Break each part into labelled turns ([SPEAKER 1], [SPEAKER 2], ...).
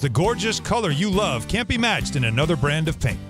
[SPEAKER 1] The gorgeous color you love can't be matched in another brand of paint.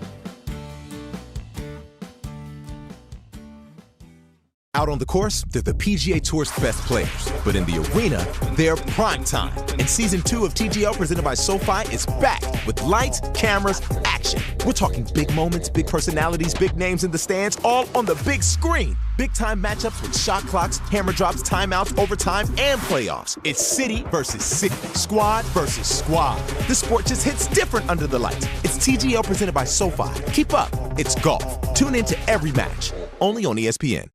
[SPEAKER 2] Out on the course, they're the PGA Tour's best players. But in the arena, they're prime time. And Season 2 of TGL presented by SoFi is back with lights, cameras, action. We're talking big moments, big personalities, big names in the stands, all on the big screen. Big-time matchups with shot clocks, hammer drops, timeouts, overtime, and playoffs. It's city versus city, squad versus squad. The sport just hits different under the lights. It's TGL presented by SoFi. Keep up. It's golf. Tune into every match. Only on ESPN.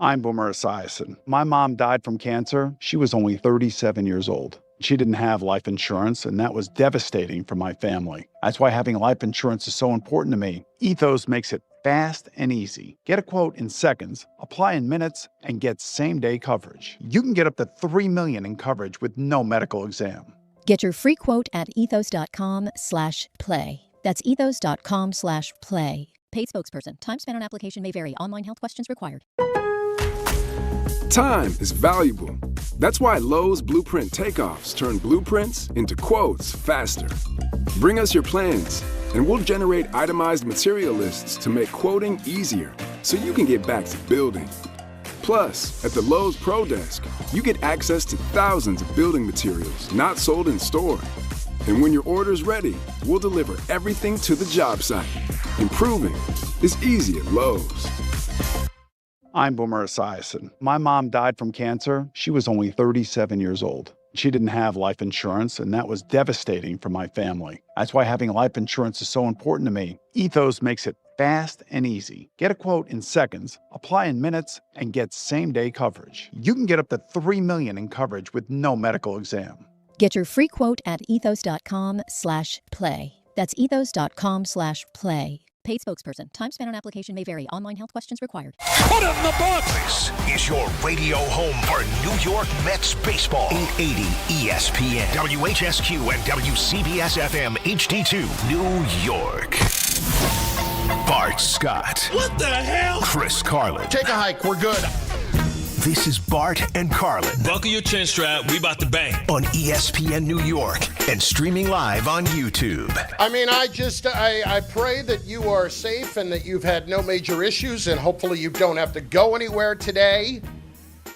[SPEAKER 3] I'm Boomer Esiason. My mom died from cancer. She was only 37 years old. She didn't have life insurance, and that was devastating for my family. That's why having life insurance is so important to me. Ethos makes it fast and easy. Get a quote in seconds, apply in minutes, and get same-day coverage. You can get up to $3 million in coverage with no medical exam.
[SPEAKER 4] Get your free quote at ethos.com/play. That's ethos.com/play. Paid spokesperson. Time spent on application may vary. Online health questions required.
[SPEAKER 5] Time is valuable. That's why Lowe's Blueprint Takeoffs turn blueprints into quotes faster. Bring us your plans, and we'll generate itemized material lists to make quoting easier so you can get back to building. Plus, at the Lowe's Pro Desk, you get access to thousands of building materials not sold in store. And when your order's ready, we'll deliver everything to the job site. Improving is easy at Lowe's.
[SPEAKER 3] I'm Boomer Esiason. My mom died from cancer. She was only 37 years old. She didn't have life insurance, and that was devastating for my family. That's why having life insurance is so important to me. Ethos makes it fast and easy. Get a quote in seconds, apply in minutes, and get same-day coverage. You can get up to $3 million in coverage with no medical exam.
[SPEAKER 4] Get your free quote at ethos.com/play. That's ethos.com/play. Paid spokesperson. Time spent on application may vary. Online health questions required.
[SPEAKER 6] Put it in the box. This is your radio home for New York Mets baseball. 880 ESPN, WHSQ, and WCBS-FM HD2, New York. Bart Scott.
[SPEAKER 7] What the hell?
[SPEAKER 6] Chris Carlin.
[SPEAKER 7] Take a hike. We're good.
[SPEAKER 6] This is Bart and Carlin.
[SPEAKER 7] Buckle your chin strap. We about to bang.
[SPEAKER 6] On ESPN New York and streaming live on YouTube.
[SPEAKER 8] I mean, I pray that you are safe and that you've had no major issues, and hopefully you don't have to go anywhere today.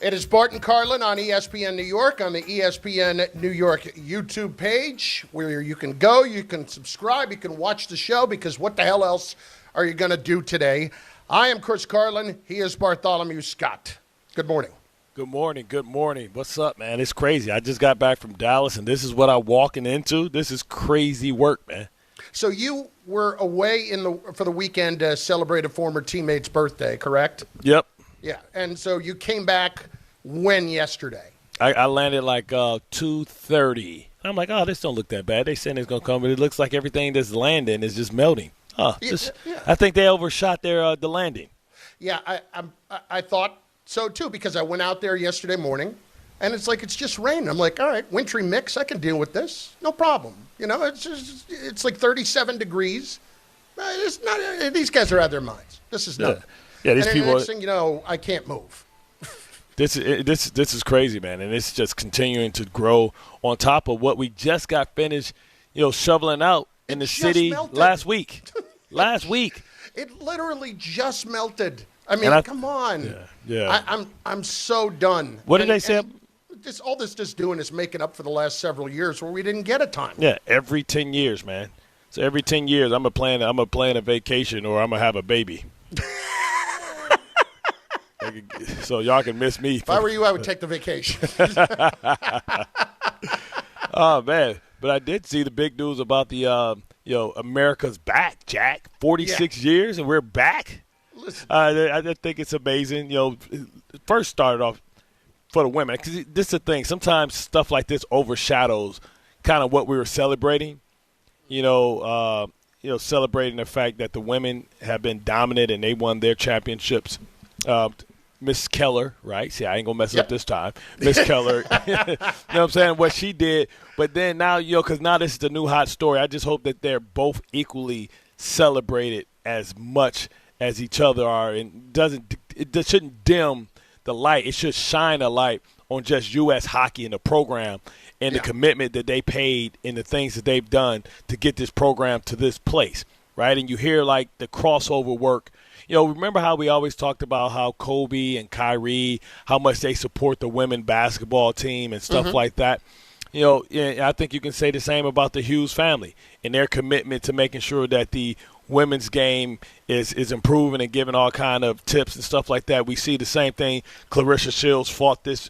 [SPEAKER 8] It is Bart and Carlin on ESPN New York, on the ESPN New York YouTube page, where you can go, you can subscribe, you can watch the show, because what the hell else are you going to do today? I am Chris Carlin. He is Bartholomew Scott. Good morning.
[SPEAKER 9] Good morning. Good morning. What's up, man? It's crazy. I just got back from Dallas, and this is what I'm walking into. This is crazy work, man.
[SPEAKER 8] So you were away for the weekend to celebrate a former teammate's birthday, correct?
[SPEAKER 9] Yep.
[SPEAKER 8] Yeah, and so you came back when yesterday?
[SPEAKER 9] I landed like 2:30. I'm like, oh, this don't look that bad. They saying it's going to come, but it looks like everything that's landing is just melting. Yeah. I think they overshot the landing.
[SPEAKER 8] Yeah, I thought so, too, because I went out there yesterday morning, and it's like it's just rain. I'm like, all right, wintry mix, I can deal with this. No problem. You know, it's like 37 degrees. It's not. These guys are out of their minds. This is nothing.
[SPEAKER 9] Yeah, these people.
[SPEAKER 8] Next thing you know, I can't move.
[SPEAKER 9] This is crazy, man, and it's just continuing to grow on top of what we just got finished, shoveling out in the city last week. Last week.
[SPEAKER 8] It literally just melted. I mean, come on.
[SPEAKER 9] Yeah.
[SPEAKER 8] I'm so done.
[SPEAKER 9] What did they say?
[SPEAKER 8] All this just doing is making up for the last several years where we didn't get a time.
[SPEAKER 9] Yeah, every 10 years, man. So every 10 years, I'm gonna plan a vacation or I'm gonna have a baby. So y'all can miss me.
[SPEAKER 8] If I were you, I would take the vacation.
[SPEAKER 9] Oh man, but I did see the big news about the America's back, Jack. 46 years and we're back.
[SPEAKER 8] Listen,
[SPEAKER 9] I think it's amazing. First started off for the women, because this is the thing. Sometimes stuff like this overshadows kind of what we were celebrating. Celebrating the fact that the women have been dominant and they won their championships. Miss Keller, right? See, I ain't gonna mess it up this time. Miss Keller, you know what I'm saying? What she did, but then now, because now this is the new hot story. I just hope that they're both equally celebrated as much as each other are, and it shouldn't dim the light. It should shine a light on just U.S. hockey and the program and the commitment that they paid and the things that they've done to get this program to this place, right? And you hear, like, the crossover work. Remember how we always talked about how Kobe and Kyrie, how much they support the women basketball team and stuff like that. I think you can say the same about the Hughes family and their commitment to making sure that the women's game is improving and giving all kind of tips and stuff like that. We see the same thing. Clarissa Shields fought this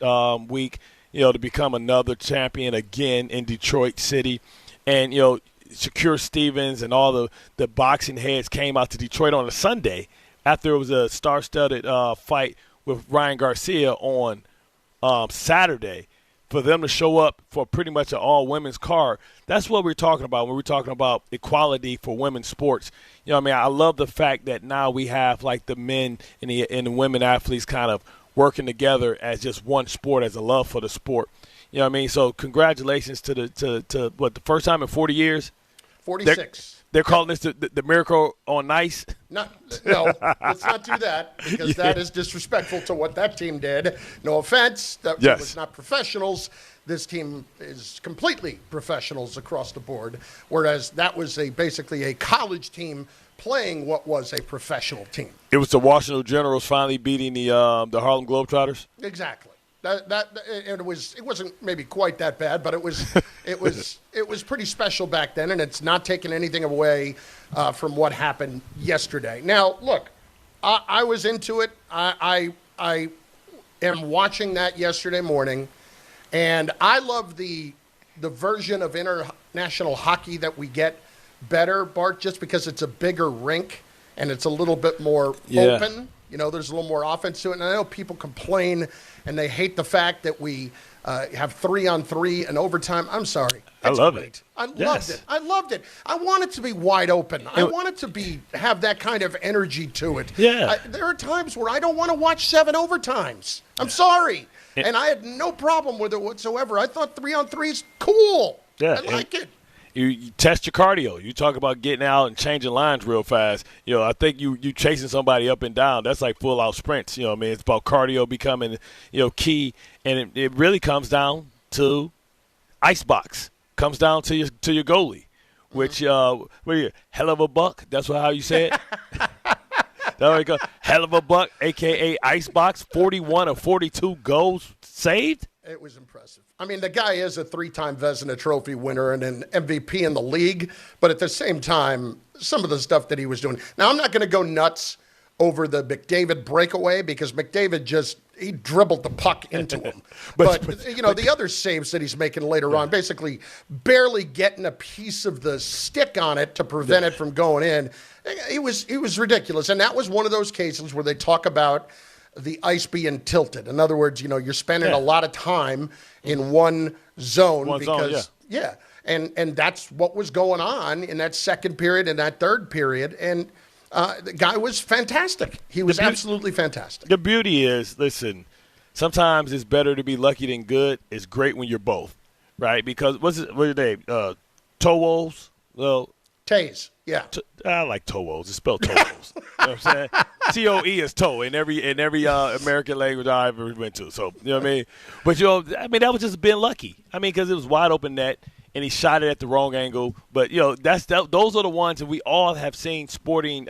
[SPEAKER 9] week, to become another champion again in Detroit City. And, Shakur Stevens and all the boxing heads came out to Detroit on a Sunday after it was a star-studded fight with Ryan Garcia on Saturday. For them to show up for pretty much an all-women's card, that's what we're talking about when we're talking about equality for women's sports. I love the fact that now we have, like, the men and the women athletes kind of working together as just one sport, as a love for the sport. So congratulations to the first time in 40 years?
[SPEAKER 8] 46.
[SPEAKER 9] They're calling this the Miracle on Ice?
[SPEAKER 8] No, let's not do that, because that is disrespectful to what that team did. No offense. That was not professionals. This team is completely professionals across the board, whereas that was basically a college team playing what was a professional team.
[SPEAKER 9] It was the Washington Generals finally beating the Harlem Globetrotters?
[SPEAKER 8] Exactly. It wasn't maybe quite that bad, but it was pretty special back then, and it's not taking anything away from what happened yesterday. Now, look, I was into it. I am watching that yesterday morning, and I love the version of international hockey that we get better, Bart, just because it's a bigger rink and it's a little bit more open. There's a little more offense to it. And I know people complain and they hate the fact that we have 3-on-3 and overtime. I'm sorry.
[SPEAKER 9] I love it.
[SPEAKER 8] I loved it. I want it to be wide open. I want it to have that kind of energy to it.
[SPEAKER 9] Yeah.
[SPEAKER 8] There are times where I don't want to watch 7 overtimes. I'm sorry. And I had no problem with it whatsoever. I thought 3-on-3 is cool.
[SPEAKER 9] Yeah.
[SPEAKER 8] I like it.
[SPEAKER 9] You test your cardio. You talk about getting out and changing lines real fast. I think you chasing somebody up and down. That's like full-out sprints. It's about cardio becoming, key. And it really comes down to icebox. Comes down to your goalie, which, what are you, hell of a buck? That's how you say it? There we go. Hell of a buck, a.k.a. icebox, 41 of 42 goals saved.
[SPEAKER 8] It was impressive. I mean, the guy is a 3-time Vezina Trophy winner and an MVP in the league, but at the same time, some of the stuff that he was doing. Now, I'm not going to go nuts over the McDavid breakaway because McDavid he dribbled the puck into him. but the other saves that he's making later on, basically barely getting a piece of the stick on it to prevent it from going in. It was ridiculous. And that was one of those cases where they talk about the ice being tilted. In other words, you're spending a lot of time in one zone and that's what was going on in that second period and that third period. And the guy was fantastic. He was absolutely fantastic.
[SPEAKER 9] The beauty is, listen, sometimes it's better to be lucky than good. It's great when you're both, right? Because what are they? Towos? Well,
[SPEAKER 8] Tays. Yeah.
[SPEAKER 9] I like Towos. It's spelled Towos. You know what I'm saying? T-O-E is toe in every American language I ever went to. So, you know what I mean? But, that was just being lucky. I mean, because it was wide open net, and he shot it at the wrong angle. But, those are the ones that we all have seen sporting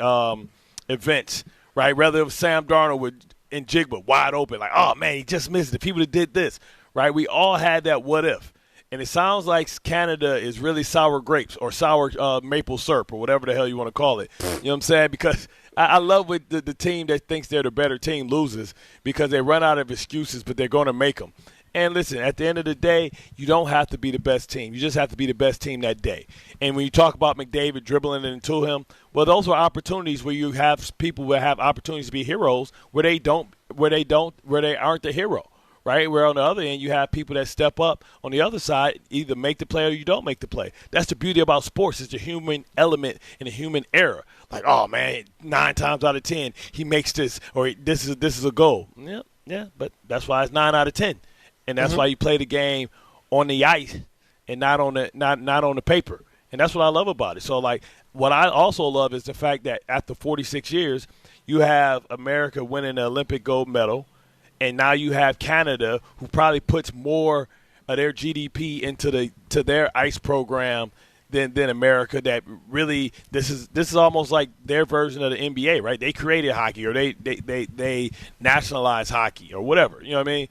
[SPEAKER 9] events, right? Whether it was Sam Darnold in Jigba, wide open, like, oh, man, he just missed it. If he would have did this, right? We all had that what if. And it sounds like Canada is really sour grapes or sour maple syrup or whatever the hell you want to call it. You know what I'm saying? Because I love when the team that thinks they're the better team loses because they run out of excuses, but they're going to make them. And listen, at the end of the day, you don't have to be the best team. You just have to be the best team that day. And when you talk about McDavid dribbling it into him, well, those are opportunities where you have people that have opportunities to be heroes where they aren't the hero. Right, where on the other end you have people that step up on the other side, either make the play or you don't make the play. That's the beauty about sports. It's the human element and the human error. Like, oh man, 9 times out of 10 he makes this, or this is a goal. Yeah, but that's why it's 9 out of 10, and that's why you play the game on the ice and not on the paper. And that's what I love about it. So like, what I also love is the fact that after 46 years, you have America winning the Olympic gold medal. And now you have Canada, who probably puts more of their GDP to their ICE program than America. That really this is almost like their version of the NBA, right? They created hockey, or they nationalized hockey, or whatever. You know what I mean?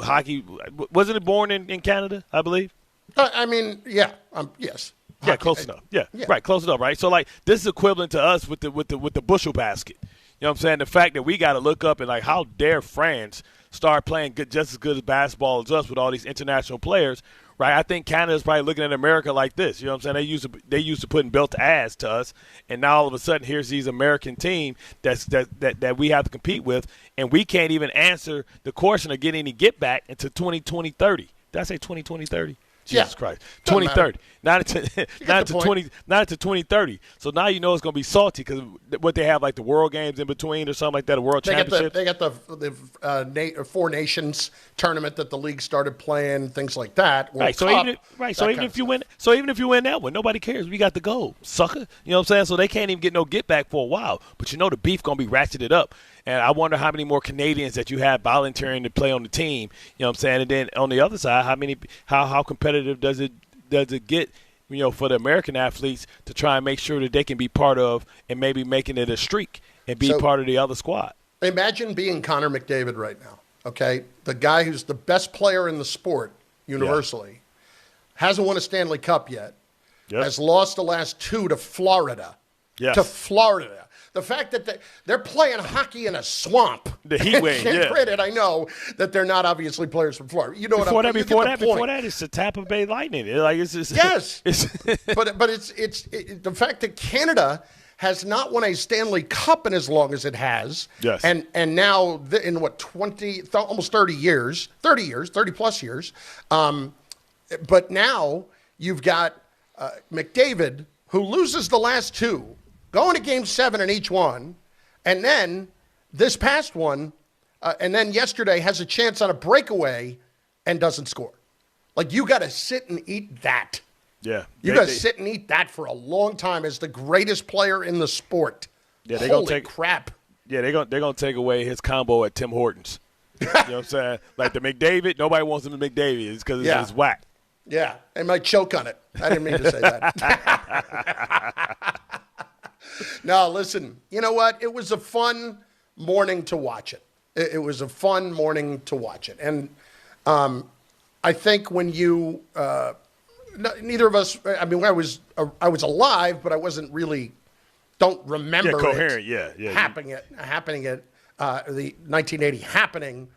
[SPEAKER 9] Hockey, wasn't it born in Canada, I believe?
[SPEAKER 8] Yeah. Yes. Hockey,
[SPEAKER 9] yeah, close enough. Yeah, right, close enough, right? So, like, this is equivalent to us with the bushel basket. You know what I'm saying? The fact that we got to look up and, like, how dare France start playing just as good as basketball as us with all these international players, right? I think Canada's probably looking at America like this. You know what I'm saying? They used to putting belt to ass to us, and now all of a sudden here's these American team that we have to compete with, and we can't even answer the question of getting any get back until 2020-30. Did I say 2020-30? Jesus Christ. 2030. Not into 2030. So now you know it's going to be salty because what they have, like the World Games in between or something like that, a World Championship.
[SPEAKER 8] They got the Four Nations tournament that the league started playing, things like that.
[SPEAKER 9] Right. So even if you win that one, nobody cares. We got the gold, sucker. You know what I'm saying? So they can't even get no get back for a while. But the beef going to be ratcheted up. And I wonder how many more Canadians that you have volunteering to play on the team. You know what I'm saying? And then on the other side, how competitive does it get, for the American athletes to try and make sure that they can be part of and maybe making it a streak and be part of the other squad?
[SPEAKER 8] Imagine being Connor McDavid right now, okay? The guy who's the best player in the sport universally, hasn't won a Stanley Cup yet, has lost the last two to Florida.
[SPEAKER 9] Yes.
[SPEAKER 8] To Florida. The fact that they're playing hockey in a swamp.
[SPEAKER 9] The heat wave,
[SPEAKER 8] Granted, I know that they're not obviously players from Florida. You know what I'm saying?
[SPEAKER 9] Before that, it's the Tampa Bay Lightning.
[SPEAKER 8] Yes. But it's the fact that Canada has not won a Stanley Cup in as long as it has.
[SPEAKER 9] Yes.
[SPEAKER 8] And now in almost 30 plus years. But now you've got McDavid, who loses the last two, going to Game 7 in each one, and then this past one, and then yesterday has a chance on a breakaway and doesn't score. Like, you got to sit and eat that.
[SPEAKER 9] Yeah.
[SPEAKER 8] You got to sit and eat that for a long time as the greatest player in the sport.
[SPEAKER 9] Yeah,
[SPEAKER 8] Holy crap.
[SPEAKER 9] Yeah, they're gonna take away his combo at Tim Hortons. You know what I'm saying? Like the McDavid, nobody wants him to McDavid. It's because it's whack.
[SPEAKER 8] Yeah, and might choke on it. I didn't mean to say that. No, listen, you know what? It was a fun morning to watch it. It was a fun morning to watch it. And I think when you neither of us, I mean, I was alive, but I wasn't really, don't remember
[SPEAKER 9] coherent,
[SPEAKER 8] happening at the 1980 happening,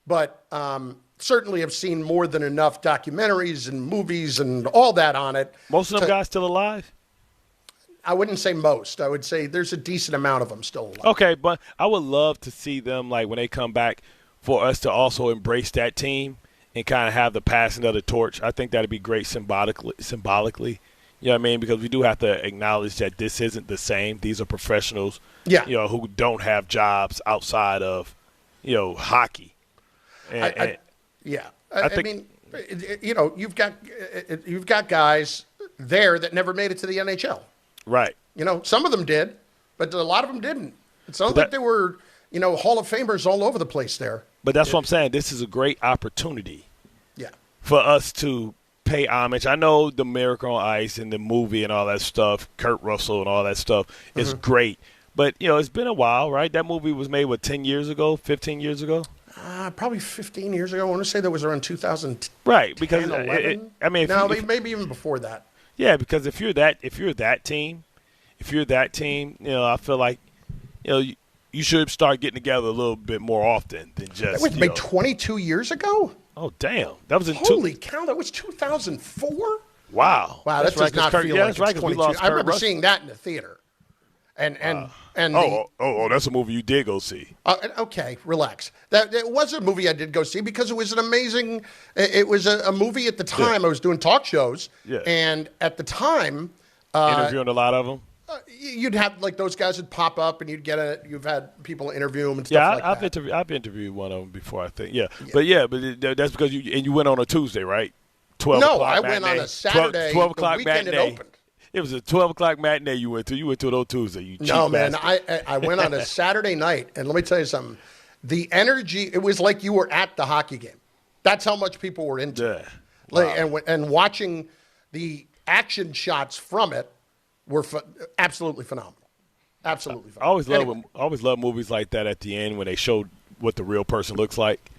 [SPEAKER 8] but certainly have seen more than enough documentaries and movies and all that on it.
[SPEAKER 9] Most of them guys still alive?
[SPEAKER 8] I wouldn't say most. I would say there's a decent amount of them still alive.
[SPEAKER 9] Okay, but I would love to see them, like, when they come back, for us to also embrace that team and kind of have the passing of the torch. I think that would be great symbolically. You know what I mean? Because we do have to acknowledge that this isn't the same. These are professionals, who don't have jobs outside of, hockey. I mean, you've got guys there that never made it to the NHL. Right.
[SPEAKER 8] Some of them did, but a lot of them didn't. It sounds like they were, Hall of Famers all over the place there.
[SPEAKER 9] But that's what I'm saying. This is a great opportunity for us to pay homage. I know the Miracle on Ice and the movie and all that stuff, Kurt Russell and all that stuff is great. But, it's been a while, right? That movie was made, 10 years ago, 15 years ago?
[SPEAKER 8] Probably 15 years ago. I want to say that was around 2010,
[SPEAKER 9] right, because
[SPEAKER 8] 11. Maybe even before that.
[SPEAKER 9] Yeah, because if you're that team, I feel like, you should start getting together a little bit more often than just.
[SPEAKER 8] That was made 22 years ago.
[SPEAKER 9] Oh damn! That was
[SPEAKER 8] holy cow! That was 2004.
[SPEAKER 9] Wow!
[SPEAKER 8] That does not feel like it's 22. I remember seeing that in the theater.
[SPEAKER 9] That's a movie you did go see.
[SPEAKER 8] Okay, relax. It was a movie I did go see because it was an amazing. It was a movie at the time. I was doing talk shows, and at the time,
[SPEAKER 9] interviewing a lot of them.
[SPEAKER 8] You'd have like those guys would pop up, and you've had people interview them and stuff like that.
[SPEAKER 9] I've interviewed one of them before, I think. But that's because you went on a Tuesday, right? 12
[SPEAKER 8] No,
[SPEAKER 9] o'clock
[SPEAKER 8] I
[SPEAKER 9] matinee.
[SPEAKER 8] went on a Saturday.
[SPEAKER 9] 12 o'clock
[SPEAKER 8] the weekend
[SPEAKER 9] matinee.
[SPEAKER 8] it opened.
[SPEAKER 9] It was a 12 o'clock matinee you went to. You went to those Tuesday.
[SPEAKER 8] No, man. I went on a Saturday night, and let me tell you something. The energy, it was like you were at the hockey game. That's how much people were into it. Wow. And watching the action shots from it were absolutely phenomenal. Absolutely phenomenal.
[SPEAKER 9] I always love movies like that at the end when they show what the real person looks like,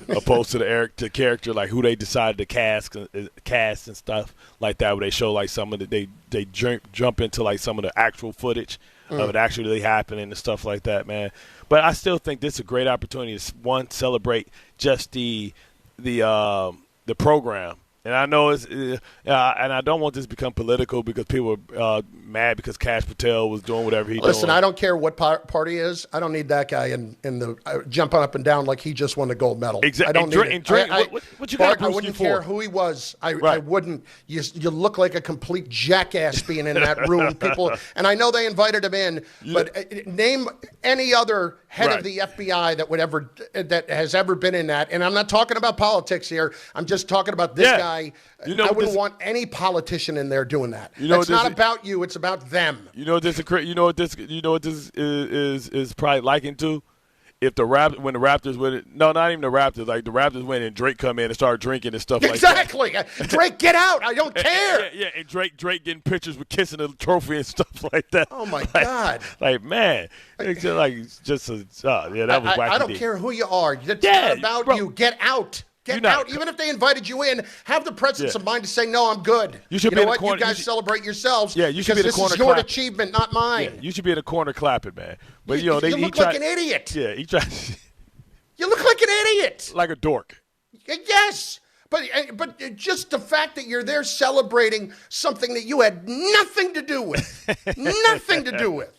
[SPEAKER 9] opposed to the character, like who they decided to cast and stuff like that. Where they show like some of they jump into like some of the actual footage of it actually happening and stuff like that, man. But I still think this is a great opportunity to celebrate just the program. And I know it's and I don't want this to become political because people are mad because Kash Patel was doing whatever he doing.
[SPEAKER 8] Listen, I don't care what party is. I don't need that guy in the jumping up and down like he just won the gold medal.
[SPEAKER 9] Exactly.
[SPEAKER 8] I don't need it.
[SPEAKER 9] What you got
[SPEAKER 8] Bart, I wouldn't care who he was. I wouldn't. You look like a complete jackass being in that room. People, and I know they invited him in, but name any other head of the FBI that has ever been in that. And I'm not talking about politics here. I'm just talking about this guy. I wouldn't want any politician in there doing that. It's not about you. It's about them.
[SPEAKER 9] You know what this is probably likened to? If when the Raptors went, no, not even the Raptors, like the Raptors went and Drake come in and started drinking and stuff
[SPEAKER 8] exactly.
[SPEAKER 9] like that.
[SPEAKER 8] Drake, get out. I don't care.
[SPEAKER 9] Yeah, and Drake getting pictures with kissing the trophy and stuff like that.
[SPEAKER 8] Oh, my God.
[SPEAKER 9] Like, man. It's just that was wacky.
[SPEAKER 8] I don't care who you are. It's not about you. Get out. Get out. Even if they invited you in, have the presence of mind to say, no, I'm good.
[SPEAKER 9] You should be in the
[SPEAKER 8] corner. You guys celebrate yourselves.
[SPEAKER 9] Yeah, you should be in the corner.
[SPEAKER 8] This is your achievement, not mine.
[SPEAKER 9] Yeah, you should be in the corner clapping, man. But
[SPEAKER 8] you look like an idiot.
[SPEAKER 9] Yeah, he tried.
[SPEAKER 8] You look like an idiot.
[SPEAKER 9] Like a dork.
[SPEAKER 8] Yes. But just the fact that you're there celebrating something that you had nothing to do with. Nothing to do with.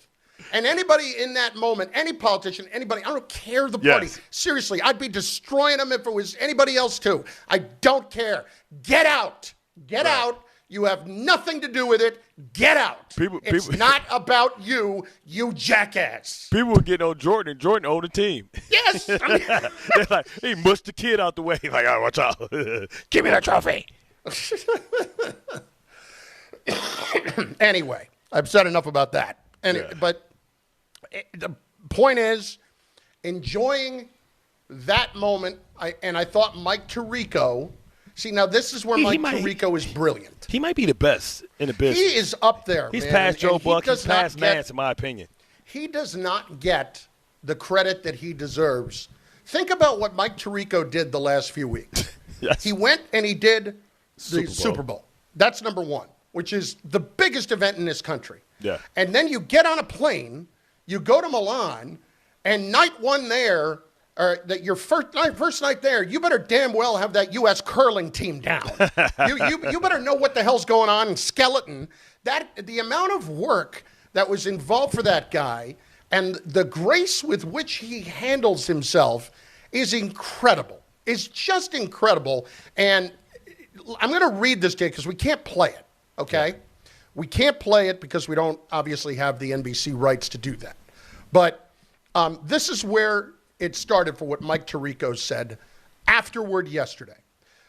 [SPEAKER 8] And anybody in that moment, any politician, anybody, I don't care the party. Yes. Seriously, I'd be destroying them if it was anybody else too. I don't care. Get out. Get out. You have nothing to do with it. Get out. It's not about you, you jackass.
[SPEAKER 9] People were getting on Jordan, and Jordan owned the team.
[SPEAKER 8] Yes.
[SPEAKER 9] They're like, he mushed the kid out the way. Like, all right, watch out. Give me that trophy.
[SPEAKER 8] Anyway, I've said enough about that. But the point is, enjoying that moment, I thought Mike Tirico. See, now this is where Mike Tirico is brilliant.
[SPEAKER 9] He might be the best in the business.
[SPEAKER 8] He is up there,
[SPEAKER 9] He's
[SPEAKER 8] man.
[SPEAKER 9] Past Joe Buck. He's past Nance, in my opinion.
[SPEAKER 8] He does not get the credit that he deserves. Think about what Mike Tirico did the last few weeks.
[SPEAKER 9] Yes.
[SPEAKER 8] He went and he did the Super Bowl. That's number one, which is the biggest event in this country.
[SPEAKER 9] Yeah.
[SPEAKER 8] And then you get on a plane, you go to Milan, and night one there, or that your first night there, you better damn well have that U.S. curling team down. you better know what the hell's going on in skeleton. The amount of work that was involved for that guy and the grace with which he handles himself is incredible. It's just incredible. And I'm going to read this to you because we can't play it, okay? Yeah. We can't play it because we don't obviously have the NBC rights to do that. But this is where it started for what Mike Tirico said afterward yesterday.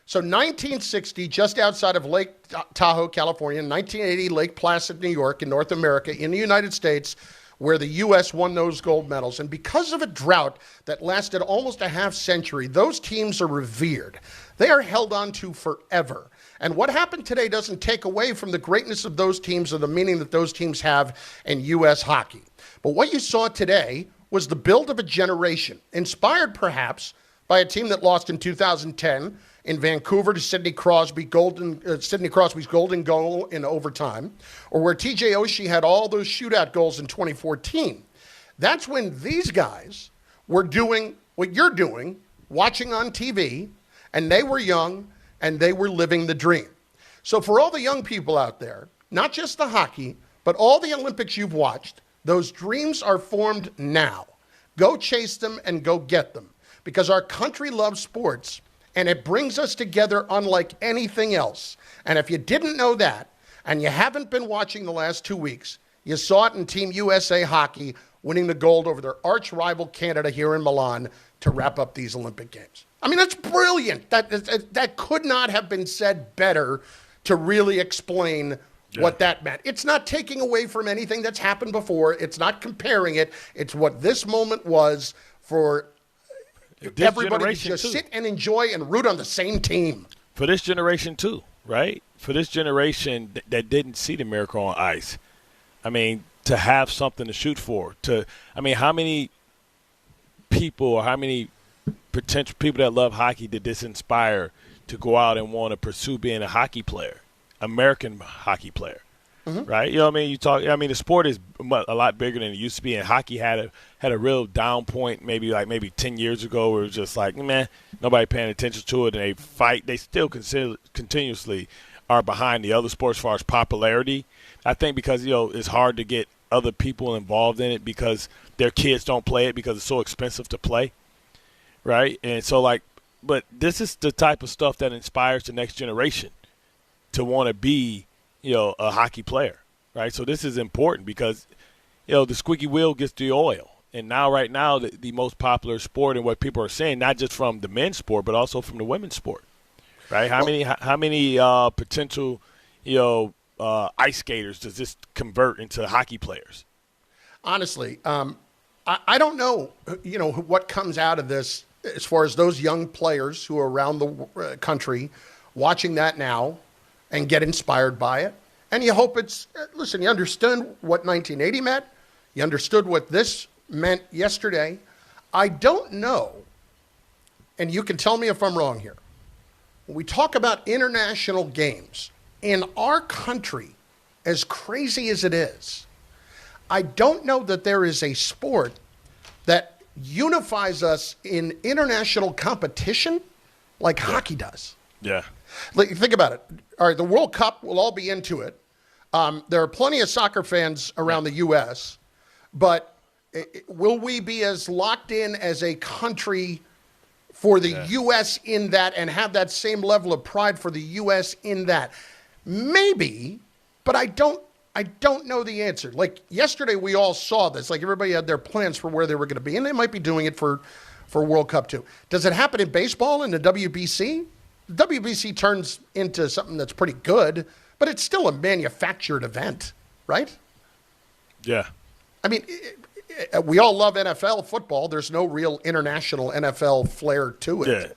[SPEAKER 8] So 1960, just outside of Lake Tahoe, California, 1980, Lake Placid, New York, in North America, in the United States, where the U.S. won those gold medals. And because of a drought that lasted almost a half century, those teams are revered. They are held on to forever. And what happened today doesn't take away from the greatness of those teams or the meaning that those teams have in U.S. hockey. But what you saw today was the build of a generation, inspired perhaps by a team that lost in 2010 in Vancouver to Sidney Crosby's golden goal in overtime, or where TJ Oshie had all those shootout goals in 2014. That's when these guys were doing what you're doing, watching on TV, and they were young, and they were living the dream. So for all the young people out there, not just the hockey, but all the Olympics you've watched, those dreams are formed now. Go chase them and go get them, because our country loves sports, and it brings us together unlike anything else. And if you didn't know that, and you haven't been watching the last 2 weeks, you saw it in Team USA hockey winning the gold over their arch rival Canada here in Milan to wrap up these Olympic Games. I mean, that's brilliant. That could not have been said better to really explain what that meant. It's not taking away from anything that's happened before. It's not comparing it. It's what this moment was for everybody to just sit and enjoy and root on the same team.
[SPEAKER 9] For this generation too, right? For this generation that didn't see the miracle on ice. I mean, to have something to shoot for. How many people or how many potential people that love hockey did this inspire to go out and want to pursue being a hockey player, American hockey player? Mm-hmm. Right? You know what I mean? The sport is a lot bigger than it used to be, and hockey had a real down point maybe 10 years ago where it was just like, man, nobody paying attention to it, and they fight. They still continuously are behind the other sports as far as popularity. I think because, it's hard to get other people involved in it because their kids don't play it because it's so expensive to play, right? And so, but this is the type of stuff that inspires the next generation to want to be a hockey player, right? So this is important because, the squeaky wheel gets the oil. And right now, the most popular sport and what people are saying, not just from the men's sport, but also from the women's sport, right? How many potential, ice skaters does this convert into hockey players?
[SPEAKER 8] Honestly, I don't know, what comes out of this as far as those young players who are around the country watching that now and get inspired by it. And you hope listen, you understood what 1980 meant. You understood what this meant yesterday. I don't know, and you can tell me if I'm wrong here. When we talk about international games, in our country, as crazy as it is, I don't know that there is a sport that unifies us in international competition like hockey does.
[SPEAKER 9] Yeah.
[SPEAKER 8] Think about it. All right, the World Cup, we'll all be into it. There are plenty of soccer fans around the U.S., but will we be as locked in as a country for the U.S. in that and have that same level of pride for the U.S. in that? Maybe, but I don't know the answer. Like yesterday, we all saw this. Like everybody had their plans for where they were going to be, and they might be doing it for World Cup too. Does it happen in baseball in the WBC? The WBC turns into something that's pretty good, but it's still a manufactured event, right?
[SPEAKER 9] Yeah.
[SPEAKER 8] I mean, we all love NFL football. There's no real international NFL flair to it.
[SPEAKER 9] Yeah.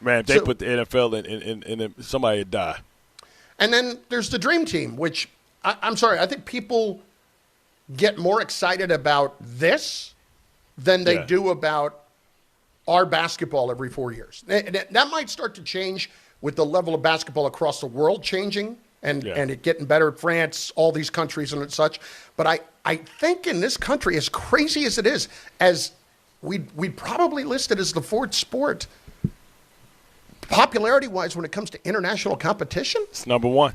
[SPEAKER 9] Man, if they put the NFL in somebody would die.
[SPEAKER 8] And then there's the Dream Team, which, I'm sorry, I think people get more excited about this than they do about our basketball every 4 years. That might start to change with the level of basketball across the world changing and it getting better. France, all these countries and such. But I think in this country, as crazy as it is, as we'd probably list it as the fourth sport, popularity-wise, when it comes to international competition,
[SPEAKER 9] it's number one.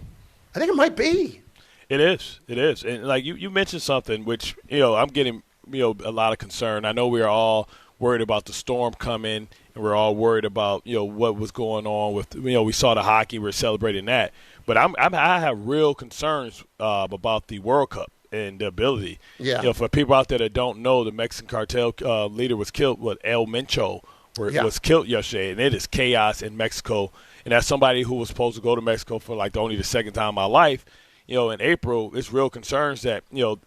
[SPEAKER 8] I think it might be.
[SPEAKER 9] It is. And like you mentioned something, which, I'm getting, a lot of concern. I know we are all worried about the storm coming, and we're all worried about, what was going on with, we saw the hockey, we're celebrating that. But I have real concerns about the World Cup and the ability. Yeah. For people out there that don't know, the Mexican cartel leader was killed, El Mencho, was killed yesterday, and it is chaos in Mexico. And as somebody who was supposed to go to Mexico for only the second time in my life, in April, it's real concerns that, the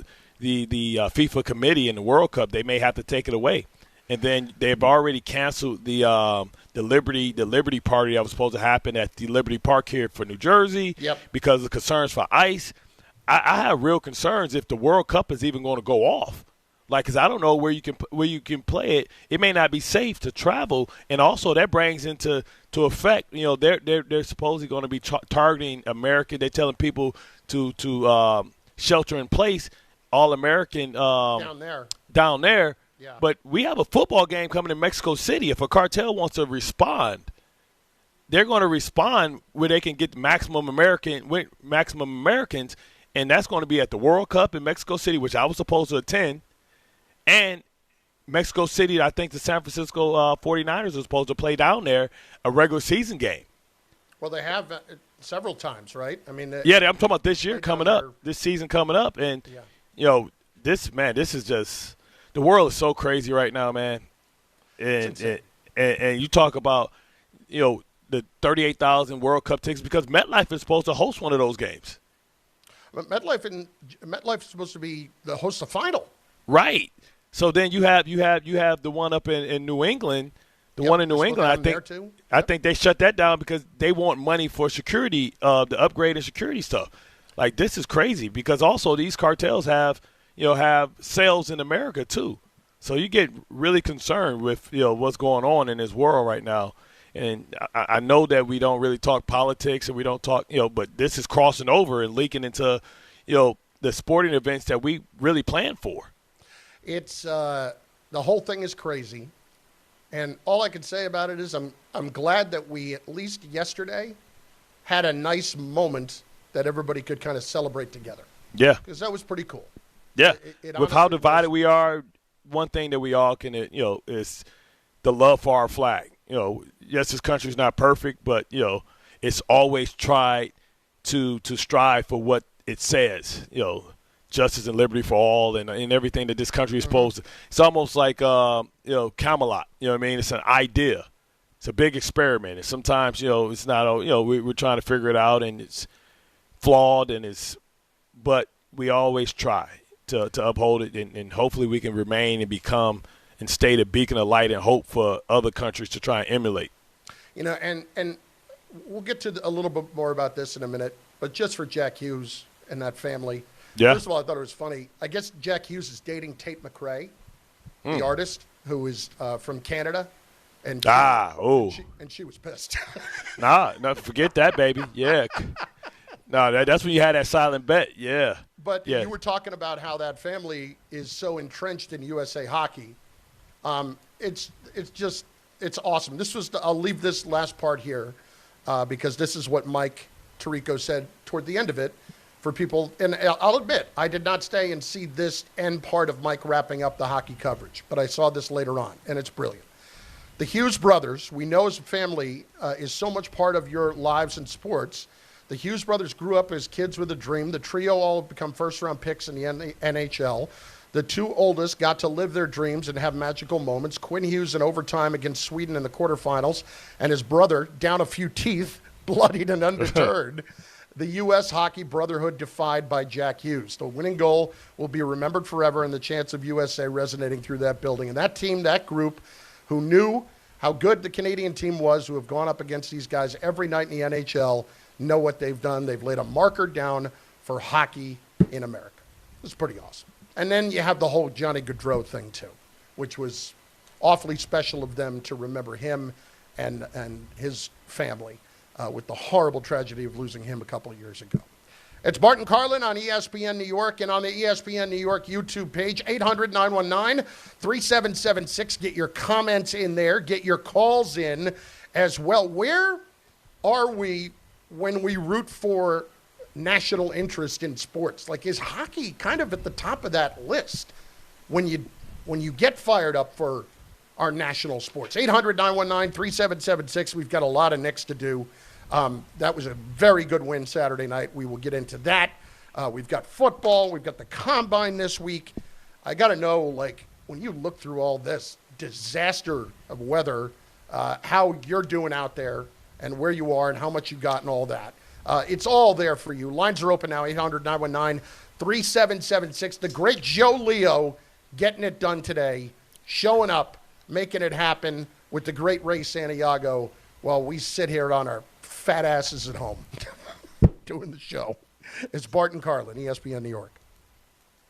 [SPEAKER 9] FIFA committee in the World Cup, they may have to take it away. And then they've already canceled the Liberty Party that was supposed to happen at the Liberty Park here for New Jersey because of concerns for ICE. I have real concerns if the World Cup is even going to go off. Because I don't know where you can play it. It may not be safe to travel, and also that brings into effect. They're supposedly going to be targeting American. They're telling people to shelter in place, all American down there. Yeah. But we have a football game coming in Mexico City. If a cartel wants to respond, they're going to respond where they can get maximum Americans, and that's going to be at the World Cup in Mexico City, which I was supposed to attend. And Mexico City, I think the San Francisco 49ers are supposed to play down there a regular season game.
[SPEAKER 8] Well, they have several times, right? I mean,
[SPEAKER 9] I'm talking about this year coming up, this season coming up. And, this is just – the world is so crazy right now, man. And you talk about, the 38,000 World Cup tickets because MetLife is supposed to host one of those games.
[SPEAKER 8] But MetLife is supposed to be the host of final.
[SPEAKER 9] Right. So then you have the one up in New England The one in New England, I think they shut that down because they want money for security, the upgrade and security stuff. Like, this is crazy because also these cartels have sales in America too. So you get really concerned with, what's going on in this world right now. And I know that we don't really talk politics and we don't talk, but this is crossing over and leaking into, the sporting events that we really plan for.
[SPEAKER 8] It's the whole thing is crazy. And all I can say about it is I'm glad that we, at least yesterday, had a nice moment that everybody could kind of celebrate together. Yeah. Because that was pretty cool.
[SPEAKER 9] Yeah. With how divided we are, one thing that we all can, is the love for our flag. Yes, this country's not perfect, but, it's always tried to strive for what it says, justice and liberty for all and everything that this country is supposed to. It's almost like, Camelot. You know what I mean? It's an idea. It's a big experiment. And sometimes, it's not, we're trying to figure it out and it's flawed but we always try to uphold it and hopefully we can remain and become and stay the beacon of light and hope for other countries to try and emulate.
[SPEAKER 8] And we'll get to a little bit more about this in a minute, but just for Jack Hughes and that family. Yeah. First of all, I thought it was funny. I guess Jack Hughes is dating Tate McRae, the artist who is from Canada. And she was pissed.
[SPEAKER 9] No, forget that, baby. Yeah. No, that's when you had that silent bet. Yeah.
[SPEAKER 8] But you were talking about how that family is so entrenched in USA hockey. It's awesome. I'll leave this last part here because this is what Mike Tirico said toward the end of it for people. And I'll admit, I did not stay and see this end part of Mike wrapping up the hockey coverage, but I saw this later on, and it's brilliant. The Hughes brothers, we know as a family, is so much part of your lives in sports. The Hughes brothers grew up as kids with a dream. The trio all have become first-round picks in the NHL. The two oldest got to live their dreams and have magical moments. Quinn Hughes in overtime against Sweden in the quarterfinals, and his brother down a few teeth, bloodied and undeterred. The U.S. hockey brotherhood defied by Jack Hughes. The winning goal will be remembered forever and the chants of USA resonating through that building. And that team, that group, who knew how good the Canadian team was, who have gone up against these guys every night in the NHL, know what they've done. They've laid a marker down for hockey in America. It's pretty awesome. And then you have the whole Johnny Gaudreau thing, too, which was awfully special of them to remember him and his family with the horrible tragedy of losing him a couple of years ago. It's Bart and Carlin on ESPN New York and on the ESPN New York YouTube page, 800-919-3776. Get your comments in there. Get your calls in as well. Where are we when we root for national interest in sports? Like, is hockey kind of at the top of that list when you get fired up for our national sports? 800-919-3776. We've got a lot of Knicks to do. That was a very good win Saturday night. We will get into that. We've got football. We've got the combine this week. I got to know, like, when you look through all this disaster of weather, how you're doing out there and where you are and how much you got and all that. It's all there for you. Lines are open now, 800-919-3776. The great Joe Leo getting it done today, showing up, making it happen with the great Ray Santiago while we sit here on our fat asses at home doing the show. It's Bart and Carlin, ESPN New York.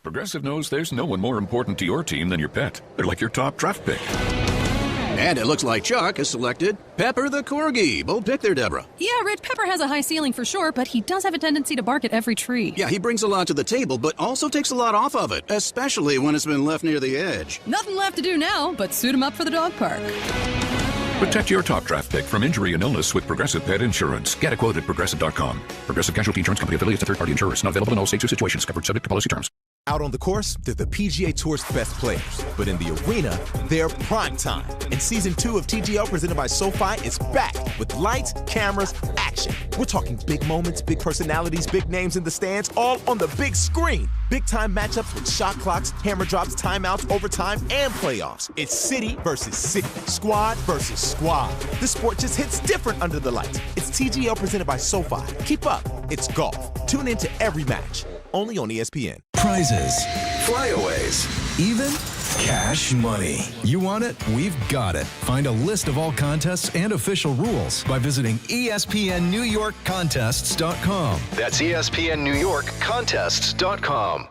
[SPEAKER 10] Progressive knows there's no one more important to your team than your pet. They're like your top draft pick.
[SPEAKER 11] And it looks like Chuck has selected Pepper the Corgi. Bold pick there, Deborah.
[SPEAKER 12] Yeah, Rich, Pepper has a high ceiling for sure, but he does have a tendency to bark at every tree.
[SPEAKER 11] Yeah, he brings a lot to the table, but also takes a lot off of it, especially when it's been left near the edge.
[SPEAKER 12] Nothing left to do now but suit him up for the dog park.
[SPEAKER 10] Protect your top draft pick from injury and illness with Progressive Pet Insurance. Get a quote at Progressive.com. Progressive Casualty Insurance Company affiliates to third-party insurers. Not available in all states or situations. Covered subject to policy terms.
[SPEAKER 2] Out on the course, they're the PGA Tour's best players. But in the arena, they're prime time. And Season 2 of TGL presented by SoFi is back with lights, cameras, action. We're talking big moments, big personalities, big names in the stands, all on the big screen. Big-time matchups with shot clocks, hammer drops, timeouts, overtime, and playoffs. It's city versus city, squad versus squad. The sport just hits different under the lights. It's TGL presented by SoFi. Keep up. It's golf. Tune into every match. Only on ESPN.
[SPEAKER 13] prizes,
[SPEAKER 14] flyaways,
[SPEAKER 13] even cash money. You want it? We've got it. Find a list of all contests and official rules by visiting ESPNNewYorkContests.com.
[SPEAKER 14] That's ESPNNewYorkContests.com.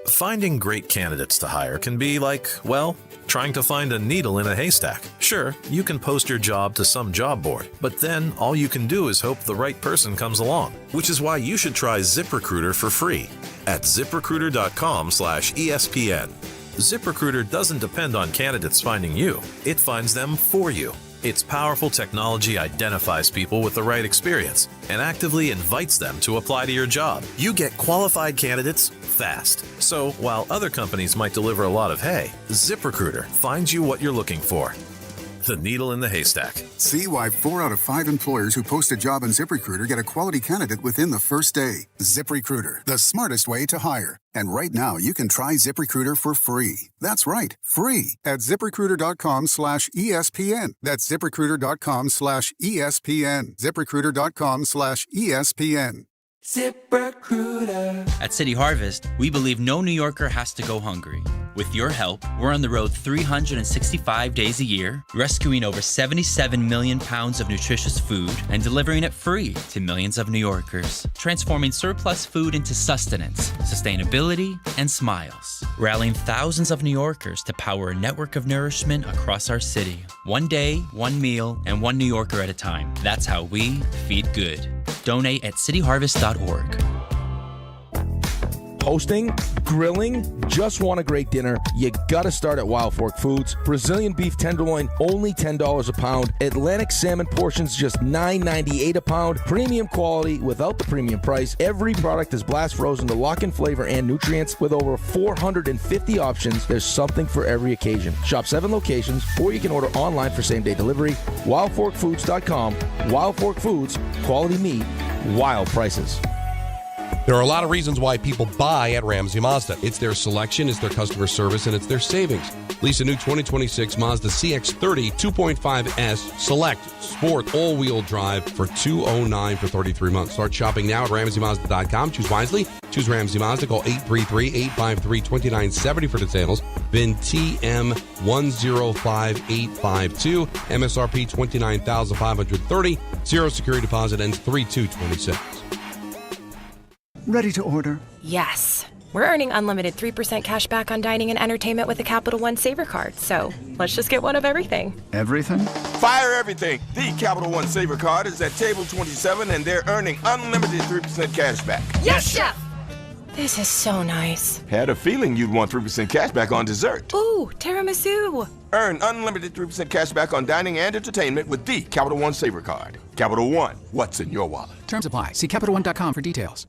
[SPEAKER 15] Finding great candidates to hire can be like, well, trying to find a needle in a haystack. Sure, you can post your job to some job board, but then all you can do is hope the right person comes along, which is why you should try ZipRecruiter for free at ZipRecruiter.com/ESPN. ZipRecruiter doesn't depend on candidates finding you. It finds them for you. Its powerful technology identifies people with the right experience and actively invites them to apply to your job. You get qualified candidates fast. So while other companies might deliver a lot of hay, ZipRecruiter finds you what you're looking for. The needle in the haystack.
[SPEAKER 16] See why 4 out of 5 employers who post a job on ZipRecruiter get a quality candidate within the first day. ZipRecruiter, the smartest way to hire. And right now, you can try ZipRecruiter for free. That's right, free at ZipRecruiter.com/ESPN. That's ZipRecruiter.com/ESPN. ZipRecruiter.com/ESPN.
[SPEAKER 17] ZipRecruiter. At City Harvest, we believe no New Yorker has to go hungry. With your help, we're on the road 365 days a year, rescuing over 77 million pounds of nutritious food and delivering it free to millions of New Yorkers, transforming surplus food into sustenance, sustainability, and smiles, rallying thousands of New Yorkers to power a network of nourishment across our city. One day, one meal, and one New Yorker at a time. That's how we feed good. Donate at cityharvest.org.
[SPEAKER 18] Hosting, grilling, just want a great dinner, you gotta start at Wild Fork Foods. Brazilian beef tenderloin, only $10 a pound. Atlantic salmon portions, just $9.98 a pound. Premium quality without the premium price. Every product is blast frozen to lock in flavor and nutrients. With over 450 options, there's something for every occasion. Shop 7 locations, or you can order online for same-day delivery. WildForkFoods.com. Wild Fork Foods, quality meat, wild prices.
[SPEAKER 19] There are a lot of reasons why people buy at Ramsey Mazda. It's their selection, it's their customer service, and it's their savings. Lease a new 2026 Mazda CX-30 2.5S Select Sport all-wheel drive for $209 for 33 months. Start shopping now at RamseyMazda.com. Choose wisely. Choose Ramsey Mazda. Call 833-853-2970 for details. VIN TM105852. MSRP $29,530. Zero security deposit ends 3/2/26.
[SPEAKER 20] Ready to order?
[SPEAKER 21] Yes. We're earning unlimited 3% cash back on dining and entertainment with a Capital One Saver card. So let's just get one of everything.
[SPEAKER 20] Everything?
[SPEAKER 22] Fire everything. The Capital One Saver card is at table 27, and they're earning unlimited 3% cash back.
[SPEAKER 21] Yes, Chef! This is so nice.
[SPEAKER 22] Had a feeling you'd want 3% cash back on dessert.
[SPEAKER 21] Ooh, tiramisu.
[SPEAKER 22] Earn unlimited 3% cash back on dining and entertainment with the Capital One Saver card. Capital One, what's in your wallet?
[SPEAKER 23] Terms apply. See CapitalOne.com for details.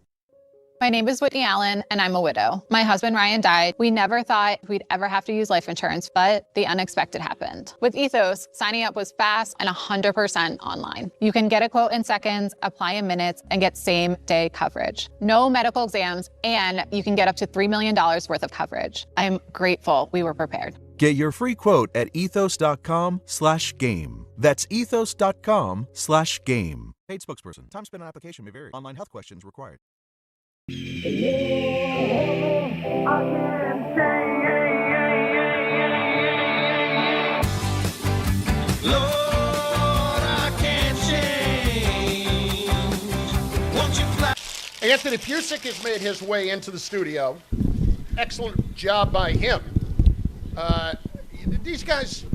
[SPEAKER 24] My name is Whitney Allen, and I'm a widow. My husband, Ryan, died. We never thought we'd ever have to use life insurance, but the unexpected happened. With Ethos, signing up was fast and 100% online. You can get a quote in seconds, apply in minutes, and get same-day coverage. No medical exams, and you can get up to $3 million worth of coverage. I'm grateful we were prepared.
[SPEAKER 25] Get your free quote at ethos.com/game. That's ethos.com/game. Paid spokesperson. Time spent on application may vary. Online health questions required.
[SPEAKER 8] Anthony Pucik has made his way into the studio. Excellent job by him. These guys,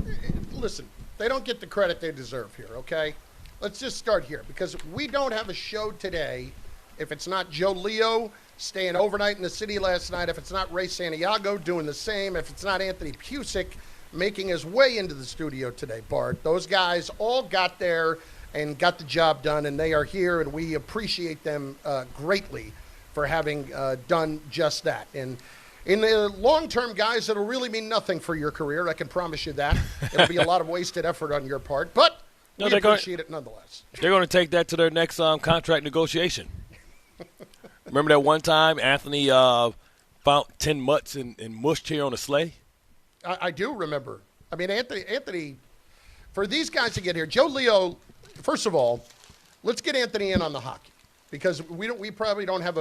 [SPEAKER 8] listen, they don't get the credit they deserve here, okay? Let's just start here, because we don't have a show today if it's not Joe Leo staying overnight in the city last night, if it's not Ray Santiago doing the same, if it's not Anthony Pucik making his way into the studio today, Bart. Those guys all got there and got the job done, and they are here, and we appreciate them greatly for having done just that. And in the long term, guys, it'll really mean nothing for your career. I can promise you that. It'll be a lot of wasted effort on your part, but we appreciate it nonetheless.
[SPEAKER 9] They're going to take that to their next contract negotiation. Remember that one time Anthony found 10 mutts and mushed here on a sleigh?
[SPEAKER 8] I do remember. I mean, Anthony, for these guys to get here, Joe Leo, first of all, let's get Anthony in on the hockey, because we probably don't have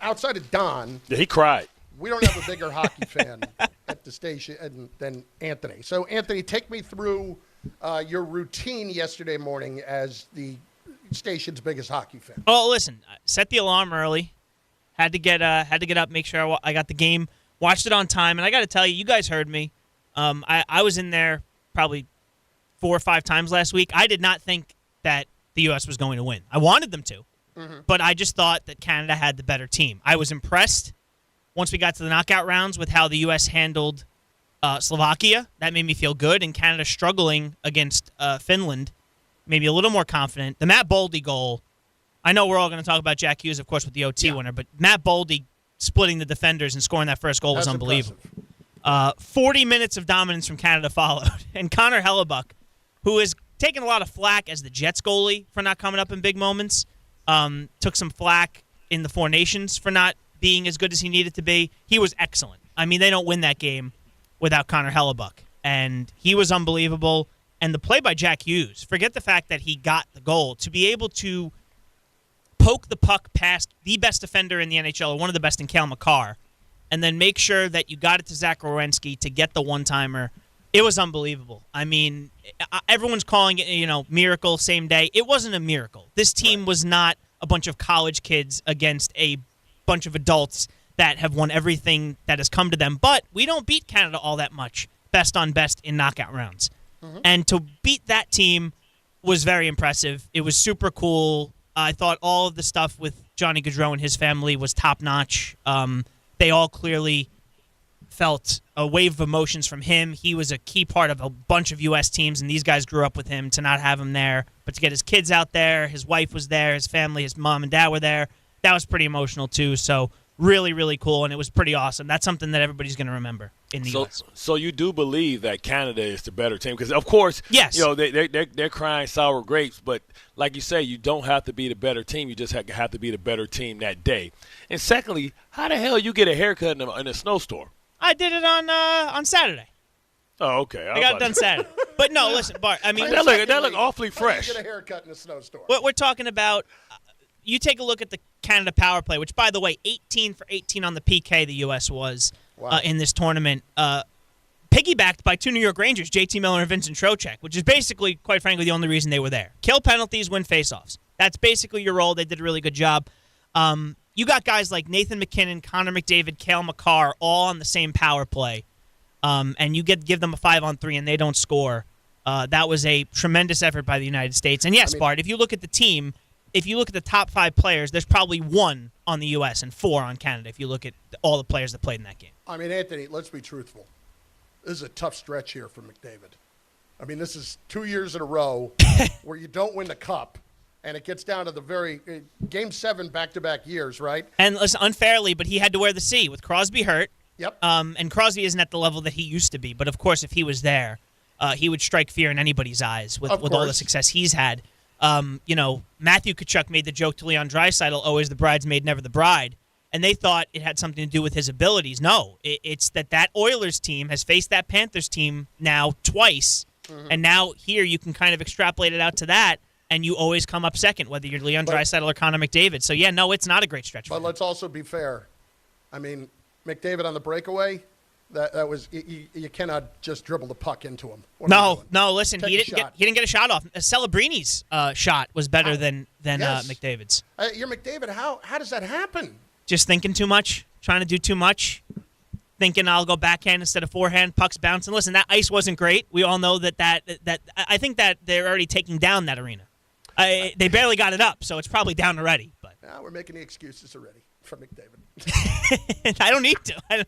[SPEAKER 8] outside of Don.
[SPEAKER 9] Yeah, he cried.
[SPEAKER 8] We don't have a bigger hockey fan at the station than Anthony. So, Anthony, take me through your routine yesterday morning as the station's biggest hockey fan.
[SPEAKER 1] Oh, listen, set the alarm early. Had to get up, make sure I got the game, watched it on time, and I got to tell you, you guys heard me. I was in there probably 4 or 5 times last week. I did not think that the U.S. was going to win. I wanted them to, but I just thought that Canada had the better team. I was impressed once we got to the knockout rounds with how the U.S. handled Slovakia. That made me feel good, and Canada struggling against Finland made me a little more confident. The Matt Boldy goal, I know we're all going to talk about Jack Hughes, of course, with the OT winner, but Matt Boldy splitting the defenders and scoring that first goal was unbelievable. 40 minutes of dominance from Canada followed, and Connor Hellebuck, who has taken a lot of flack as the Jets goalie for not coming up in big moments, took some flack in the Four Nations for not being as good as he needed to be. He was excellent. I mean, they don't win that game without Connor Hellebuck, and he was unbelievable. And the play by Jack Hughes, forget the fact that he got the goal, to be able to poke the puck past the best defender in the NHL, or one of the best in Cale Makar, and then make sure that you got it to Zach Werenski to get the one-timer. It was unbelievable. I mean, everyone's calling it, miracle, same day. It wasn't a miracle. This team was not a bunch of college kids against a bunch of adults that have won everything that has come to them. But we don't beat Canada all that much, best on best in knockout rounds. And to beat that team was very impressive. It was super cool. I thought all of the stuff with Johnny Gaudreau and his family was top-notch. They all clearly felt a wave of emotions from him. He was a key part of a bunch of U.S. teams, and these guys grew up with him. To not have him there, but to get his kids out there, his wife was there, his family, his mom and dad were there. That was pretty emotional, too. So really, really cool, and it was pretty awesome. That's something that everybody's going to remember in the U.S.
[SPEAKER 9] So you do believe that Canada is the better team? Because, of course,
[SPEAKER 1] yes.
[SPEAKER 9] They're crying sour grapes, but like you say, you don't have to be the better team. You just have to be the better team that day. And secondly, how the hell you get a haircut in a snowstorm?
[SPEAKER 1] I did it on Saturday.
[SPEAKER 9] Oh, okay.
[SPEAKER 1] I got it done Saturday. But no, listen, Bart. I mean,
[SPEAKER 9] that look awfully fresh.
[SPEAKER 8] Get a haircut in a snowstorm.
[SPEAKER 1] What we're talking about, you take a look at the Canada power play, which, by the way, 18 for 18 on the PK the U.S. was in this tournament, piggybacked by 2 New York Rangers, JT Miller and Vincent Trocheck, which is basically, quite frankly, the only reason they were there. Kill penalties, win faceoffs. That's basically your role. They did a really good job. You got guys like Nathan McKinnon, Connor McDavid, Cale Makar, all on the same power play, and you give them a 5-on-3 and they don't score. That was a tremendous effort by the United States. And yes, Bart, if you look at the team, if you look at the top 5 players, there's probably 1 on the U.S. and 4 on Canada if you look at all the players that played in that game.
[SPEAKER 8] I mean, Anthony, let's be truthful. This is a tough stretch here for McDavid. I mean, this is 2 years in a row where you don't win the cup, and it gets down to the very Game 7 back-to-back years, right?
[SPEAKER 1] And listen, unfairly, but he had to wear the C with Crosby hurt.
[SPEAKER 8] Yep.
[SPEAKER 1] And Crosby isn't at the level that he used to be, but of course, if he was there, he would strike fear in anybody's eyes with all the success he's had. Matthew Tkachuk made the joke to Leon Draisaitl, always the bridesmaid, never the bride. And they thought it had something to do with his abilities. No, it's that Oilers team has faced that Panthers team now twice. And now here you can kind of extrapolate it out to that, and you always come up second, whether you're Leon Draisaitl or Connor McDavid. So, yeah, no, it's not a great stretch for him.
[SPEAKER 8] But let's also be fair. I mean, McDavid on the breakaway, that was you cannot just dribble the puck into him.
[SPEAKER 1] No, listen, he didn't get a shot off. Celebrini's shot was better than McDavid's.
[SPEAKER 8] You're McDavid. How does that happen?
[SPEAKER 1] Just thinking too much, trying to do too much, thinking I'll go backhand instead of forehand, pucks bouncing. Listen, that ice wasn't great. We all know that I think that they're already taking down that arena. They barely got it up, so it's probably down already. But
[SPEAKER 8] we're making the excuses already for McDavid.
[SPEAKER 1] I don't need to.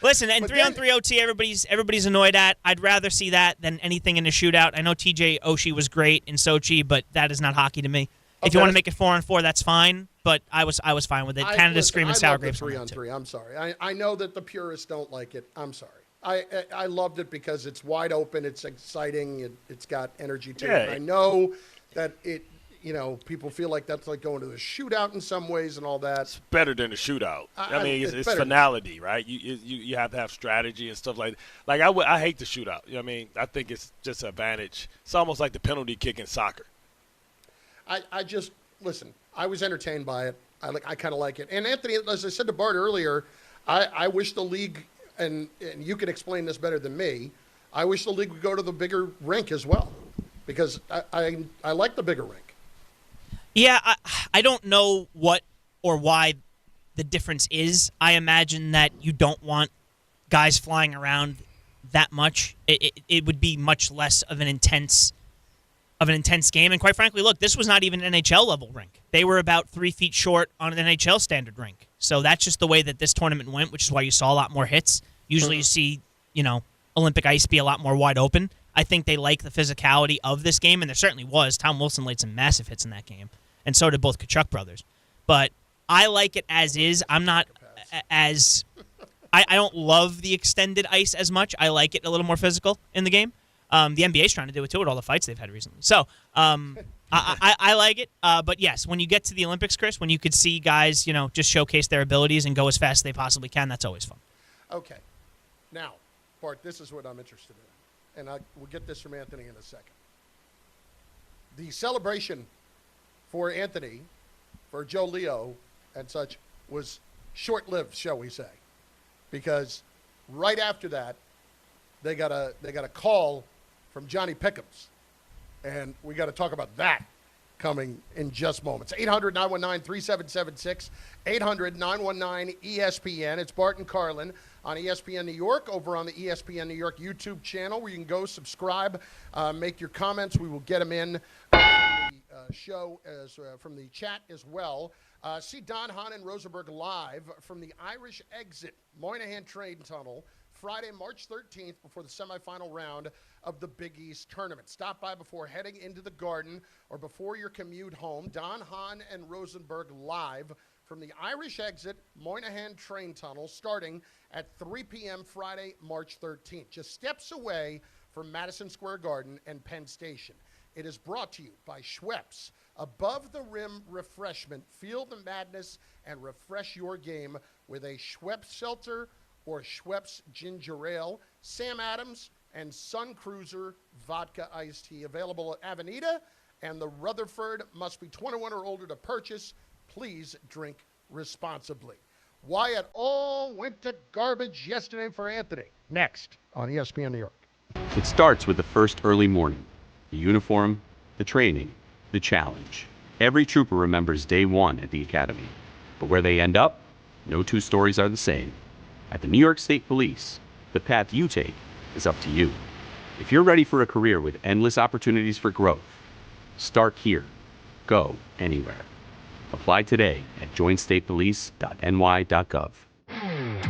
[SPEAKER 1] Listen, and 3-on-3 OT, everybody's annoyed at. I'd rather see that than anything in a shootout. I know TJ Oshie was great in Sochi, but that is not hockey to me. If you want to make it 4-on-4, that's fine. But I was fine with it. Canada's screaming sour grapes.
[SPEAKER 8] 3-on-3. I'm sorry. I know that the purists don't like it. I'm sorry. I loved it because it's wide open. It's exciting. It's got energy to it. And I know that it. People feel like that's like going to the shootout in some ways and all that. It's
[SPEAKER 9] better than a shootout. I mean, it's finality, right? You have to have strategy and stuff like that. Like, I hate the shootout. You know what I mean? I think it's just an advantage. It's almost like the penalty kick in soccer.
[SPEAKER 8] I just – listen, I was entertained by it. I kind of like it. And, Anthony, as I said to Bart earlier, I wish the league, and you can explain this better than me, I wish the league would go to the bigger rink as well, because I like the bigger rink.
[SPEAKER 1] Yeah, I don't know what or why the difference is. I imagine that you don't want guys flying around that much. It would be much less of an intense game. And quite frankly, look, this was not even an NHL level rink. They were about 3 feet short on an NHL standard rink. So that's just the way that this tournament went, which is why you saw a lot more hits. Usually you see, Olympic ice be a lot more wide open. I think they like the physicality of this game, and there certainly was. Tom Wilson laid some massive hits in that game, and so did both Pucik brothers. But I like it as is. I'm not as I don't love the extended ice as much. I like it a little more physical in the game. The NBA's trying to do it too with all the fights they've had recently. So I like it. But yes, when you get to the Olympics, Chris, when you could see guys, just showcase their abilities and go as fast as they possibly can, that's always fun.
[SPEAKER 8] Okay. Now, Bart, this is what I'm interested in. And we'll get this from Anthony in a second. The celebration for Anthony, for Joe Leo and such, was short-lived, shall we say. Because right after that, they got a call from Johnny Pickens. And we got to talk about that coming in just moments. 800-919-3776, 800-919-ESPN. It's Bart and Carlin on ESPN New York, over on the ESPN New York YouTube channel, where you can go subscribe, make your comments. We will get them in from the show, from the chat as well. See Don Hahn and Rosenberg live from the Irish Exit Moynihan Train Tunnel, Friday, March 13th, before the semifinal round of the Big East Tournament. Stop by before heading into the Garden or before your commute home. Don Hahn and Rosenberg live from the Irish Exit Moynihan Train Tunnel, starting at 3 p.m. Friday, March 13th, just steps away from Madison Square Garden and Penn Station. It is brought to you by Schweppes. Above the rim refreshment. Feel the madness and refresh your game with a Schweppes seltzer or Schweppes ginger ale. Sam Adams and Sun Cruiser vodka iced tea, available at Avenida and the Rutherford. Must be 21 or older to purchase. Please drink responsibly. Why it all went to garbage yesterday for Anthony. Next on ESPN New York.
[SPEAKER 3] It starts with the first early morning. The uniform, the training, the challenge. Every trooper remembers day one at the academy. But where they end up, no two stories are the same. At the New York State Police, the path you take is up to you. If you're ready for a career with endless opportunities for growth, start here. Go anywhere. Apply today at joinstatepolice.ny.gov.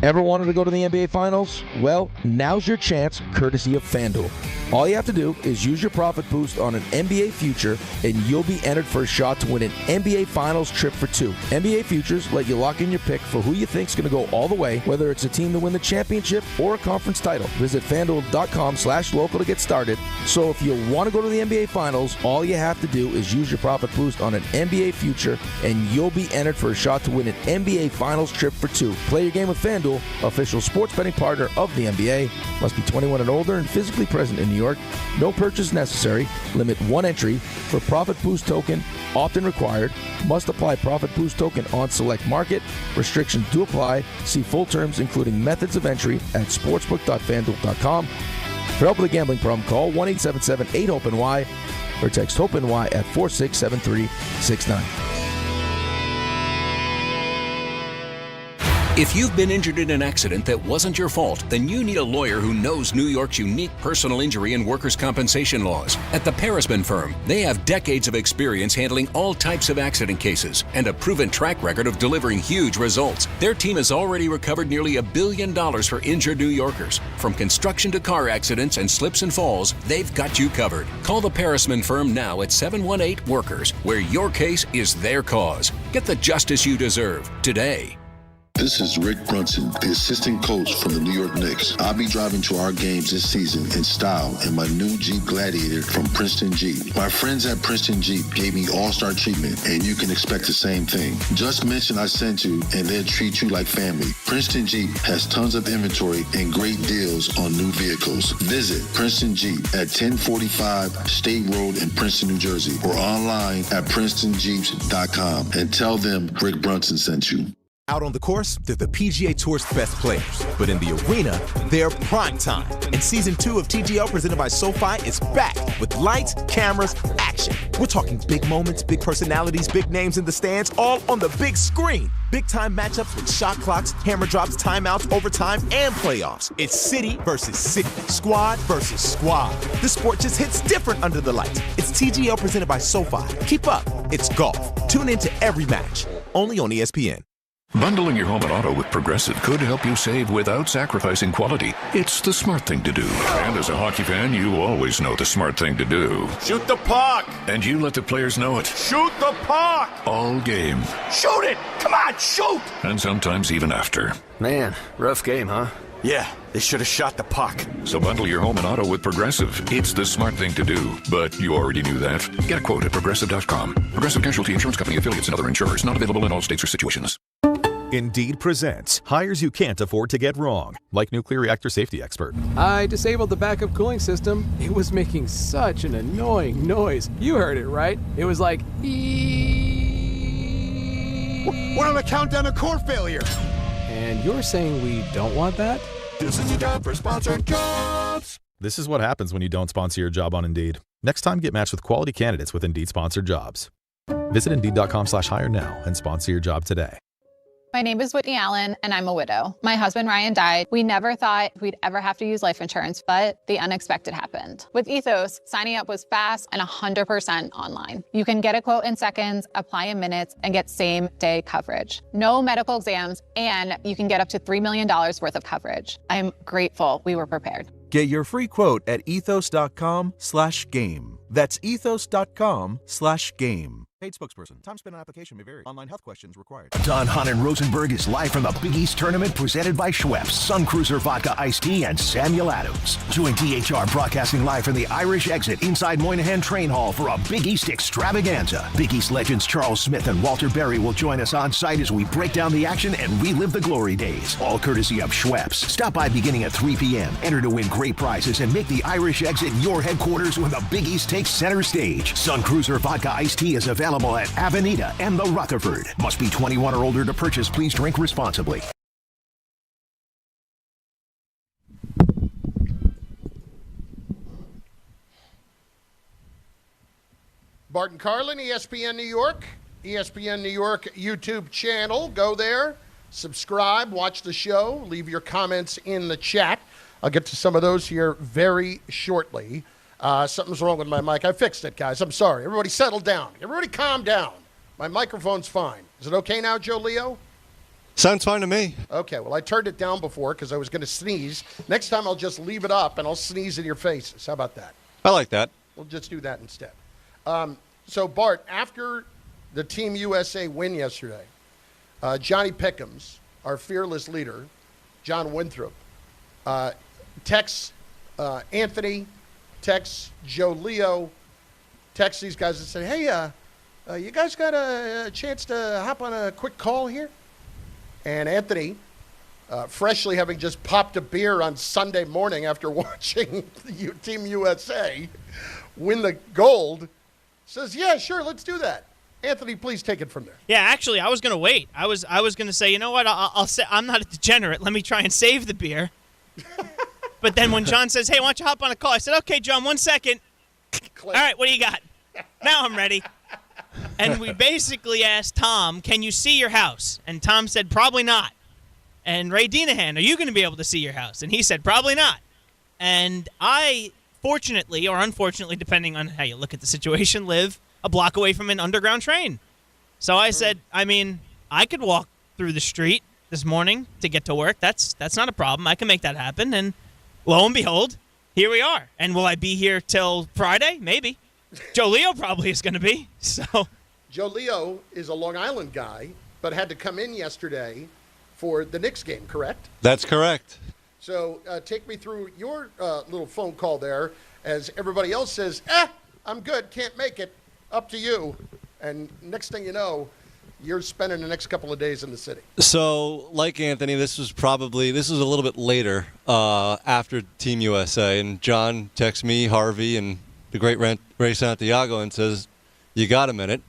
[SPEAKER 18] Ever wanted to go to the NBA Finals? Well, now's your chance, courtesy of FanDuel. All you have to do is use your profit boost on an NBA future, and you'll be entered for a shot to win an NBA Finals trip for two. NBA futures let you lock in your pick for who you think's going to go all the way, whether it's a team to win the championship or a conference title. Visit FanDuel.com/local to get started. So if you want to go to the NBA Finals, all you have to do is use your profit boost on an NBA future, and you'll be entered for a shot to win an NBA Finals trip for two. Play your game with FanDuel, official sports betting partner of the NBA. Must be 21 and older and physically present in New York. No purchase necessary. Limit one entry for profit boost token. Often required. Must apply profit boost token on select market. Restrictions do apply. See full terms, including methods of entry, at sportsbook.fanduel.com. For help with a gambling problem, call 1-877-8-HOPE-NY or text HOPE-NY at 467369.
[SPEAKER 10] If you've been injured in an accident that wasn't your fault, then you need a lawyer who knows New York's unique personal injury and workers' compensation laws. At the Parisman Firm, they have decades of experience handling all types of accident cases and a proven track record of delivering huge results. Their team has already recovered nearly $1 billion for injured New Yorkers. From construction to car accidents and slips and falls, they've got you covered. Call the Parisman Firm now at 718-WORKERS, where your case is their cause. Get the justice you deserve today.
[SPEAKER 4] This is Rick Brunson, the assistant coach from the New York Knicks. I'll be driving to our games this season in style in my new Jeep Gladiator from Princeton Jeep. My friends at Princeton Jeep gave me all-star treatment, and you can expect the same thing. Just mention I sent you, and they'll treat you like family. Princeton Jeep has tons of inventory and great deals on new vehicles. Visit Princeton Jeep at 1045 State Road in Princeton, New Jersey, or online at PrincetonJeeps.com and tell them Rick Brunson sent you.
[SPEAKER 2] Out on the course, they're the PGA Tour's best players. But in the arena, they're prime time. And Season 2 of TGL presented by SoFi is back with lights, cameras, action. We're talking big moments, big personalities, big names in the stands, all on the big screen. Big-time matchups with shot clocks, hammer drops, timeouts, overtime, and playoffs. It's city versus city, squad versus squad. The sport just hits different under the lights. It's TGL presented by SoFi. Keep up. It's golf. Tune into every match. Only on ESPN.
[SPEAKER 5] Bundling your home and auto with Progressive could help you save without sacrificing quality. It's the smart thing to do. And as a hockey fan, you always know the smart thing to do.
[SPEAKER 22] Shoot the puck!
[SPEAKER 5] And you let the players know it.
[SPEAKER 22] Shoot the puck!
[SPEAKER 5] All game.
[SPEAKER 22] Shoot it! Come on, shoot!
[SPEAKER 5] And sometimes even after.
[SPEAKER 6] Man, rough game, huh?
[SPEAKER 22] Yeah, they should have shot the puck.
[SPEAKER 5] So bundle your home and auto with Progressive. It's the smart thing to do. But you already knew that. Get a quote at Progressive.com. Progressive Casualty Insurance Company, affiliates, and other insurers. Not available in all states or situations.
[SPEAKER 7] Indeed presents hires you can't afford to get wrong, like nuclear reactor safety expert.
[SPEAKER 14] I disabled the backup cooling system. It was making such an annoying noise. You heard it, right? It was like,
[SPEAKER 22] We're on the countdown to core failure.
[SPEAKER 14] And you're saying we don't want that?
[SPEAKER 22] This is your job for sponsored jobs.
[SPEAKER 7] This is what happens when you don't sponsor your job on Indeed. Next time, get matched with quality candidates with Indeed sponsored jobs. Visit Indeed.com/hire now and sponsor your job today.
[SPEAKER 24] My name is Whitney Allen, and I'm a widow. My husband, Ryan, died. We never thought we'd ever have to use life insurance, but the unexpected happened. With Ethos, signing up was fast and 100% online. You can get a quote in seconds, apply in minutes, and get same-day coverage. No medical exams, and you can get up to $3 million worth of coverage. I'm grateful we were prepared.
[SPEAKER 20] Get your free quote at ethos.com/game. That's ethos.com/game.
[SPEAKER 25] Paid spokesperson. Time spent on application may vary. Online health questions required.
[SPEAKER 26] Don, Hunt, and Rosenberg is live from the Big East Tournament presented by Schweppes, Sun Cruiser Vodka Iced Tea, and Samuel Adams. Join DHR broadcasting live from the Irish Exit inside Moynihan Train Hall for a Big East extravaganza. Big East legends Charles Smith and Walter Berry will join us on site as we break down the action and relive the glory days. All courtesy of Schweppes. Stop by beginning at 3 p.m. Enter to win great prizes and make the Irish Exit your headquarters when the Big East takes center stage. Sun Cruiser Vodka Iced Tea is available at Avenida and the Rutherford. Must be 21 or older to purchase. Please drink responsibly.
[SPEAKER 8] Bart and Carlin, ESPN New York. ESPN New York YouTube channel. Go there, subscribe, watch the show, leave your comments in the chat. I'll get to some of those here very shortly. Something's wrong with my mic. I fixed it, guys. I'm sorry. Everybody settle down. Everybody calm down. My microphone's fine. Is it okay now, Joe Leo?
[SPEAKER 27] Sounds fine to me.
[SPEAKER 8] Okay, well, I turned it down before because I was going to sneeze. Next time I'll just leave it up and I'll sneeze in your faces. How about that?
[SPEAKER 27] I like that.
[SPEAKER 8] We'll just do that instead. So, Bart, after the Team USA win yesterday, Johnny Pickens, our fearless leader, John Winthrop, texts Anthony, texts Joe Leo, texts these guys and say, hey, you guys got a chance to hop on a quick call here? And Anthony, freshly having just popped a beer on Sunday morning after watching Team USA win the gold, says, yeah, sure, let's do that. Anthony, please take it from there.
[SPEAKER 1] Yeah, actually, I was going to wait. I was going to say, you know what, I'll say I'm not a degenerate. Let me try and save the beer. But then when John says, hey, why don't you hop on a call? I said, okay, John, 1 second. All right, what do you got? Now I'm ready. And we basically asked Tom, can you see your house? And Tom said, probably not. And Ray Dinahan, are you going to be able to see your house? And he said, probably not. And I, fortunately, or unfortunately, depending on how you look at the situation, live a block away from an underground train. So I said, I mean, I could walk through the street this morning to get to work. That's not a problem. I can make that happen. And lo and behold, here we are. And will I be here till Friday? Maybe. Joe Leo probably is going to be. So
[SPEAKER 8] Joe Leo is a Long Island guy, but had to come in yesterday for the Knicks game, correct?
[SPEAKER 27] That's correct.
[SPEAKER 8] So take me through your little phone call there as everybody else says, I'm good, can't make it, up to you. And next thing you know, you're spending the next couple of days in the city.
[SPEAKER 27] So, like Anthony, this was a little bit later after Team USA. And John texts me, Harvey, and the great Ray Santiago and says, you got a minute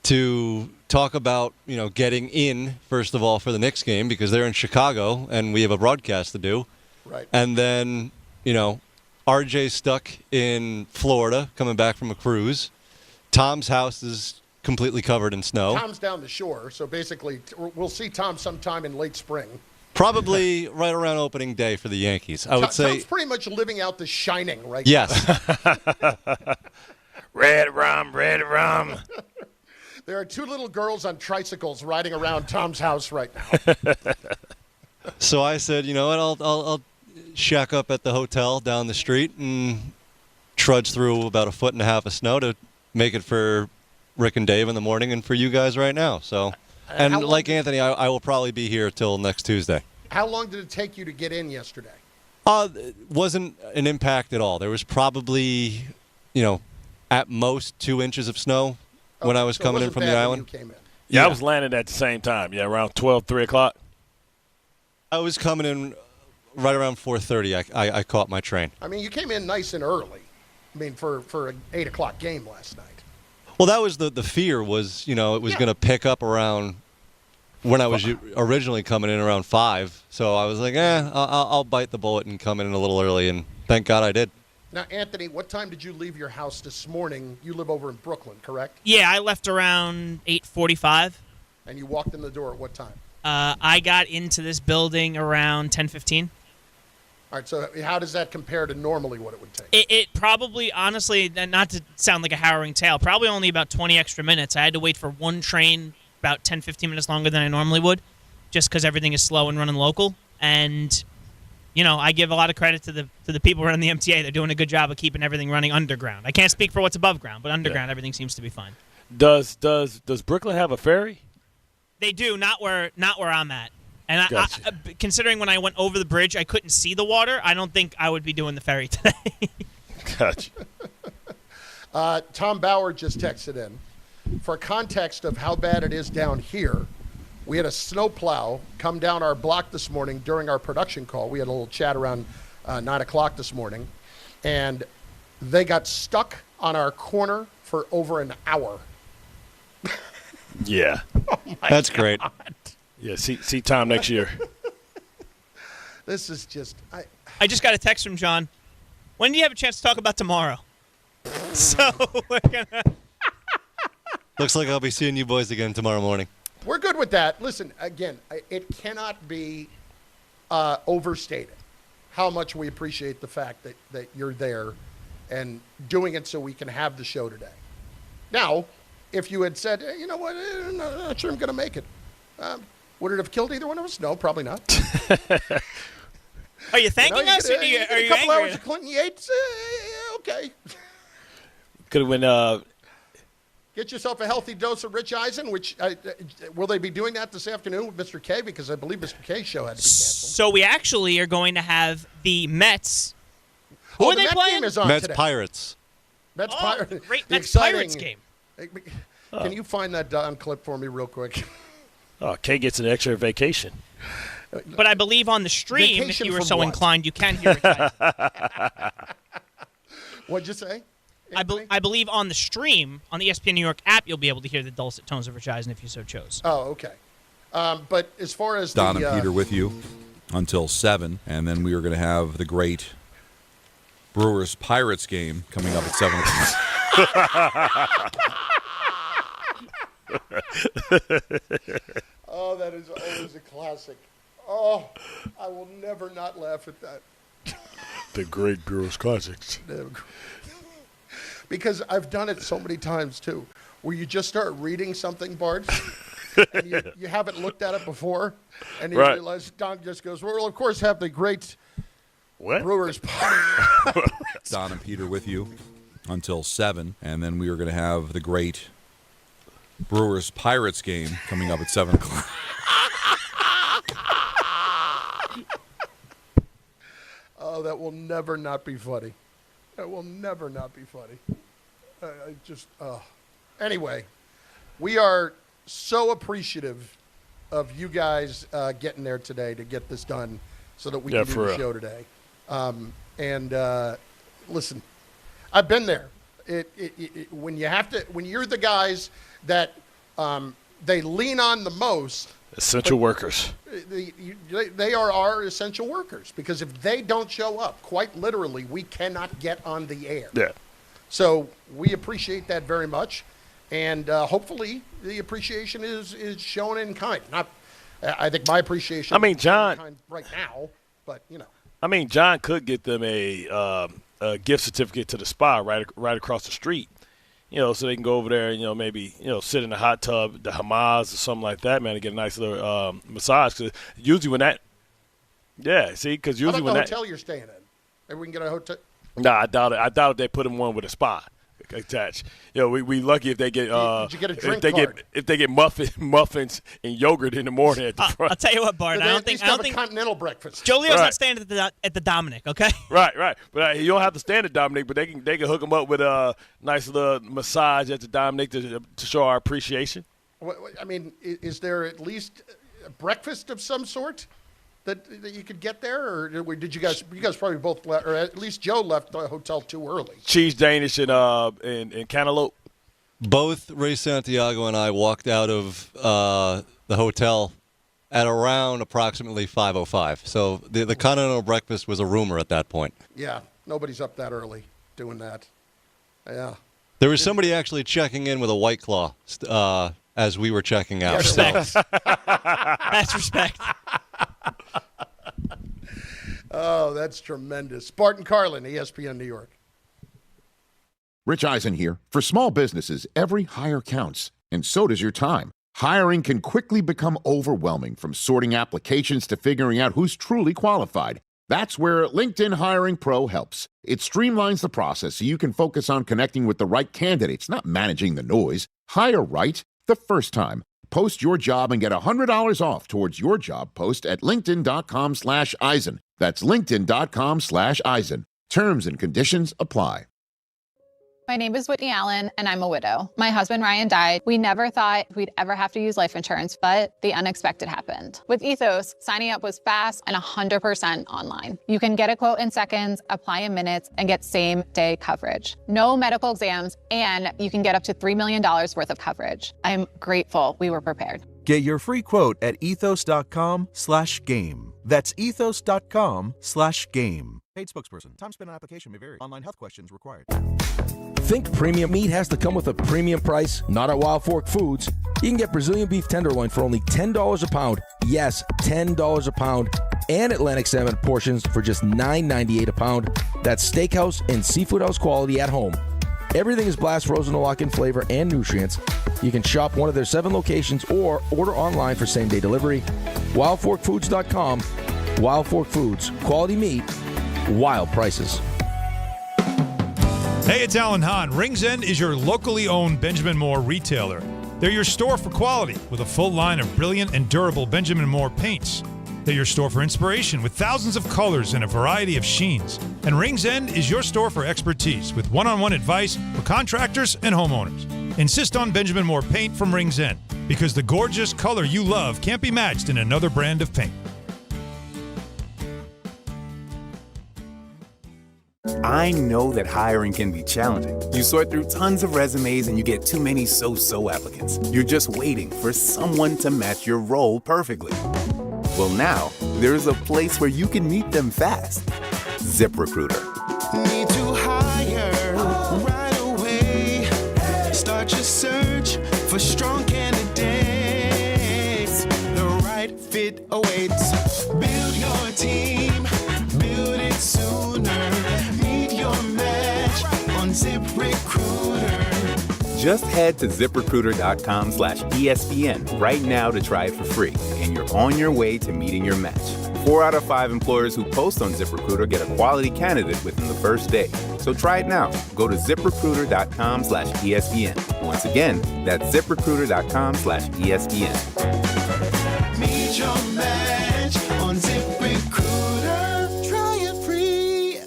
[SPEAKER 27] to talk about, getting in, first of all, for the Knicks game because they're in Chicago and we have a broadcast to do.
[SPEAKER 8] Right.
[SPEAKER 27] And then, RJ's stuck in Florida coming back from a cruise. Tom's house is completely covered in snow.
[SPEAKER 8] Tom's down the shore, so basically we'll see Tom sometime in late spring.
[SPEAKER 27] Probably right around opening day for the Yankees, I would say.
[SPEAKER 8] Tom's pretty much living out The Shining right
[SPEAKER 27] yes.
[SPEAKER 8] now.
[SPEAKER 9] Red rum.
[SPEAKER 8] There are two little girls on tricycles riding around Tom's house right now.
[SPEAKER 27] So I said, you know what, I'll shack up at the hotel down the street and trudge through about 1.5 feet of snow to make it for Rick and Dave in the morning and for you guys right now. So, and like Anthony, I will probably be here till next Tuesday.
[SPEAKER 8] How long did it take you to get in yesterday?
[SPEAKER 27] It wasn't an impact at all. There was probably, at most 2 inches of snow when I was coming in from the island.
[SPEAKER 9] Yeah, I was landing at the same time. Yeah, around 12, 3 o'clock.
[SPEAKER 27] I was coming in right around 4:30. I caught my train.
[SPEAKER 8] I mean, you came in nice and early. I mean, for an 8 o'clock game last night.
[SPEAKER 27] Well, that was the fear was, it was going to pick up around when I was originally coming in around 5. So I was like, I'll bite the bullet and come in a little early, and thank God I did.
[SPEAKER 8] Now, Anthony, what time did you leave your house this morning? You live over in Brooklyn, correct?
[SPEAKER 1] Yeah, I left around 8:45.
[SPEAKER 8] And you walked in the door at what time?
[SPEAKER 1] I got into this building around 10:15.
[SPEAKER 8] All right, so how does that compare to normally what it would take?
[SPEAKER 1] It probably, honestly, not to sound like a harrowing tale, probably only about 20 extra minutes. I had to wait for one train about 10, 15 minutes longer than I normally would, just because everything is slow and running local. And, I give a lot of credit to the people running the MTA. They're doing a good job of keeping everything running underground. I can't speak for what's above ground, but underground everything seems to be fine.
[SPEAKER 9] Does Brooklyn have a ferry?
[SPEAKER 1] They do, not where I'm at. And
[SPEAKER 9] Gotcha.
[SPEAKER 1] Considering when I went over the bridge, I couldn't see the water, I don't think I would be doing the ferry today.
[SPEAKER 9] Gotcha.
[SPEAKER 8] Tom Bauer just texted in. For context of how bad it is down here, we had a snowplow come down our block this morning during our production call. We had a little chat around 9 o'clock this morning, and they got stuck on our corner for over an hour.
[SPEAKER 9] Yeah.
[SPEAKER 27] That's great.
[SPEAKER 9] Yeah, see Tom next year.
[SPEAKER 8] This is just...
[SPEAKER 1] I just got a text from John. When do you have a chance to talk about tomorrow? So we're going to...
[SPEAKER 27] Looks like I'll be seeing you boys again tomorrow morning.
[SPEAKER 8] We're good with that. Listen, again, it cannot be overstated how much we appreciate the fact that you're there and doing it so we can have the show today. Now, if you had said, hey, you know what, I'm not sure I'm going to make it, would it have killed either one of us? No, probably not.
[SPEAKER 1] Are you thanking us, or are you
[SPEAKER 8] a couple
[SPEAKER 1] angry?
[SPEAKER 8] hours of Clinton Yates? Okay.
[SPEAKER 9] Could have been...
[SPEAKER 8] Get yourself a healthy dose of Rich Eisen, which will they be doing that this afternoon with Mr. K? Because I believe Mr. K's show had to be canceled.
[SPEAKER 1] So we actually are going to have the Mets. Who are they
[SPEAKER 8] Met
[SPEAKER 1] playing?
[SPEAKER 8] game is on
[SPEAKER 27] Mets
[SPEAKER 8] today.
[SPEAKER 27] Pirates.
[SPEAKER 8] Mets Pirates.
[SPEAKER 1] Great
[SPEAKER 8] The
[SPEAKER 1] Mets
[SPEAKER 8] exciting-
[SPEAKER 1] Pirates game.
[SPEAKER 8] Can you find that Don clip for me real quick?
[SPEAKER 9] Oh, Kay gets an extra vacation.
[SPEAKER 1] But I believe on the stream,
[SPEAKER 8] Vacation
[SPEAKER 1] if you were
[SPEAKER 8] from
[SPEAKER 1] so
[SPEAKER 8] what?
[SPEAKER 1] inclined, you can hear it.
[SPEAKER 8] What'd you say?
[SPEAKER 1] I believe on the stream, on the ESPN New York app, you'll be able to hear the dulcet tones of Rich Eisen if you so chose.
[SPEAKER 8] Oh, okay. But as far as
[SPEAKER 11] Don
[SPEAKER 8] the,
[SPEAKER 11] and Peter with you until 7, and then we are going to have the great Brewers-Pirates game coming up at 7 o'clock.
[SPEAKER 8] Oh, that is always a classic. Oh, I will never not laugh at that.
[SPEAKER 9] The great Brewers Classics.
[SPEAKER 8] Because I've done it so many times, too, where you just start reading something, Bart, and you haven't looked at it before, and you realize Don just goes, well, we'll, of course, have the great Brewers.
[SPEAKER 11] Don and Peter with you until 7, and then we are going to have the great Brewers-Pirates game coming up at 7 o'clock.
[SPEAKER 8] Oh, that will never not be funny. That will never not be funny. Anyway, we are so appreciative of you guys getting there today to get this done so that we can do the show today. Listen, I've been there. When you're the guys that they lean on the most.
[SPEAKER 9] Essential workers.
[SPEAKER 8] They are our essential workers because if they don't show up, quite literally, we cannot get on the air.
[SPEAKER 9] Yeah.
[SPEAKER 8] So we appreciate that very much, and hopefully the appreciation is shown in kind. Not, I think my appreciation.
[SPEAKER 9] I mean, John,
[SPEAKER 8] is in kind right now, but you know.
[SPEAKER 9] I mean, John could get them a gift certificate to the spa right across the street. You know, so they can go over there and, you know, maybe, you know, sit in the hot tub, the Hamas or something like that, man, and get a nice little massage. Because usually when that – yeah, see, because usually when that –
[SPEAKER 8] How about the hotel you're staying in? Maybe we can get a hotel –
[SPEAKER 9] Nah, I doubt it. I doubt they put him one with a spa attached. You know, we lucky if they get
[SPEAKER 8] did you get a drink
[SPEAKER 9] card? If they get muffins and yogurt in the morning at the front.
[SPEAKER 1] I'll tell you what, Bart. I don't think
[SPEAKER 8] a continental breakfast.
[SPEAKER 1] Joe Leo's not staying at the Dominic, okay?
[SPEAKER 9] Right. But you don't have to stand at Dominic, but they can hook him up with a nice little massage at the Dominic to show our appreciation.
[SPEAKER 8] I mean, is there at least a breakfast of some sort that you could get there, or did you guys probably both left, or at least Joe left the hotel too early?
[SPEAKER 9] Cheese Danish and cantaloupe.
[SPEAKER 27] Both Ray Santiago and I walked out of the hotel at around approximately 5:05. So the continental breakfast was a rumor at that point.
[SPEAKER 8] Yeah, nobody's up that early doing that. Yeah.
[SPEAKER 27] There was somebody actually checking in with a White Claw as we were checking out.
[SPEAKER 1] Respect. That's respect.
[SPEAKER 8] Oh, that's tremendous. Bart and Carlin, ESPN New York.
[SPEAKER 12] Rich Eisen here. For small businesses, every hire counts, and so does your time. Hiring can quickly become overwhelming, from sorting applications to figuring out who's truly qualified. That's where LinkedIn Hiring Pro helps. It streamlines the process so you can focus on connecting with the right candidates, not managing the noise. Hire right the first time. Post your job and get $100 off towards your job post at linkedin.com/Eisen. That's linkedin.com/Eisen. Terms and conditions apply.
[SPEAKER 24] My name is Whitney Allen, and I'm a widow. My husband, Ryan, died. We never thought we'd ever have to use life insurance, but the unexpected happened. With Ethos, signing up was fast and 100% online. You can get a quote in seconds, apply in minutes, and get same-day coverage. No medical exams, and you can get up to $3 million worth of coverage. I'm grateful we were prepared.
[SPEAKER 25] Get your free quote at ethos.com/game. That's ethos.com/game. Paid spokesperson. Time spent on application may vary. Online health questions required.
[SPEAKER 18] Think premium meat has to come with a premium price? Not at Wild Fork Foods. You can get Brazilian beef tenderloin for only $10 a pound. Yes, $10 a pound. And Atlantic salmon portions for just $9.98 a pound. That's steakhouse and seafood house quality at home. Everything is blast frozen to lock in flavor and nutrients. You can shop one of their 7 locations or order online for same-day delivery. WildForkFoods.com. Wild Fork Foods. Quality meat. Wild prices.
[SPEAKER 13] Hey, it's Alan Hahn. Rings End is your locally owned Benjamin Moore retailer. They're your store for quality with a full line of brilliant and durable Benjamin Moore paints. They're your store for inspiration with thousands of colors and a variety of sheens. And Rings End is your store for expertise with one-on-one advice for contractors and homeowners. Insist on Benjamin Moore paint from Rings End because the gorgeous color you love can't be matched in another brand of paint.
[SPEAKER 15] I know that hiring can be challenging. You sort through tons of resumes and you get too many so-so applicants. You're just waiting for someone to match your role perfectly. Well, now, there's a place where you can meet them fast. ZipRecruiter.
[SPEAKER 16] Need to hire right away. Start your search for strong candidates. The right fit awaits. Build your team. Build it sooner. Meet your match on ZipRecruiter.
[SPEAKER 15] Just head to ZipRecruiter.com/ESPN right now to try it for free, and you're on your way to meeting your match. 4 out of 5 employers who post on ZipRecruiter get a quality candidate within the first day. So try it now. Go to ZipRecruiter.com/ESPN. Once again, that's ZipRecruiter.com/ESPN.
[SPEAKER 16] Meet your match on ZipRecruiter. Try it free.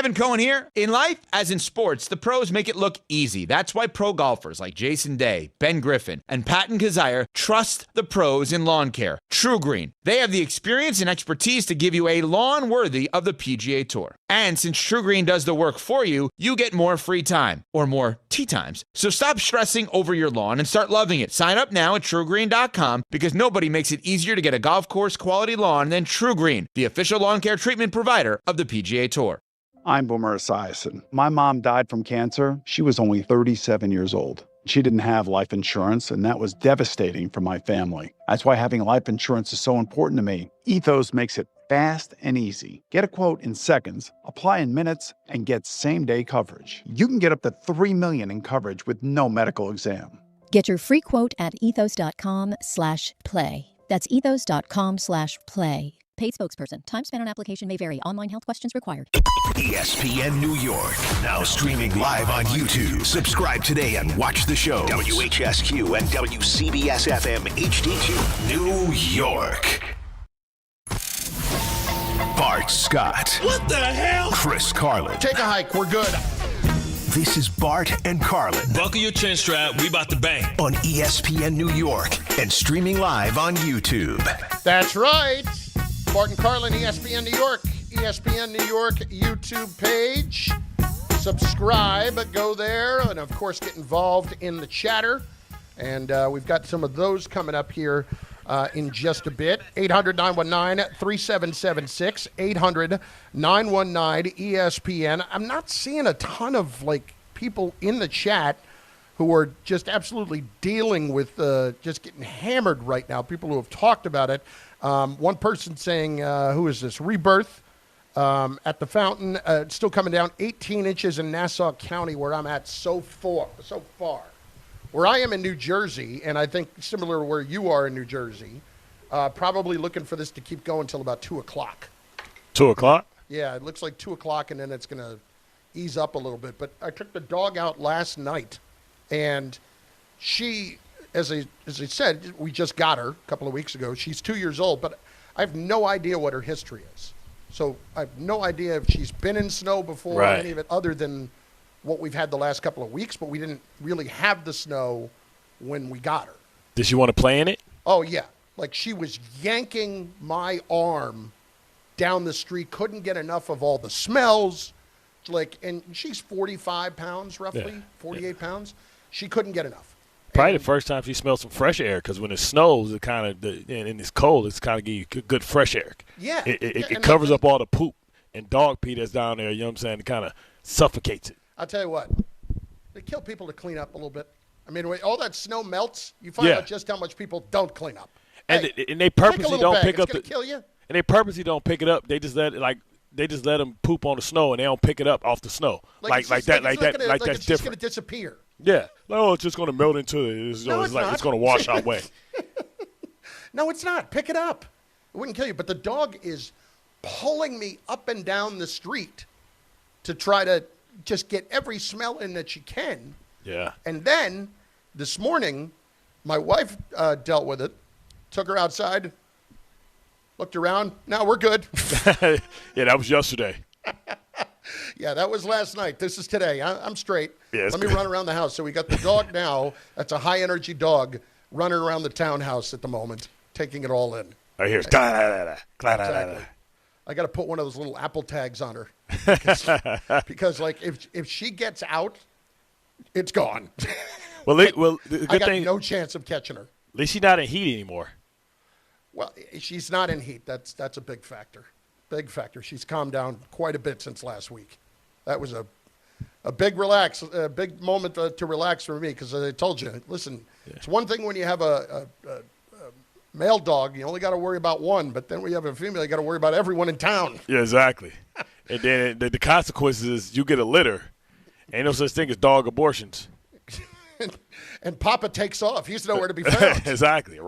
[SPEAKER 3] Kevin Cohen here. In life, as in sports, the pros make it look easy. That's why pro golfers like Jason Day, Ben Griffin, and Patton Kazire trust the pros in lawn care. True Green. They have the experience and expertise to give you a lawn worthy of the PGA Tour. And since True Green does the work for you, you get more free time, or more tee times. So stop stressing over your lawn and start loving it. Sign up now at TrueGreen.com because nobody makes it easier to get a golf course quality lawn than True Green, the official lawn care treatment provider of the PGA Tour.
[SPEAKER 10] I'm Boomer Esiason. My mom died from cancer. She was only 37 years old. She didn't have life insurance, and that was devastating for my family. That's why having life insurance is so important to me. Ethos makes it fast and easy. Get a quote in seconds, apply in minutes, and get same-day coverage. You can get up to $3 million in coverage with no medical exam.
[SPEAKER 17] Get your free quote at ethos.com/play. That's ethos.com/play. Paid spokesperson. Time spent on application may vary. Online health questions required.
[SPEAKER 26] ESPN New York. Now streaming live on YouTube. Subscribe today and watch the show. WHSQ and WCBS-FM HD2. New York. Bart Scott.
[SPEAKER 8] What the hell?
[SPEAKER 26] Chris Carlin.
[SPEAKER 8] Take a hike. We're good.
[SPEAKER 26] This is Bart and Carlin.
[SPEAKER 19] Buckle your chin strap. We about to bang.
[SPEAKER 26] On ESPN New York and streaming live on YouTube.
[SPEAKER 8] That's right. Bart and Carlin, ESPN New York. ESPN New York YouTube page. Subscribe. Go there. And, of course, get involved in the chatter. And we've got some of those coming up here in just a bit. 800-919-3776. 800-919-ESPN. I'm not seeing a ton of, people in the chat who are just absolutely dealing with just getting hammered right now, people who have talked about it. One person saying, who is this? Rebirth at the fountain. Still coming down 18 inches in Nassau County where I'm at so far. Where I am in New Jersey, and I think similar to where you are in New Jersey, probably looking for this to keep going until about 2 o'clock.
[SPEAKER 9] 2 o'clock?
[SPEAKER 8] Yeah, it looks like 2 o'clock, and then it's going to ease up a little bit. But I took the dog out last night, and she, as I said, we just got her a couple of weeks ago. She's 2 years old, but I have no idea what her history is. So I have no idea if she's been in snow before or any of it other than what we've had the last couple of weeks, but we didn't really have the snow when we got her.
[SPEAKER 9] Did she want to play in it?
[SPEAKER 8] Oh, yeah. She was yanking my arm down the street, couldn't get enough of all the smells. And she's 45 pounds, roughly, 48 pounds. She couldn't get enough.
[SPEAKER 9] Probably the first time she smelled some fresh air, because when it snows, it kind of, and it's cold, it's kind of give you good fresh air.
[SPEAKER 8] Yeah.
[SPEAKER 9] It covers up all the poop and dog pee that's down there, you know what I'm saying? It kind of suffocates it.
[SPEAKER 8] I'll tell you what, they kill people to clean up a little bit. I mean, when all that snow melts, you find out just how much people don't clean up.
[SPEAKER 9] And they purposely don't pick up
[SPEAKER 8] kill you.
[SPEAKER 9] And they purposely don't pick it up. They just let them poop on the snow, and they don't pick it up off the snow. That's
[SPEAKER 8] it's
[SPEAKER 9] different.
[SPEAKER 8] Just going to disappear.
[SPEAKER 9] Yeah. Oh, it's just going to melt into it. It's going to wash our way.
[SPEAKER 8] No, it's not. Pick it up. It wouldn't kill you. But the dog is pulling me up and down the street to try to just get every smell in that she can.
[SPEAKER 9] Yeah.
[SPEAKER 8] And then this morning, my wife dealt with it, took her outside, looked around. Now we're good.
[SPEAKER 9] Yeah, that was yesterday.
[SPEAKER 8] Yeah, that was last night. This is today. I'm straight.
[SPEAKER 9] Yeah,
[SPEAKER 8] Let me run around the house. So we got the dog now. That's a high-energy dog running around the townhouse at the moment, taking it all in.
[SPEAKER 9] I hear
[SPEAKER 8] Exactly. I got to put one of those little Apple tags on her because if she gets out, it's gone.
[SPEAKER 9] Well, the good
[SPEAKER 8] I got
[SPEAKER 9] thing,
[SPEAKER 8] no chance of catching her.
[SPEAKER 9] At least she's not in heat anymore.
[SPEAKER 8] Well, she's not in heat. That's a big factor. Big factor. She's calmed down quite a bit since last week. That was a big big moment to relax for me because as I told you, listen, it's one thing when you have a male dog, you only got to worry about one, but then when you have a female, you got to worry about everyone in town.
[SPEAKER 9] Yeah, exactly. And then the consequences is you get a litter. Ain't no such thing as dog abortions.
[SPEAKER 8] And Papa takes off. He's nowhere to be found.
[SPEAKER 9] Exactly.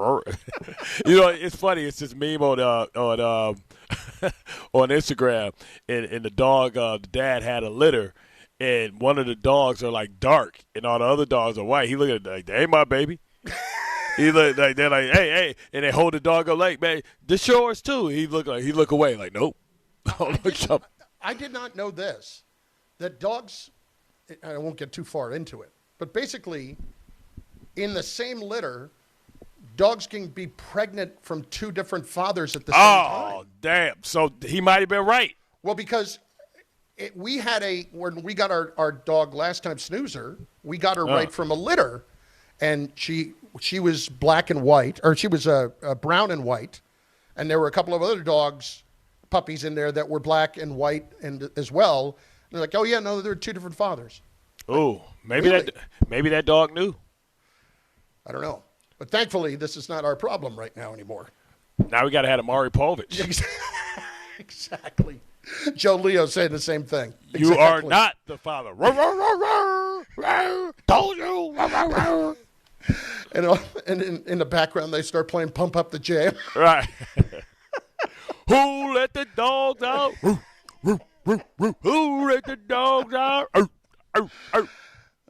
[SPEAKER 9] It's funny. It's this meme on Instagram, and the dog, the dad had a litter, and one of the dogs are dark, and all the other dogs are white. He look at it like, "Hey, my baby." He look like they're like, "Hey," and they hold the dog up like, "Man, this yours too." He look away like, "Nope."
[SPEAKER 8] I did not know this. that dogs, I won't get too far into it, but basically in the same litter, dogs can be pregnant from two different fathers at the same time.
[SPEAKER 9] Oh, damn. So he might have been right.
[SPEAKER 8] Well, because when we got our dog last time, Snoozer, we got her right from a litter, and she was black and white, or she was brown and white, and there were a couple of other puppies in there that were black and white and as well. And they're like, oh yeah, no, there were two different fathers.
[SPEAKER 9] Oh, maybe that dog knew.
[SPEAKER 8] I don't know, but thankfully this is not our problem right now anymore.
[SPEAKER 9] Now we got to have Amari Povich.
[SPEAKER 8] Exactly. Joe Leo saying the same thing.
[SPEAKER 9] You
[SPEAKER 8] Exactly.
[SPEAKER 9] are not the father. Told you.
[SPEAKER 8] And in the background, they start playing Pump Up the Jam.
[SPEAKER 9] Right. Who let the dogs out? Who let the dogs out?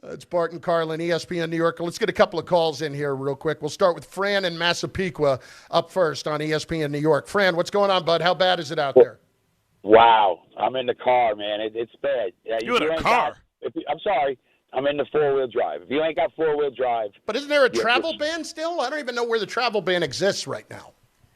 [SPEAKER 8] It's Bart and Carlin, ESPN New York. Let's get a couple of calls in here real quick. We'll start with Fran in Massapequa up first on ESPN New York. Fran, what's going on, bud? How bad is it out there?
[SPEAKER 2] Wow. I'm in the car, man. It's bad.
[SPEAKER 9] You in a car?
[SPEAKER 2] I'm sorry. I'm in the four-wheel drive. If you ain't got four-wheel drive.
[SPEAKER 8] But isn't there a travel ban still? I don't even know where the travel ban exists right now.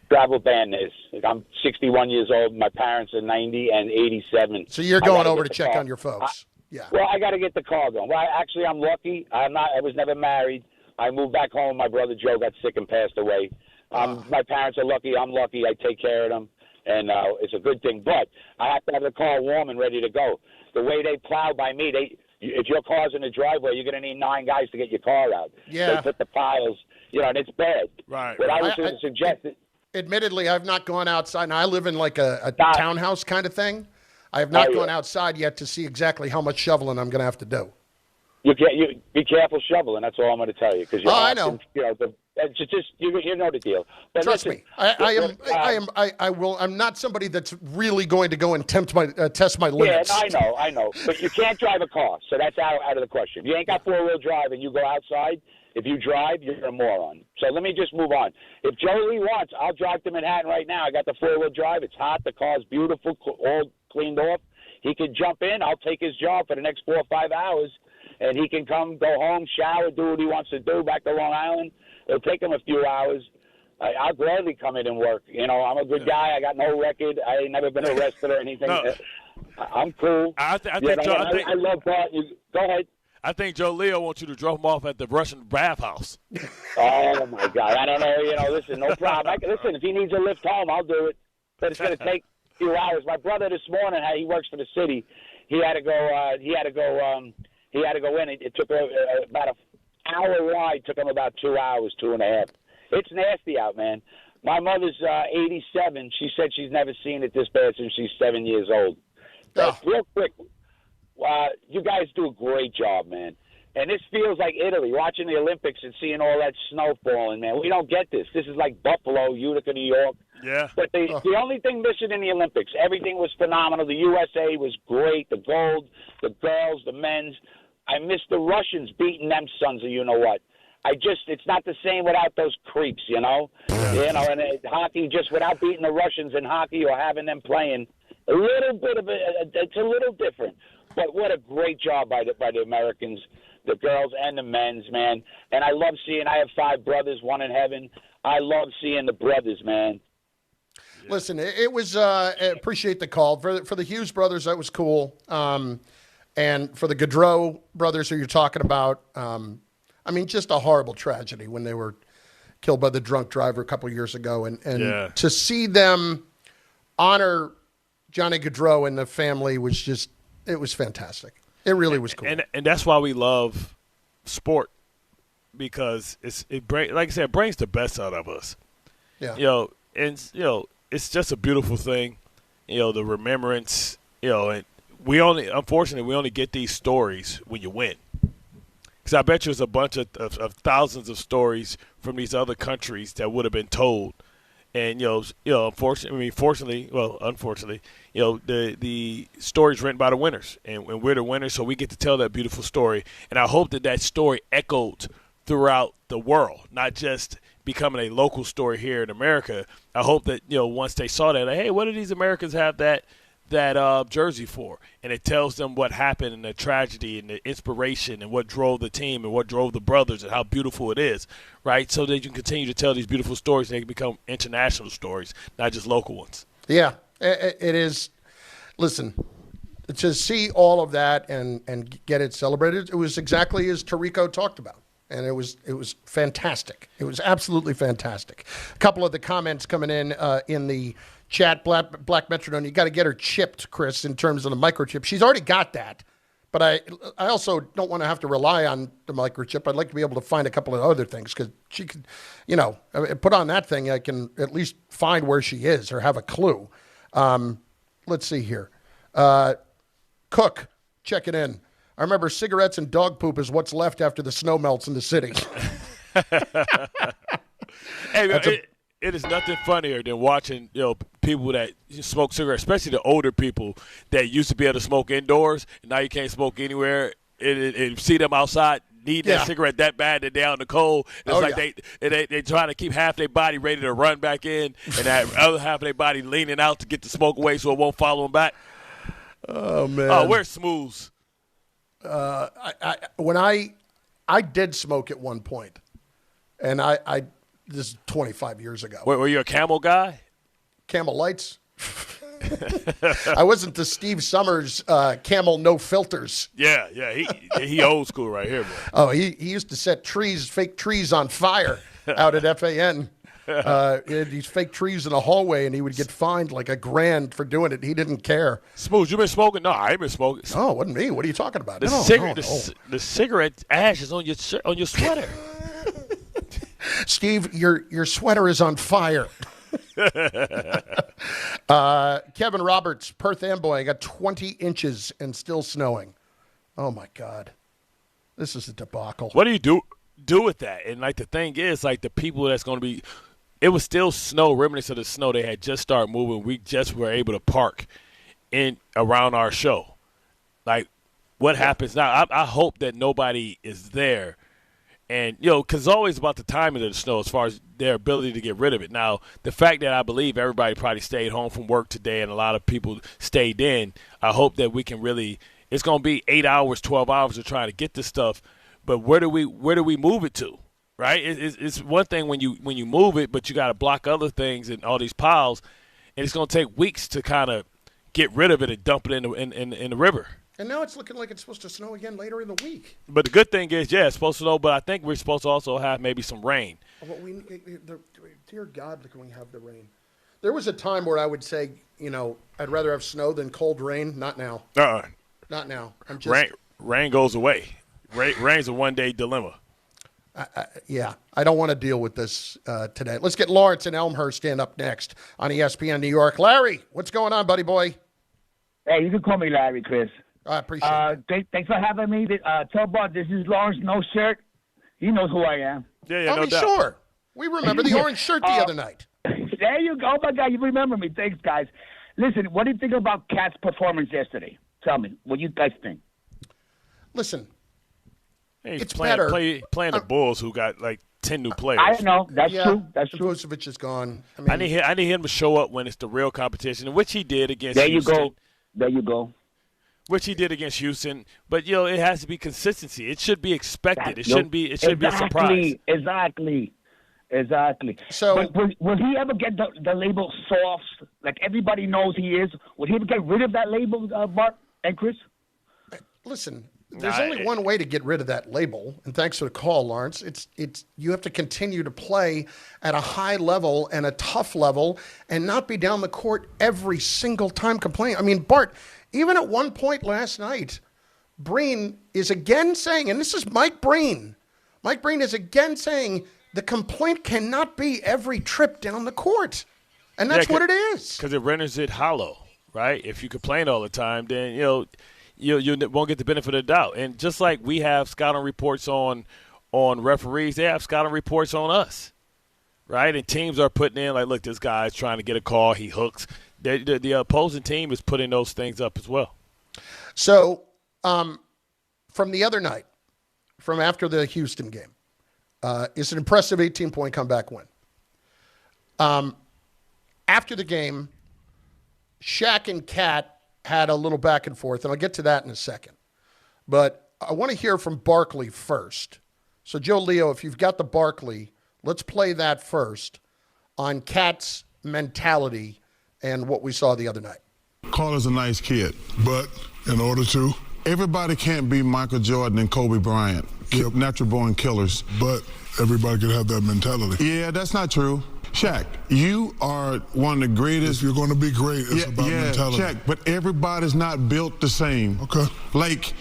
[SPEAKER 2] Travel ban is. I'm 61 years old. My parents are 90 and 87.
[SPEAKER 8] So you're going over to check on your folks. Yeah.
[SPEAKER 2] Well, I got to get the car going. Well, actually, I'm lucky. I was never married. I moved back home. My brother Joe got sick and passed away. My parents are lucky. I'm lucky. I take care of them, and it's a good thing. But I have to have the car warm and ready to go. The way they plow by me, if your car's in the driveway, you're going to need 9 guys to get your car out.
[SPEAKER 8] Yeah.
[SPEAKER 2] They put the piles, and it's bad.
[SPEAKER 9] Right.
[SPEAKER 2] But I was going to suggest that.
[SPEAKER 8] Admittedly, I've not gone outside. Now, I live in like a townhouse kind of thing. I have not gone outside yet to see exactly how much shoveling I'm going to have to do.
[SPEAKER 2] You be careful shoveling. That's all I'm going to tell you. Because
[SPEAKER 8] I know.
[SPEAKER 2] You know the deal. But
[SPEAKER 8] Trust me, I'm not somebody that's really going to go and test my limits.
[SPEAKER 2] Yeah, I know. But you can't drive a car, so that's out of the question. If you ain't got four-wheel drive and you go outside, if you drive, you're a moron. So let me just move on. If Joey wants, I'll drive to Manhattan right now. I got the four-wheel drive. It's hot. The car's beautiful, all cleaned off. He can jump in. I'll take his job for the next 4 or 5 hours, and he can come, go home, shower, do what he wants to do back to Long Island. It'll take him a few hours. I'll gladly come in and work. I'm a good guy. I got no record. I ain't never been arrested or anything.
[SPEAKER 9] No.
[SPEAKER 2] I'm cool.
[SPEAKER 9] I
[SPEAKER 2] love Bart. Go ahead.
[SPEAKER 9] I think Joe Leo wants you to drop him off at the Russian bathhouse.
[SPEAKER 2] Oh, my God. I don't know. Listen, no problem. Listen, if he needs a lift home, I'll do it. But it's going to take a few hours. My brother this morning, he works for the city. He had to go. He had to go in. It took about an hour ride. Took him about 2 hours, 2.5. It's nasty out, man. My mother's 87. She said she's never seen it this bad since she's 7 years old. Real quick. You guys do a great job, man. And this feels like Italy, watching the Olympics and seeing all that snow falling, man. We don't get this. This is like Buffalo, Utica, New York.
[SPEAKER 9] Yeah.
[SPEAKER 2] But the only thing missing in the Olympics, everything was phenomenal. The USA was great, the gold, the girls, the men's. I miss the Russians beating them sons of you-know-what. It's not the same without those creeps, and hockey, just without beating the Russians in hockey or having them playing, a little bit of it's a little different. But what a great job by the Americans, the girls and the men's, man. And I love seeing, I have 5 brothers, one in heaven. I love seeing the brothers, man.
[SPEAKER 8] Listen, it was, appreciate the call. For the Hughes brothers, that was cool. And for the Gaudreau brothers who you're talking about, just a horrible tragedy when they were killed by the drunk driver a couple of years ago. And to see them honor Johnny Gaudreau and the family was just, it was fantastic. It really was cool.
[SPEAKER 9] And that's why we love sport, because it brings the best out of us.
[SPEAKER 8] Yeah.
[SPEAKER 9] It's just a beautiful thing. The remembrance, and unfortunately we only get these stories when you win. Because I bet you there's a bunch of thousands of stories from these other countries that would have been told. And unfortunately, the story's written by the winners, and we're the winners, so we get to tell that beautiful story. And I hope that story echoed throughout the world, not just becoming a local story here in America. I hope that once they saw that, hey, what do these Americans have that that jersey for, and it tells them what happened and the tragedy and the inspiration and what drove the team and what drove the brothers and how beautiful it is, right? So that you can continue to tell these beautiful stories and they can become international stories, not just local ones.
[SPEAKER 8] Yeah, it is. Listen, to see all of that and get it celebrated, it was exactly as Tarico talked about. And it was fantastic. It was absolutely fantastic. A couple of the comments coming in the chat, Black Metronome, you got to get her chipped, Chris, in terms of the microchip. She's already got that. But I also don't want to have to rely on the microchip. I'd like to be able to find a couple of other things because she could, put on that thing. I can at least find where she is or have a clue. Let's see here. Cook, checking in. I remember cigarettes and dog poop is what's left after the snow melts in the city.
[SPEAKER 9] Hey, it is nothing funnier than watching people that smoke cigarettes, especially the older people that used to be able to smoke indoors, and now you can't smoke anywhere. And see them outside need that cigarette that bad that they're out in the cold. It's they trying to keep half their body ready to run back in, and that other half of their body leaning out to get the smoke away so it won't follow them back.
[SPEAKER 8] Oh man!
[SPEAKER 9] Oh, where's Smooth?
[SPEAKER 8] When I did smoke at one point, and I this is 25 years ago.
[SPEAKER 9] Were you a Camel guy?
[SPEAKER 8] Camel Lights. I wasn't the Steve Summers Camel no filters.
[SPEAKER 9] Yeah, he old school right here, boy.
[SPEAKER 8] Oh, he used to set fake trees on fire out at FAN. He had these fake trees in the hallway, and he would get fined like $1,000 for doing it. He didn't care.
[SPEAKER 9] Smooth, you been smoking? No, I ain't been smoking.
[SPEAKER 8] Oh, it wasn't me. What are you talking about?
[SPEAKER 9] The cigarette ash is on your sweater.
[SPEAKER 8] Steve, your sweater is on fire. Kevin Roberts, Perth Amboy, got 20 inches and still snowing. Oh my God, this is a debacle.
[SPEAKER 9] What do you do with that? And the thing is, the people that's going to be, it was still snow, remnants of the snow. They had just started moving. We just were able to park in around our show. What happens now? I hope that nobody is there. And, because it's always about the timing of the snow as far as their ability to get rid of it. Now, the fact that I believe everybody probably stayed home from work today and a lot of people stayed in, I hope that we can really – it's going to be 8 hours, 12 hours of trying to get this stuff. But where do we move it to, right? It's one thing when you move it, but you got to block other things and all these piles, and it's going to take weeks to kind of get rid of it and dump it in the river.
[SPEAKER 8] And now it's looking like it's supposed to snow again later in the week.
[SPEAKER 9] But the good thing is, it's supposed to snow, but I think we're supposed to also have maybe some rain.
[SPEAKER 8] Well, dear God, can we have the rain? There was a time where I would say, I'd rather have snow than cold rain. Not now. Not now. I'm just
[SPEAKER 9] rain goes away. Rain's a one-day dilemma.
[SPEAKER 8] I don't want to deal with this today. Let's get Lawrence and Elmhurst in up next on ESPN New York. Larry, what's going on, buddy boy?
[SPEAKER 4] Hey, you can call me Larry, Chris.
[SPEAKER 8] I appreciate it.
[SPEAKER 4] Thanks for having me. Tell Bart this is Lawrence No Shirt. He knows who I am.
[SPEAKER 9] Yeah, no doubt.
[SPEAKER 8] Sure. We remember the orange shirt the other night.
[SPEAKER 4] There you go. Oh, my God, you remember me. Thanks, guys. Listen, what do you think about Cat's performance yesterday? Tell me. What do you guys think?
[SPEAKER 8] Listen,
[SPEAKER 9] it's
[SPEAKER 8] playing
[SPEAKER 9] the Bulls, who got 10 new players.
[SPEAKER 4] I know. That's true. That's true.
[SPEAKER 8] Vucevic is gone.
[SPEAKER 9] I need him to show up when it's the real competition, which he did against
[SPEAKER 4] Houston. There you go.
[SPEAKER 9] Which he did against Houston, but it has to be consistency. It should be expected. It shouldn't be. It should be a surprise.
[SPEAKER 4] Exactly.
[SPEAKER 8] So,
[SPEAKER 4] but will he ever get the label soft, like everybody knows he is? Will he ever get rid of that label, Bart and Chris?
[SPEAKER 8] Listen, there's only one way to get rid of that label, and thanks for the call, Lawrence. It's you have to continue to play at a high level and a tough level, and not be down the court every single time complaining. I mean, Bart. Even at one point last night, Breen is again saying, and this is Mike Breen. Mike Breen is again saying the complaint cannot be every trip down the court. And that's what it is.
[SPEAKER 9] Because it renders it hollow, right? If you complain all the time, then, you won't get the benefit of the doubt. And just like we have scouting reports on referees, they have scouting reports on us, right? And teams are putting in, look, this guy's trying to get a call, he hooks. The opposing team is putting those things up as well.
[SPEAKER 8] So, from the other night, from after the Houston game, it's an impressive 18-point comeback win. After the game, Shaq and Kat had a little back and forth, and I'll get to that in a second. But I want to hear from Barkley first. So, Joe Leo, if you've got the Barkley, let's play that first on Cat's mentality and what we saw the other night.
[SPEAKER 5] Carter's a nice kid, but in order to, everybody can't be Michael Jordan and Kobe Bryant, natural-born killers. But everybody can have that mentality. Yeah, that's not true. Shaq, you are one of the greatest. If you're going to be great, it's about mentality. Shaq, but everybody's not built the same. Okay. Like,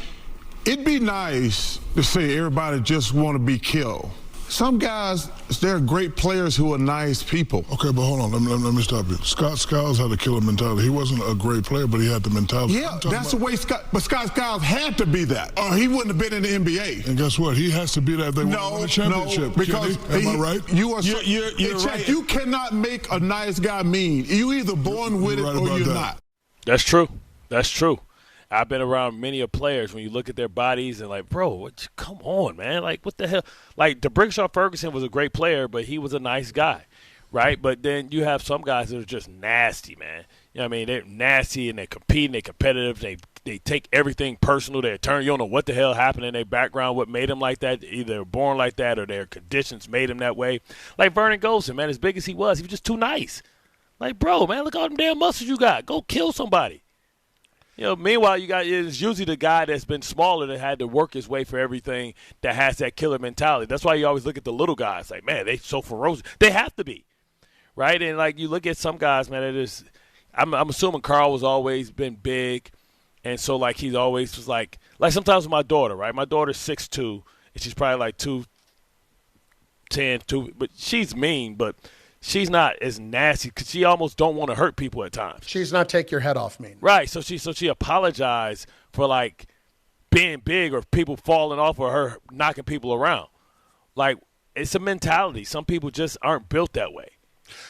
[SPEAKER 5] it'd be nice to say everybody just want to be killed. Some guys, they're great players who are nice people. Okay, but hold on. Let me stop you. Scott Skiles had a killer mentality. He wasn't a great player, but he had the mentality. Yeah, that's the way Scott Skiles had to be that, or he wouldn't have been in the NBA. And guess what? He has to be that if they want to win a championship. No, because am I right? You're right. You cannot make a nice guy mean. You either born with it or you're not.
[SPEAKER 9] That's true. That's true. I've been around many of players when you look at their bodies and like, bro, come on, man. Like, what the hell? Like, DeBrickshaw Ferguson was a great player, but he was a nice guy, right? But then you have some guys that are just nasty, man. You know what I mean? They're nasty and they're competing, they're competitive, they take everything personal. You don't know what the hell happened in their background, what made them like that. Either they're born like that or their conditions made them that way. Like Vernon Golson, man, as big as he was just too nice. Like, bro, man, look at all them damn muscles you got. Go kill somebody. You know, meanwhile, it's usually the guy that's been smaller that had to work his way for everything that has that killer mentality. That's why you always look at the little guys like, man, they so ferocious. They have to be, right? And, like, you look at some guys, man, I'm assuming Carl was always been big, and so, like, he's always was like sometimes with my daughter, right? My daughter's 6'2", and she's probably like 210, but she's mean, but – she's not as nasty because she almost don't want to hurt people at times.
[SPEAKER 8] She's not take your head off mean.
[SPEAKER 9] Right. So she apologized for, like, being big or people falling off or her knocking people around. Like, it's a mentality. Some people just aren't built that way.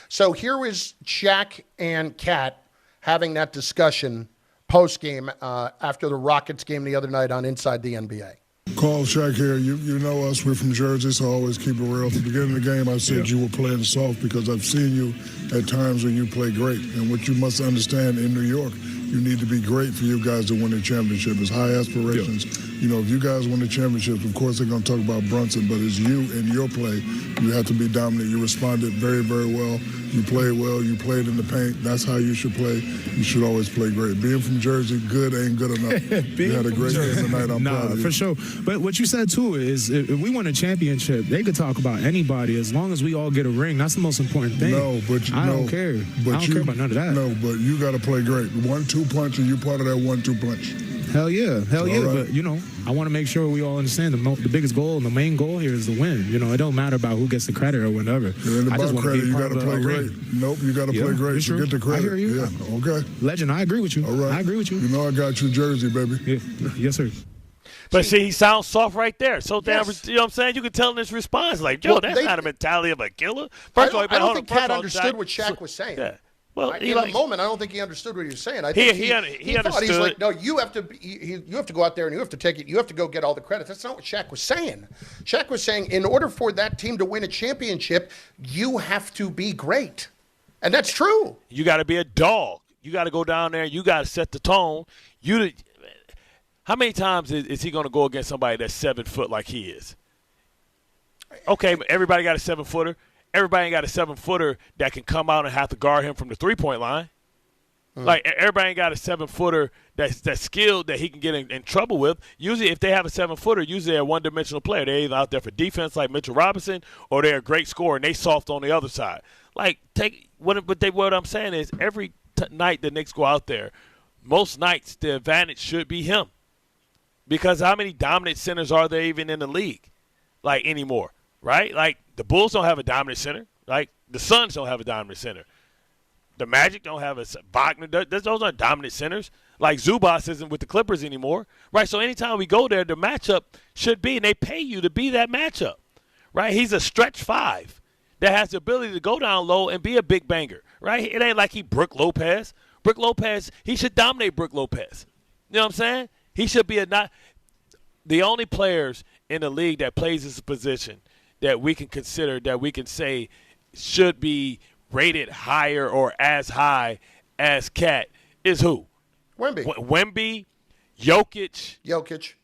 [SPEAKER 8] So here is Shaq and Cat having that discussion post-game after the Rockets game the other night on Inside the NBA.
[SPEAKER 5] Carl, Shaq here. You know us. We're from Jersey, so I always keep it real. At the beginning of the game, I said you were playing soft because I've seen you at times when you play great. And what you must understand in New York, you need to be great for you guys to win the championship. It's high aspirations. Yeah. You know, if you guys win the championships, of course they're going to talk about Brunson, but it's you and your play. You have to be dominant. You responded very, very well. You played well. You played in the paint. That's how you should play. You should always play great. Being from Jersey, good ain't good enough. You had a great game tonight. I'm proud of you.
[SPEAKER 6] For sure. But what you said, too, is if we win a championship, they could talk about anybody as long as we all get a ring. That's the most important thing.
[SPEAKER 5] No, but
[SPEAKER 6] I don't care.
[SPEAKER 5] But
[SPEAKER 6] I don't care about none of that.
[SPEAKER 5] No, but you got to play great. 1-2 punch, and you part of that 1-2 punch.
[SPEAKER 6] Hell yeah. Right. But, you know, I want to make sure we all understand the biggest goal and the main goal here is to win. You know, it don't matter about who gets the credit or whatever.
[SPEAKER 5] And about credit, you got to play great. Nope, you got to play great to get the credit.
[SPEAKER 6] I hear you.
[SPEAKER 5] Yeah, okay.
[SPEAKER 6] Legend, I agree with you.
[SPEAKER 5] All right.
[SPEAKER 6] I agree with you.
[SPEAKER 5] You know I got you Jersey, baby.
[SPEAKER 6] Yeah. Yes, sir.
[SPEAKER 9] But see, he sounds soft right there. So damn, you know what I'm saying? You can tell in his response, like, Joe, that's not a mentality of a killer.
[SPEAKER 8] I don't think Cat understood what Shaq was saying.
[SPEAKER 9] Yeah. Well,
[SPEAKER 8] in the moment, I don't think he understood what he was saying. I think he thought he's like, no, you have to go out there and you have to take it. You have to go get all the credit. That's not what Shaq was saying. Shaq was saying, in order for that team to win a championship, you have to be great, and that's true.
[SPEAKER 9] You got to be a dog. You got to go down there. You got to set the tone. How many times is he going to go against somebody that's 7 foot like he is? Okay, everybody got a 7-footer. Everybody ain't got a 7-footer that can come out and have to guard him from the 3-point line. Like, everybody ain't got a 7-footer that's skilled that he can get in trouble with. Usually, if they have a 7-footer, usually they're a one-dimensional player. They're either out there for defense like Mitchell Robinson or they're a great scorer and they soft on the other side. Like, what I'm saying is every night the Knicks go out there, most nights the advantage should be him. Because how many dominant centers are there even in the league, like, anymore, right? Like, the Bulls don't have a dominant center. Like, the Suns don't have a dominant center. The Magic don't have a – Wagner, those aren't dominant centers. Like, Zubas isn't with the Clippers anymore, right? So anytime we go there, the matchup should be – and they pay you to be that matchup, right? He's a stretch 5 that has the ability to go down low and be a big banger, right? It ain't like he Brook Lopez. Brook Lopez, he should dominate Brook Lopez. You know what I'm saying? He should be the only players in the league that plays this position that we can consider, that we can say should be rated higher or as high as Cat is who? Wemby, Jokic.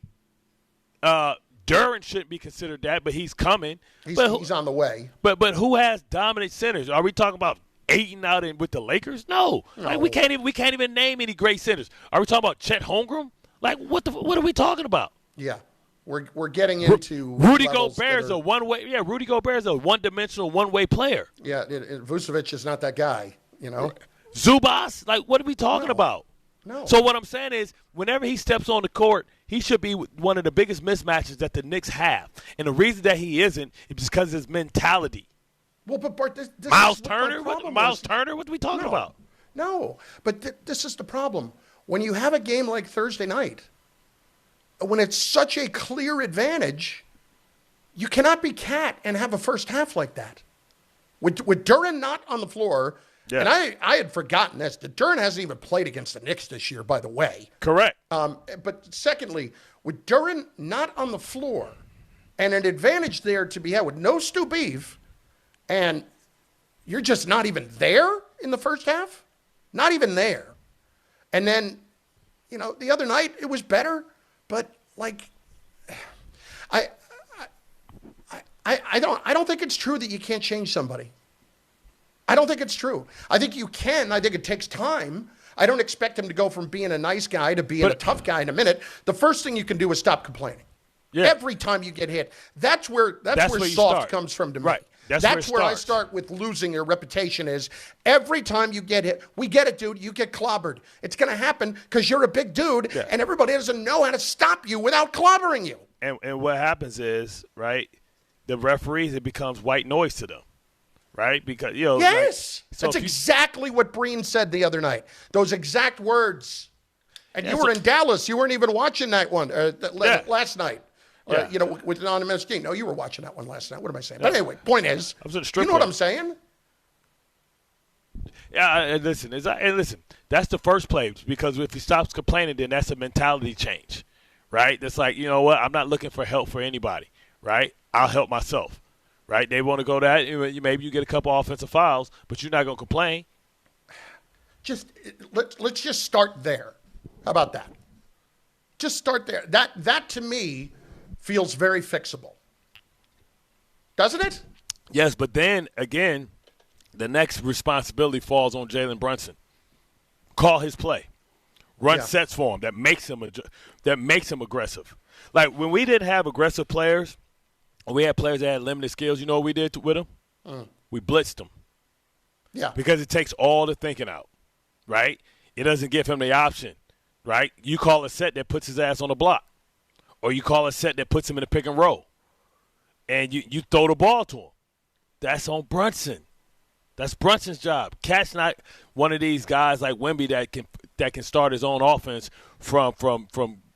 [SPEAKER 9] Duran shouldn't be considered that, but he's coming.
[SPEAKER 8] He's on the way.
[SPEAKER 9] But who has dominant centers? Are we talking about Ayton out with the Lakers? No. Like we can't even name any great centers. Are we talking about Chet Holmgren? Like what are we talking about?
[SPEAKER 8] Yeah. We're getting into
[SPEAKER 9] Rudy Gobert's a one-way. Yeah, Rudy Gobert's a one-dimensional, one-way player.
[SPEAKER 8] Yeah, Vucevic is not that guy, you know.
[SPEAKER 9] Zubas, like what are we talking about?
[SPEAKER 8] No.
[SPEAKER 9] So what I'm saying is, whenever he steps on the court, he should be one of the biggest mismatches that the Knicks have, and the reason that he isn't is because of his mentality.
[SPEAKER 8] Well, but Bart, this
[SPEAKER 9] Miles
[SPEAKER 8] is
[SPEAKER 9] Turner, Miles Turner, what are we talking about?
[SPEAKER 8] No, but this is the problem. When you have a game like Thursday night, when it's such a clear advantage, you cannot be Cat and have a first half like that. With Duran not on the floor, and I had forgotten this. Duran hasn't even played against the Knicks this year, by the way.
[SPEAKER 9] Correct.
[SPEAKER 8] But secondly, with Duran not on the floor and an advantage there to be had with no Stu Beef, and you're just not even there in the first half, not even there. And then, the other night it was better, but like, I don't think it's true that you can't change somebody. I don't think it's true. I think you can. I think it takes time. I don't expect him to go from being a nice guy to being a tough guy in a minute. The first thing you can do is stop complaining. Yeah. Every time you get hit, that's where soft comes from to me.
[SPEAKER 9] Right.
[SPEAKER 8] That's where I start with losing your reputation is every time you get hit. We get it, dude. You get clobbered. It's going to happen because you're a big dude, and everybody doesn't know how to stop you without clobbering you.
[SPEAKER 9] And what happens is, right, the referees, it becomes white noise to them, right? Because,
[SPEAKER 8] Yes. That's exactly what Breen said the other night. Those exact words. And you were in Dallas. You weren't even watching that one last night. With an anonymous team. No, you were watching that one last night. What am I saying? Yeah. But anyway, point is,
[SPEAKER 9] I was in a strip
[SPEAKER 8] you know what I'm saying?
[SPEAKER 9] Yeah, listen, that's the first play, because if he stops complaining, then that's a mentality change, right? That's like, you know what, I'm not looking for help for anybody, right? I'll help myself, right? They want to go that, maybe you get a couple offensive fouls, but you're not going to complain.
[SPEAKER 8] Let's just start there. How about that? Just start there. That to me feels very fixable. Doesn't it?
[SPEAKER 9] Yes, but then, again, the next responsibility falls on Jalen Brunson. Call his play. Run sets for him that makes him aggressive. Like, when we didn't have aggressive players, or we had players that had limited skills, you know what we did with them? We blitzed them.
[SPEAKER 8] Yeah.
[SPEAKER 9] Because it takes all the thinking out, right? It doesn't give him the option, right? You call a set that puts his ass on the block. Or you call a set that puts him in a pick and roll, and you throw the ball to him. That's on Brunson. That's Brunson's job. Cat's not one of these guys like Wemby that can start his own offense from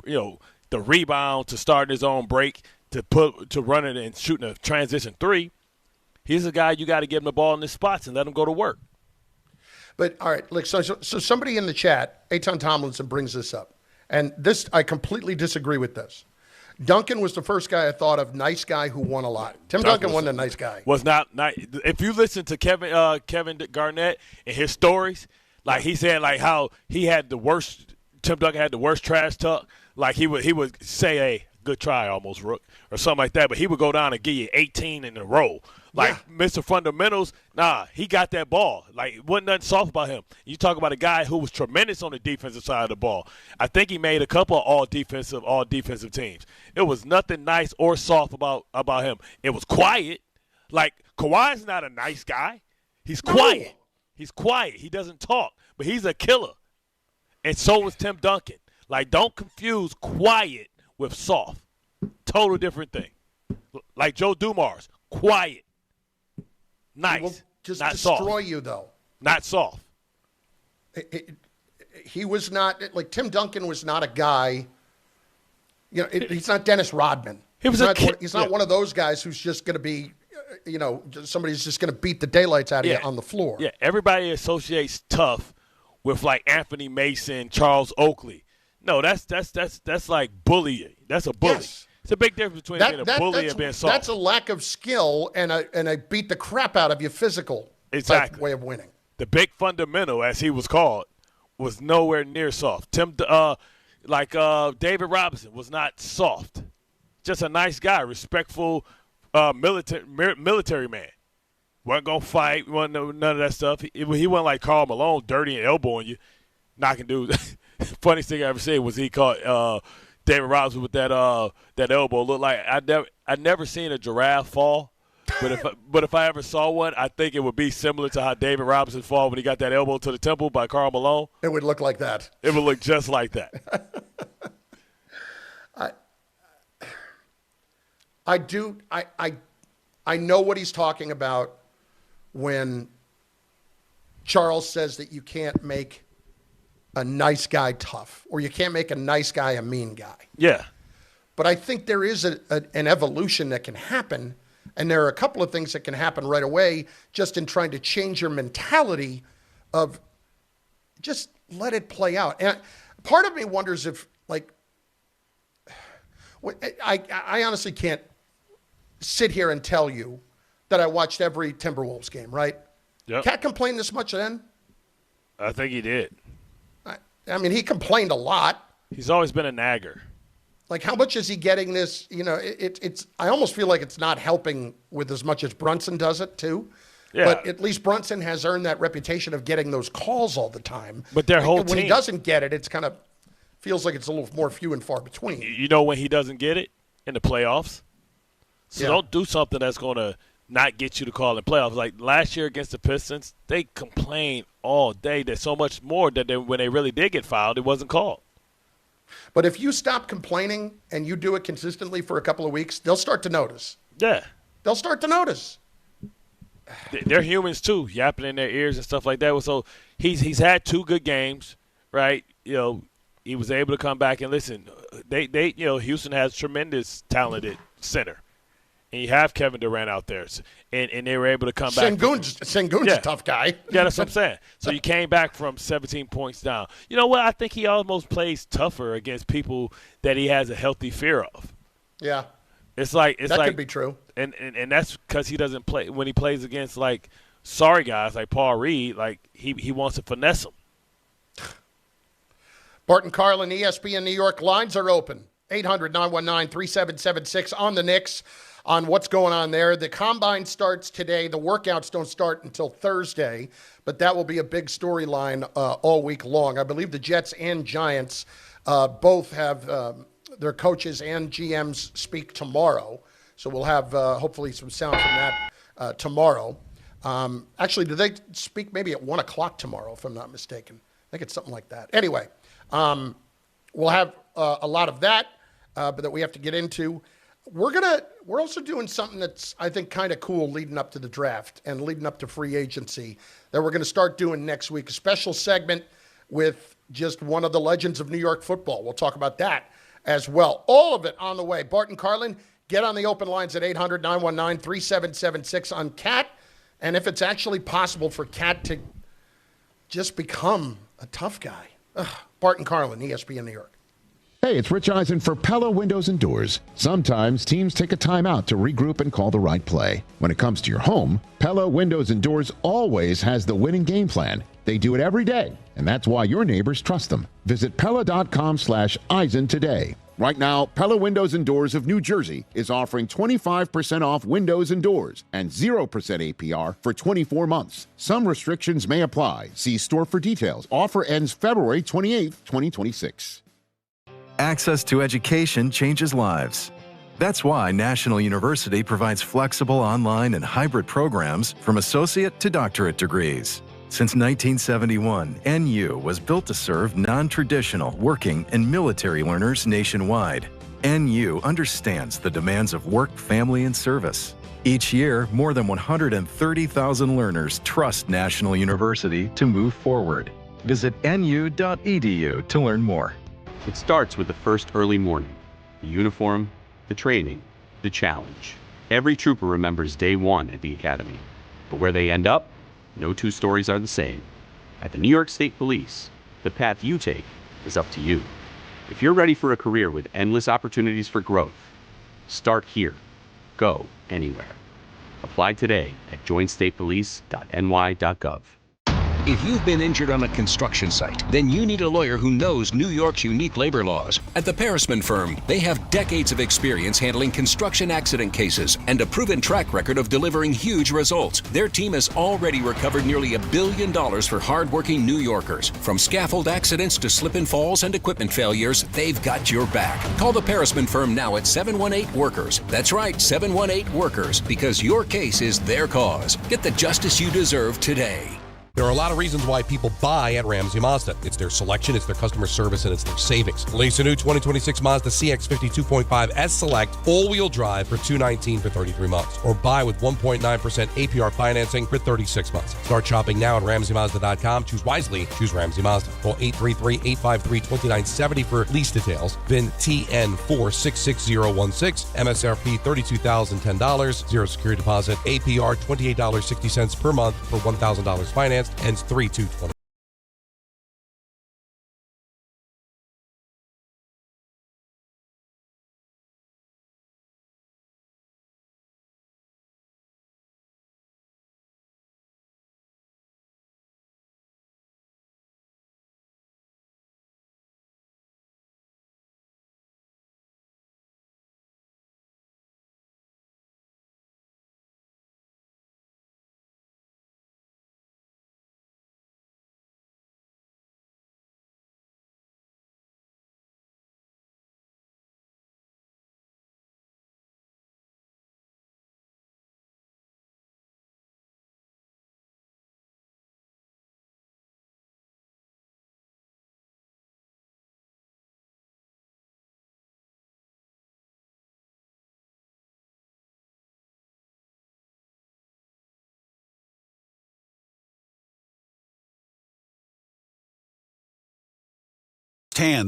[SPEAKER 9] the rebound to starting his own break to running and shooting a transition three. He's a guy you got to give him the ball in his spots and let him go to work.
[SPEAKER 8] But all right, look. So somebody in the chat, Eitan Tomlinson, brings this up, and this I completely disagree with this. Duncan was the first guy I thought of, nice guy who won a lot. Tim Duncan wasn't a nice guy.
[SPEAKER 9] Was not. If you listen to Kevin Garnett and his stories, like he said, like how he had the worst. Tim Duncan had the worst trash talk. Like he would say, "Hey, good try, almost Rook," or something like that. But he would go down and give you 18 in a row. Like Mr. Fundamentals, he got that ball. Like, it wasn't nothing soft about him. You talk about a guy who was tremendous on the defensive side of the ball. I think he made a couple of all defensive teams. It was nothing nice or soft about him. It was quiet. Like, Kawhi's not a nice guy. He's quiet. He's quiet. He doesn't talk, but he's a killer. And so was Tim Duncan. Like, don't confuse quiet with soft. Total different thing. Like Joe Dumars, quiet. Nice.
[SPEAKER 8] He will just
[SPEAKER 9] not
[SPEAKER 8] destroy
[SPEAKER 9] soft.
[SPEAKER 8] You, though.
[SPEAKER 9] Not soft.
[SPEAKER 8] He was not – like, Tim Duncan was not a guy – he's not Dennis Rodman. He's not one of those guys who's just going to be somebody's just going to beat the daylights out of you on the floor.
[SPEAKER 9] Yeah, everybody associates tough with, like, Anthony Mason, Charles Oakley. No, that's like bullying. That's a bully. Yes. It's a big difference between being a bully and being soft.
[SPEAKER 8] That's a lack of skill and a beat the crap out of you physical type way of winning.
[SPEAKER 9] The big fundamental, as he was called, was nowhere near soft. David Robinson was not soft. Just a nice guy, respectful military man. Wasn't going to fight, wasn't none of that stuff. He wasn't like Karl Malone, dirty and elbowing you, knocking dudes. Funniest thing I ever said was he caught David Robinson with that elbow. Looked like I'd never seen a giraffe fall, but if I ever saw one, I think it would be similar to how David Robinson fall when he got that elbow to the temple by Karl Malone.
[SPEAKER 8] It would look like that.
[SPEAKER 9] It would look just like that.
[SPEAKER 8] I know what he's talking about when Charles says that you can't make a nice guy tough, or you can't make a nice guy a mean guy.
[SPEAKER 9] Yeah.
[SPEAKER 8] But I think there is an evolution that can happen, and there are a couple of things that can happen right away just in trying to change your mentality of just let it play out. And part of me wonders if, like, I honestly can't sit here and tell you that I watched every Timberwolves game, right?
[SPEAKER 9] Yep.
[SPEAKER 8] Cat complained this much then?
[SPEAKER 9] I think he did.
[SPEAKER 8] I mean, he complained a lot.
[SPEAKER 9] He's always been a nagger.
[SPEAKER 8] Like, how much is he getting this? You know, it's. I almost feel like it's not helping with as much as Brunson does it, too.
[SPEAKER 9] Yeah.
[SPEAKER 8] But at least Brunson has earned that reputation of getting those calls all the time.
[SPEAKER 9] But their whole
[SPEAKER 8] when
[SPEAKER 9] team.
[SPEAKER 8] he doesn't get it, it's kind of feels like it's a little more few and far between.
[SPEAKER 9] You know when he doesn't get it? In the playoffs. So don't do something that's going to not get you to call in playoffs. Like last year against the Pistons, they complained all day. There's so much more that when they really did get fouled, it wasn't called.
[SPEAKER 8] But if you stop complaining and you do it consistently for a couple of weeks, they'll start to notice.
[SPEAKER 9] Yeah.
[SPEAKER 8] They'll start to notice.
[SPEAKER 9] They're humans too, yapping in their ears and stuff like that. So he's had 2 good games, right? You know, he was able to come back and listen. They Houston has tremendous talented center. And you have Kevin Durant out there, and they were able to come back.
[SPEAKER 8] Sengun's a tough guy.
[SPEAKER 9] Yeah, that's what I'm saying. So you came back from 17 points down. You know what? I think he almost plays tougher against people that he has a healthy fear of.
[SPEAKER 8] Yeah.
[SPEAKER 9] It's like
[SPEAKER 8] that could be true.
[SPEAKER 9] And that's because he doesn't play when he plays against like sorry guys like Paul Reed. Like he wants to finesse them.
[SPEAKER 8] Bart and Carlin, ESPN New York lines are open. 800-919-3776 on the Knicks. On what's going on there. The combine starts today. The workouts don't start until Thursday, but that will be a big storyline all week long. I believe the Jets and Giants both have their coaches and GMs speak tomorrow, so we'll have hopefully some sound from that tomorrow. Actually, do they speak maybe at 1 o'clock tomorrow, if I'm not mistaken? I think it's something like that. Anyway, we'll have a lot of that, but that we have to get into. We're also doing something that's, I think, kind of cool leading up to the draft and leading up to free agency that we're going to start doing next week. A special segment with just one of the legends of New York football. We'll talk about that as well. All of it on the way. Bart and Carlin, get on the open lines at 800-919-3776 on Cat. And if it's actually possible for Cat to just become a tough guy. Bart and Carlin, ESPN New York.
[SPEAKER 12] Hey, it's Rich Eisen for Pella Windows and Doors. Sometimes teams take a timeout to regroup and call the right play. When it comes to your home, Pella Windows and Doors always has the winning game plan. They do it every day, and that's why your neighbors trust them. Visit Pella.com/Eisen today. Right now, Pella Windows and Doors of New Jersey is offering 25% off windows and doors and 0% APR for 24 months. Some restrictions may apply. See store for details. Offer ends February 28th, 2026.
[SPEAKER 7] Access to education changes lives. That's why National University provides flexible online and hybrid programs from associate to doctorate degrees. Since 1971, NU was built to serve non-traditional working and military learners nationwide. NU understands the demands of work, family, and service. Each year, more than 130,000 learners trust National University to move forward. Visit nu.edu to learn more.
[SPEAKER 11] It starts with the first early morning, the uniform, the training, the challenge. Every trooper remembers day one at the academy. But where they end up, no 2 stories are the same. At the New York State Police, the path you take is up to you. If you're ready for a career with endless opportunities for growth, start here. Go anywhere. Apply today at joinstatepolice.ny.gov.
[SPEAKER 1] If you've been injured on a construction site, then you need a lawyer who knows New York's unique labor laws.
[SPEAKER 14] At the Parisman Firm, they have decades of experience handling construction accident cases and a proven track record of delivering huge results. Their team has already recovered nearly $1 billion for hardworking New Yorkers. From scaffold accidents to slip and falls and equipment failures, they've got your back. Call the Parisman Firm now at 718-WORKERS. That's right, 718-WORKERS, because your case is their cause. Get the justice you deserve today.
[SPEAKER 20] There are a lot of reasons why people buy at Ramsey Mazda. It's their selection, it's their customer service, and it's their savings. Lease a new 2026 Mazda CX-50 2.5 S Select all-wheel drive for $219 for 33 months. Or buy with 1.9% APR financing for 36 months. Start shopping now at RamseyMazda.com. Choose wisely. Choose Ramsey Mazda. Call 833-853-2970 for lease details. VIN TN466016. MSRP $32,010. Zero security deposit. APR $28.60 per month for $1,000 finance. Ends 3/2/20.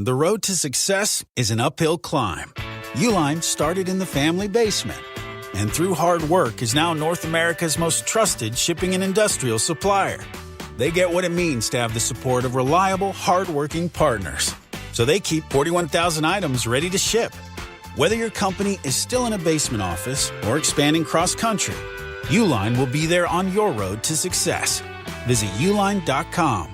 [SPEAKER 21] The road to success is an uphill climb. Uline started in the family basement, and through hard work is now North America's most trusted shipping and industrial supplier. They get what it means to have the support of reliable, hardworking partners. So they keep 41,000 items ready to ship. Whether your company is still in a basement office or expanding cross-country, Uline will be there on your road to success. Visit uline.com.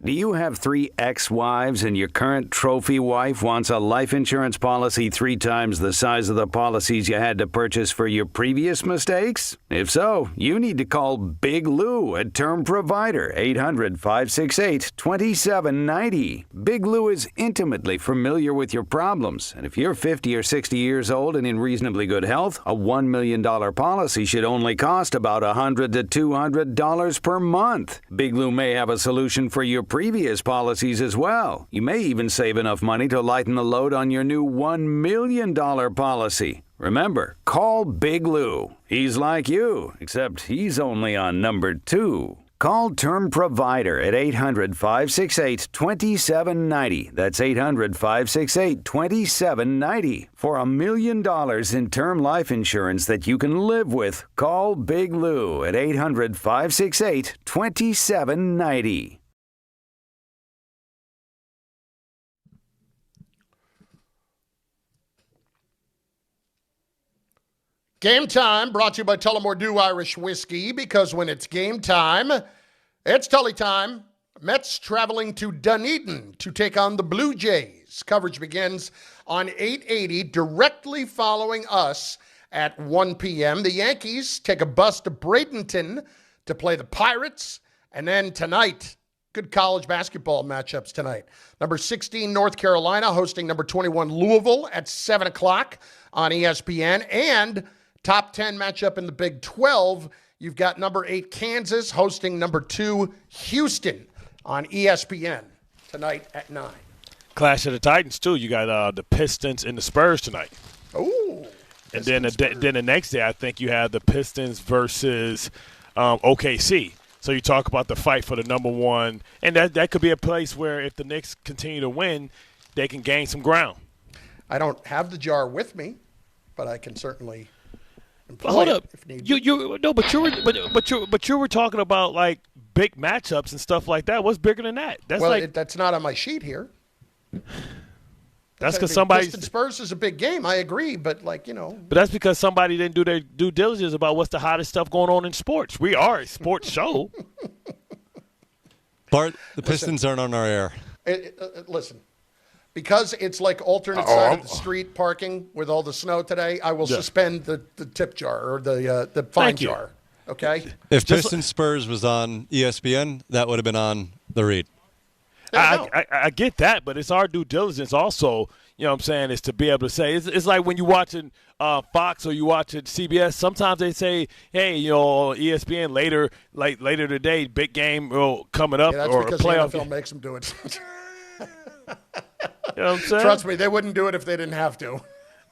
[SPEAKER 22] Do you have 3 ex-wives and your current trophy wife wants a life insurance policy 3 times the size of the policies you had to purchase for your previous mistakes? If so, you need to call Big Lou at Term Provider, 800-568-2790. Big Lou is intimately familiar with your problems, and if you're 50 or 60 years old and in reasonably good health, a $1 million policy should only cost about $100 to $200 per month. Big Lou may have a solution for your previous policies as well. You may even save enough money to lighten the load on your new $1 million policy. Remember, call Big Lou. He's like you, except he's only on number 2. Call Term Provider at 800-568-2790. That's 800-568-2790. For $1 million in term life insurance that you can live with, call Big Lou at 800-568-2790.
[SPEAKER 8] Game time brought to you by Tullamore Dew Irish Whiskey, because when it's game time, it's Tully time. Mets traveling to Dunedin to take on the Blue Jays. Coverage begins on 880, directly following us at 1 p.m. The Yankees take a bus to Bradenton to play the Pirates. And then tonight, good college basketball matchups tonight. Number 16, North Carolina, hosting number 21, Louisville at 7 o'clock on ESPN. And top 10 matchup in the Big 12. You've got number 8, Kansas, hosting number 2, Houston on ESPN tonight at 9.
[SPEAKER 9] Clash of the Titans, too. You got the Pistons and the Spurs tonight.
[SPEAKER 8] Ooh.
[SPEAKER 9] And then the next day, I think you have the Pistons versus OKC. So you talk about the fight for the number 1. And that could be a place where if the Knicks continue to win, they can gain some ground.
[SPEAKER 8] I don't have the jar with me, but I can certainly –
[SPEAKER 9] hold up, but you were talking about like big matchups and stuff like that. What's bigger than that?
[SPEAKER 8] That's not on my sheet here.
[SPEAKER 9] That's because somebody
[SPEAKER 8] Pistons Spurs is a big game. I agree, but But
[SPEAKER 9] that's because somebody didn't do their due diligence about what's the hottest stuff going on in sports. We are a sports show.
[SPEAKER 13] Bart, the Pistons aren't on our air.
[SPEAKER 8] Listen, because it's like alternate side of the street parking with all the snow today, I will suspend the tip jar or the fine jar. Okay?
[SPEAKER 13] If Pistons Spurs was on ESPN, that would have been on the read.
[SPEAKER 9] I get that, but it's our due diligence also, you know what I'm saying, is to be able to say, it's like when you're watching Fox or you watching CBS, sometimes they say, hey, you know, ESPN later today, big game coming up or a playoff.
[SPEAKER 8] The NFL makes them do it.
[SPEAKER 9] You know what I'm saying?
[SPEAKER 8] Trust me, they wouldn't do it if they didn't have to.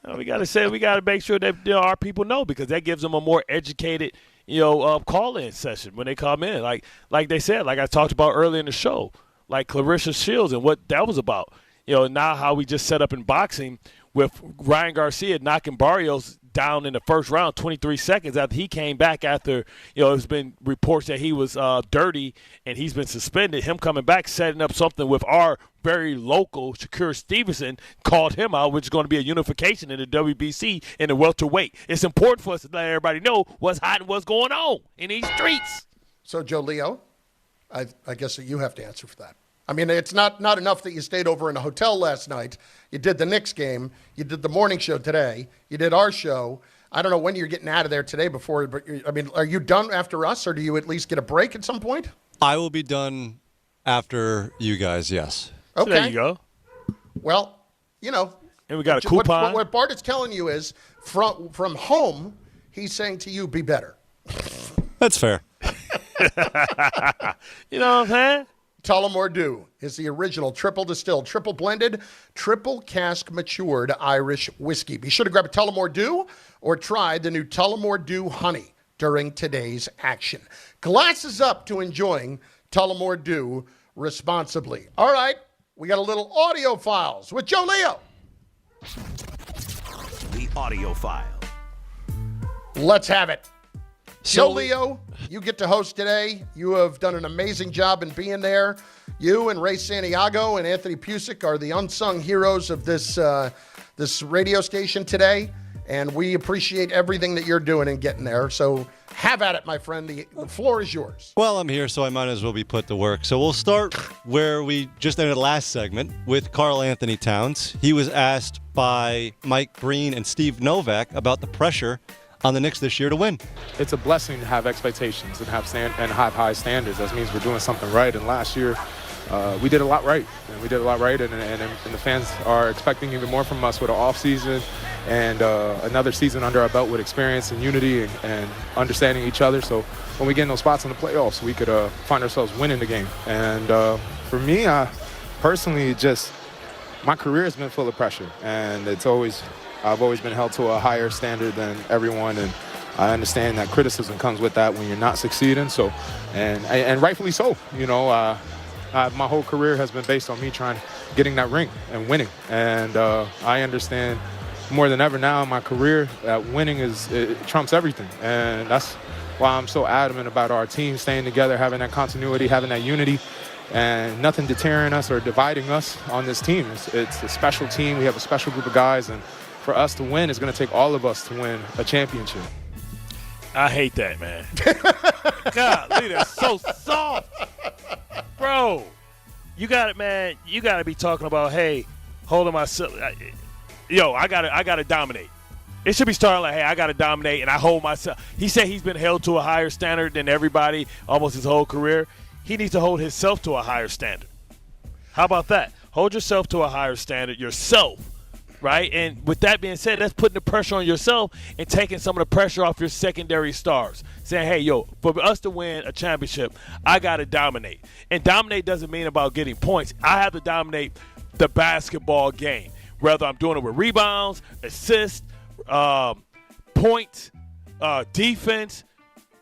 [SPEAKER 9] No, we got to make sure that our people know, because that gives them a more educated, call-in session when they come in. Like they said, like I talked about earlier in the show, like Clarissa Shields and what that was about. Now how we just set up in boxing with Ryan Garcia knocking Barrios down in the first round, 23 seconds after he came back after, there's been reports that he was dirty and he's been suspended. Him coming back, setting up something with our very local Shakur Stevenson, called him out, which is going to be a unification in the WBC in the welterweight. It's important for us to let everybody know what's hot and what's going on in these streets.
[SPEAKER 8] So, Joe Leo, I guess that you have to answer for that. I mean, it's not enough that you stayed over in a hotel last night. You did the Knicks game. You did the morning show today. You did our show. I don't know when you're getting out of there today before, but I mean, are you done after us, or do you at least get a break at some point?
[SPEAKER 13] I will be done after you guys, yes.
[SPEAKER 8] Okay.
[SPEAKER 9] So there you go.
[SPEAKER 8] Well,
[SPEAKER 9] and we got a coupon.
[SPEAKER 8] What Bart is telling you is from home, he's saying to you, be better.
[SPEAKER 13] That's fair.
[SPEAKER 9] You know what I'm saying?
[SPEAKER 8] Tullamore Dew is the original triple distilled, triple blended, triple cask matured Irish whiskey. Be sure to grab a Tullamore Dew or try the new Tullamore Dew Honey during today's action. Glasses up to enjoying Tullamore Dew responsibly. All right, we got a little audio files with Joe Leo.
[SPEAKER 26] The audio file.
[SPEAKER 8] Let's have it. Joe Leo, you get to host today. You have done an amazing job in being there. You and Ray Santiago and Anthony Pucik are the unsung heroes of this radio station today, and we appreciate everything that you're doing and getting there. So have at it, my friend. The floor is yours.
[SPEAKER 13] Well, I'm here, so I might as well be put to work. So we'll start where we just ended last segment with Karl-Anthony Towns. He was asked by Mike Breen and Steve Novak about the pressure on the Knicks this year to win.
[SPEAKER 6] It's a blessing to have expectations and have high standards. That means we're doing something right. And last year, we did a lot right. And the fans are expecting even more from us with an offseason and another season under our belt with experience and unity and understanding each other. So when we get in those spots in the playoffs, we could find ourselves winning the game. And for me, personally, my career has been full of pressure, and I've always been held to a higher standard than everyone, and I understand that criticism comes with that when you're not succeeding. So, and rightfully so. My whole career has been based on me getting that ring and winning, and I understand more than ever now in my career that winning it trumps everything, and that's why I'm so adamant about our team staying together, having that continuity, having that unity, and nothing deterring us or dividing us on this team. It's a special team. We have a special group of guys, and for us to win, it's going to take all of us to win a championship.
[SPEAKER 9] I hate that, man. God, that's so soft. Bro, you got it, man. You got to be talking about, hey, holding myself. I got to dominate. It should be starting like, hey, I got to dominate, and I hold myself. He said he's been held to a higher standard than everybody almost his whole career. He needs to hold himself to a higher standard. How about that? Hold yourself to a higher standard yourself. Right? And with that being said, that's putting the pressure on yourself and taking some of the pressure off your secondary stars. Saying, hey, for us to win a championship, I got to dominate. And dominate doesn't mean about getting points. I have to dominate the basketball game. Whether I'm doing it with rebounds, assists, points, defense,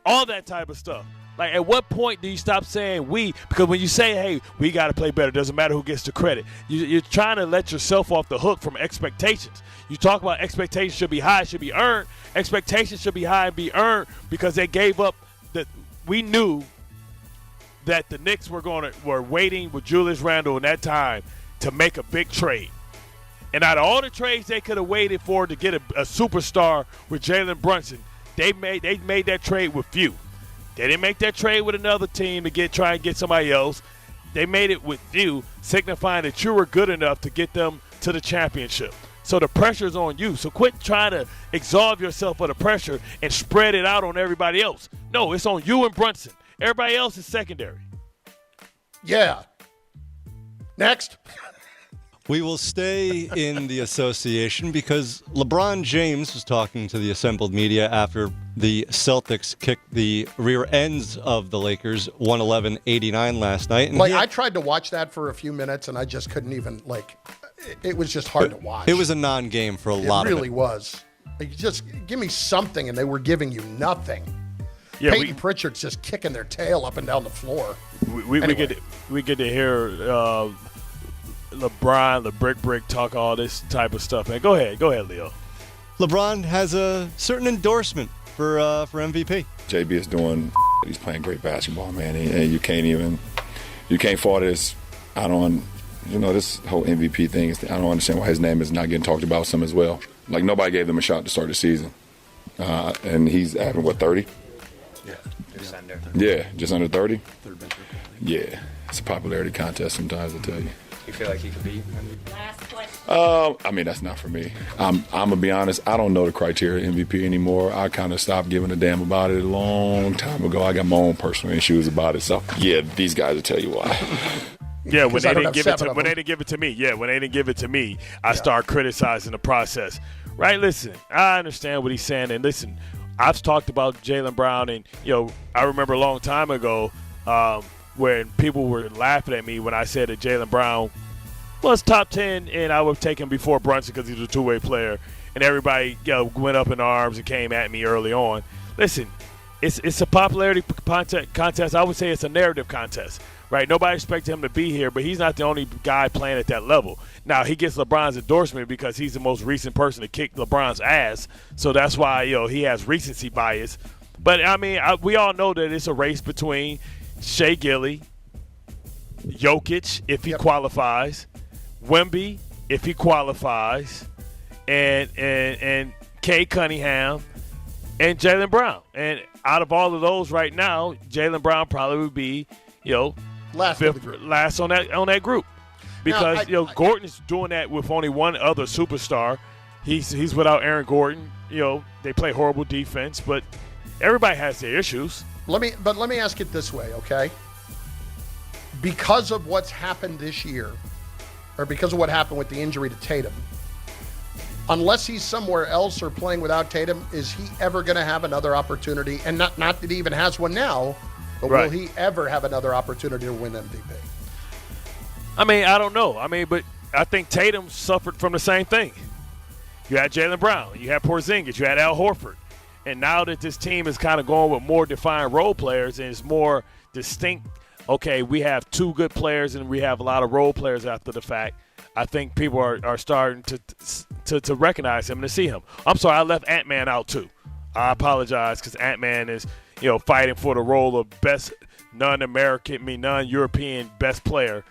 [SPEAKER 9] all that type of stuff. Like, at what point do you stop saying we? Because when you say, hey, we got to play better, it doesn't matter who gets the credit. You're trying to let yourself off the hook from expectations. You talk about expectations should be high, should be earned. Expectations should be high and be earned because they gave up. We knew that the Knicks were waiting with Julius Randle in that time to make a big trade. And out of all the trades they could have waited for to get a superstar with Jalen Brunson, they made that trade with few. They didn't make that trade with another team to try and get somebody else. They made it with you, signifying that you were good enough to get them to the championship. So the pressure's on you. So quit trying to absolve yourself of the pressure and spread it out on everybody else. No, it's on you and Brunson. Everybody else is secondary.
[SPEAKER 8] Yeah. Next.
[SPEAKER 13] We will stay in the association because LeBron James was talking to the assembled media after the Celtics kicked the rear ends of the Lakers 111-89 last night. And
[SPEAKER 8] I tried to watch that for a few minutes, and I just couldn't even, it was just hard to watch.
[SPEAKER 13] It was a non-game for a lot of it.
[SPEAKER 8] It really was. Just give me something, and they were giving you nothing.
[SPEAKER 9] Yeah,
[SPEAKER 8] Peyton Pritchard's just kicking their tail up and down the floor.
[SPEAKER 9] We get to hear LeBron, the brick talk all this type of stuff. Man, go ahead, Leo.
[SPEAKER 13] LeBron has a certain endorsement for MVP.
[SPEAKER 15] JB is doing. He's playing great basketball, man, and you can't fault this. This whole MVP thing. I don't understand why his name is not getting talked about some as well. Like nobody gave them a shot to start the season, and he's having 30.
[SPEAKER 16] Yeah, just under.
[SPEAKER 15] Yeah, just under 30. Yeah, it's a popularity contest sometimes, I tell you.
[SPEAKER 16] You feel like he could beat?
[SPEAKER 15] Last question. That's not for me. I'm gonna be honest. I don't know the criteria of MVP anymore. I kind of stopped giving a damn about it a long time ago. I got my own personal issues about it. So yeah, these guys will tell you why.
[SPEAKER 9] Yeah, when they didn't give it to me, I start criticizing the process. Right? Listen, I understand what he's saying, and listen, I've talked about Jaylen Brown, and I remember a long time ago. When people were laughing at me when I said that Jaylen Brown was top 10 and I would take him before Brunson because he's a two-way player, and everybody went up in arms and came at me early on. Listen, it's a popularity contest. I would say it's a narrative contest, right? Nobody expected him to be here, but he's not the only guy playing at that level. Now, he gets LeBron's endorsement because he's the most recent person to kick LeBron's ass, so that's why he has recency bias. But, we all know that it's a race between Shea Gilly, Jokic, if he qualifies, Wemby, if he qualifies, and Cade Cunningham, and Jaylen Brown. And out of all of those right now, Jaylen Brown probably would be, last on that group. Because, Gordon's doing that with only one other superstar. He's without Aaron Gordon. They play horrible defense, but everybody has their issues.
[SPEAKER 8] Let me ask it this way, okay? Because of what's happened this year, or because of what happened with the injury to Tatum, unless he's somewhere else or playing without Tatum, is he ever going to have another opportunity? And not that he even has one now, but will he ever have another opportunity to win MVP?
[SPEAKER 9] I don't know. But I think Tatum suffered from the same thing. You had Jaylen Brown. You had Porzingis. You had Al Horford. And now that this team is kind of going with more defined role players and it's more distinct, okay, we have two good players and we have a lot of role players after the fact, I think people are starting to recognize him and to see him. I'm sorry, I left Ant-Man out too. I apologize because Ant-Man is, fighting for the role of best non-European best player.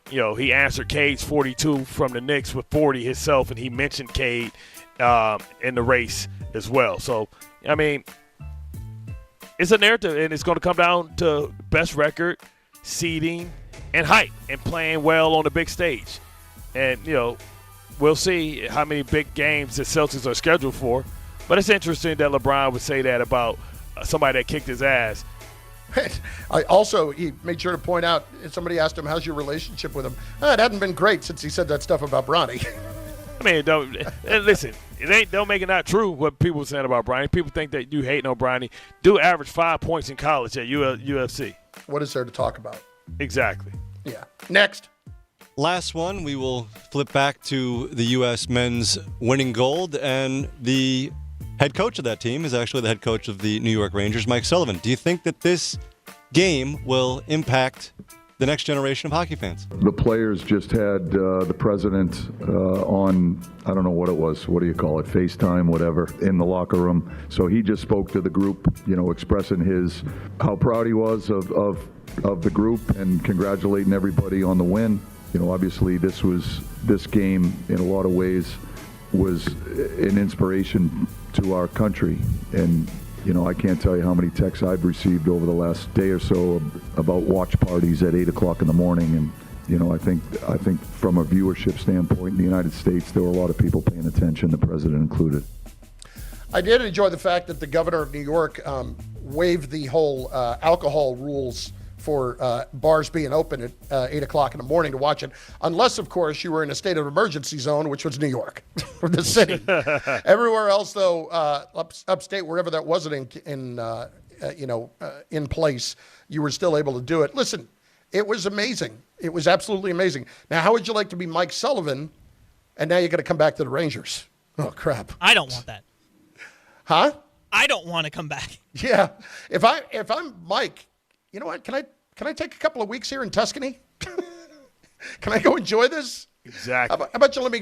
[SPEAKER 9] He answered Cade's 42 from the Knicks with 40 himself, and he mentioned Cade in the race as well. So, it's a narrative, and it's going to come down to best record, seeding, and height, and playing well on the big stage. And, we'll see how many big games the Celtics are scheduled for. But it's interesting that LeBron would say that about somebody that kicked his ass.
[SPEAKER 8] He made sure to point out, somebody asked him, how's your relationship with him? It hadn't been great since he said that stuff about Bronny.
[SPEAKER 9] Listen, don't make it not true what people are saying about Bronny. People think that you hate on Bronny. Dude averaged 5 points in college at UFC.
[SPEAKER 8] What is there to talk about?
[SPEAKER 9] Exactly.
[SPEAKER 8] Yeah. Next.
[SPEAKER 13] Last one, we will flip back to the U.S. men's winning gold, and the head coach of that team is actually the head coach of the New York Rangers, Mike Sullivan. Do you think that this game will impact the next generation of hockey fans?
[SPEAKER 18] The players just had the president on, I don't know what it was, what do you call it, FaceTime, whatever, in the locker room. So he just spoke to the group, expressing how proud he was of the group and congratulating everybody on the win. Obviously this game in a lot of ways was an inspiration to our country, and I can't tell you how many texts I've received over the last day or so about watch parties at 8 o'clock in the morning. And, I think from a viewership standpoint in the United States, there were a lot of people paying attention, the president included.
[SPEAKER 8] I did enjoy the fact that the governor of New York waived the whole alcohol rules for bars being open at 8 o'clock in the morning to watch it, unless, of course, you were in a state of emergency zone, which was New York, or the city. Everywhere else, though, upstate, wherever that wasn't in place, you were still able to do it. Listen, it was amazing. It was absolutely amazing. Now, how would you like to be Mike Sullivan, and now you're going to come back to the Rangers? Oh, crap.
[SPEAKER 3] I don't want that.
[SPEAKER 8] Huh?
[SPEAKER 3] I don't want to come back.
[SPEAKER 8] Yeah. If I'm Mike, you know what? Can I take a couple of weeks here in Tuscany? Can I go enjoy this?
[SPEAKER 9] Exactly.
[SPEAKER 8] How about you let me,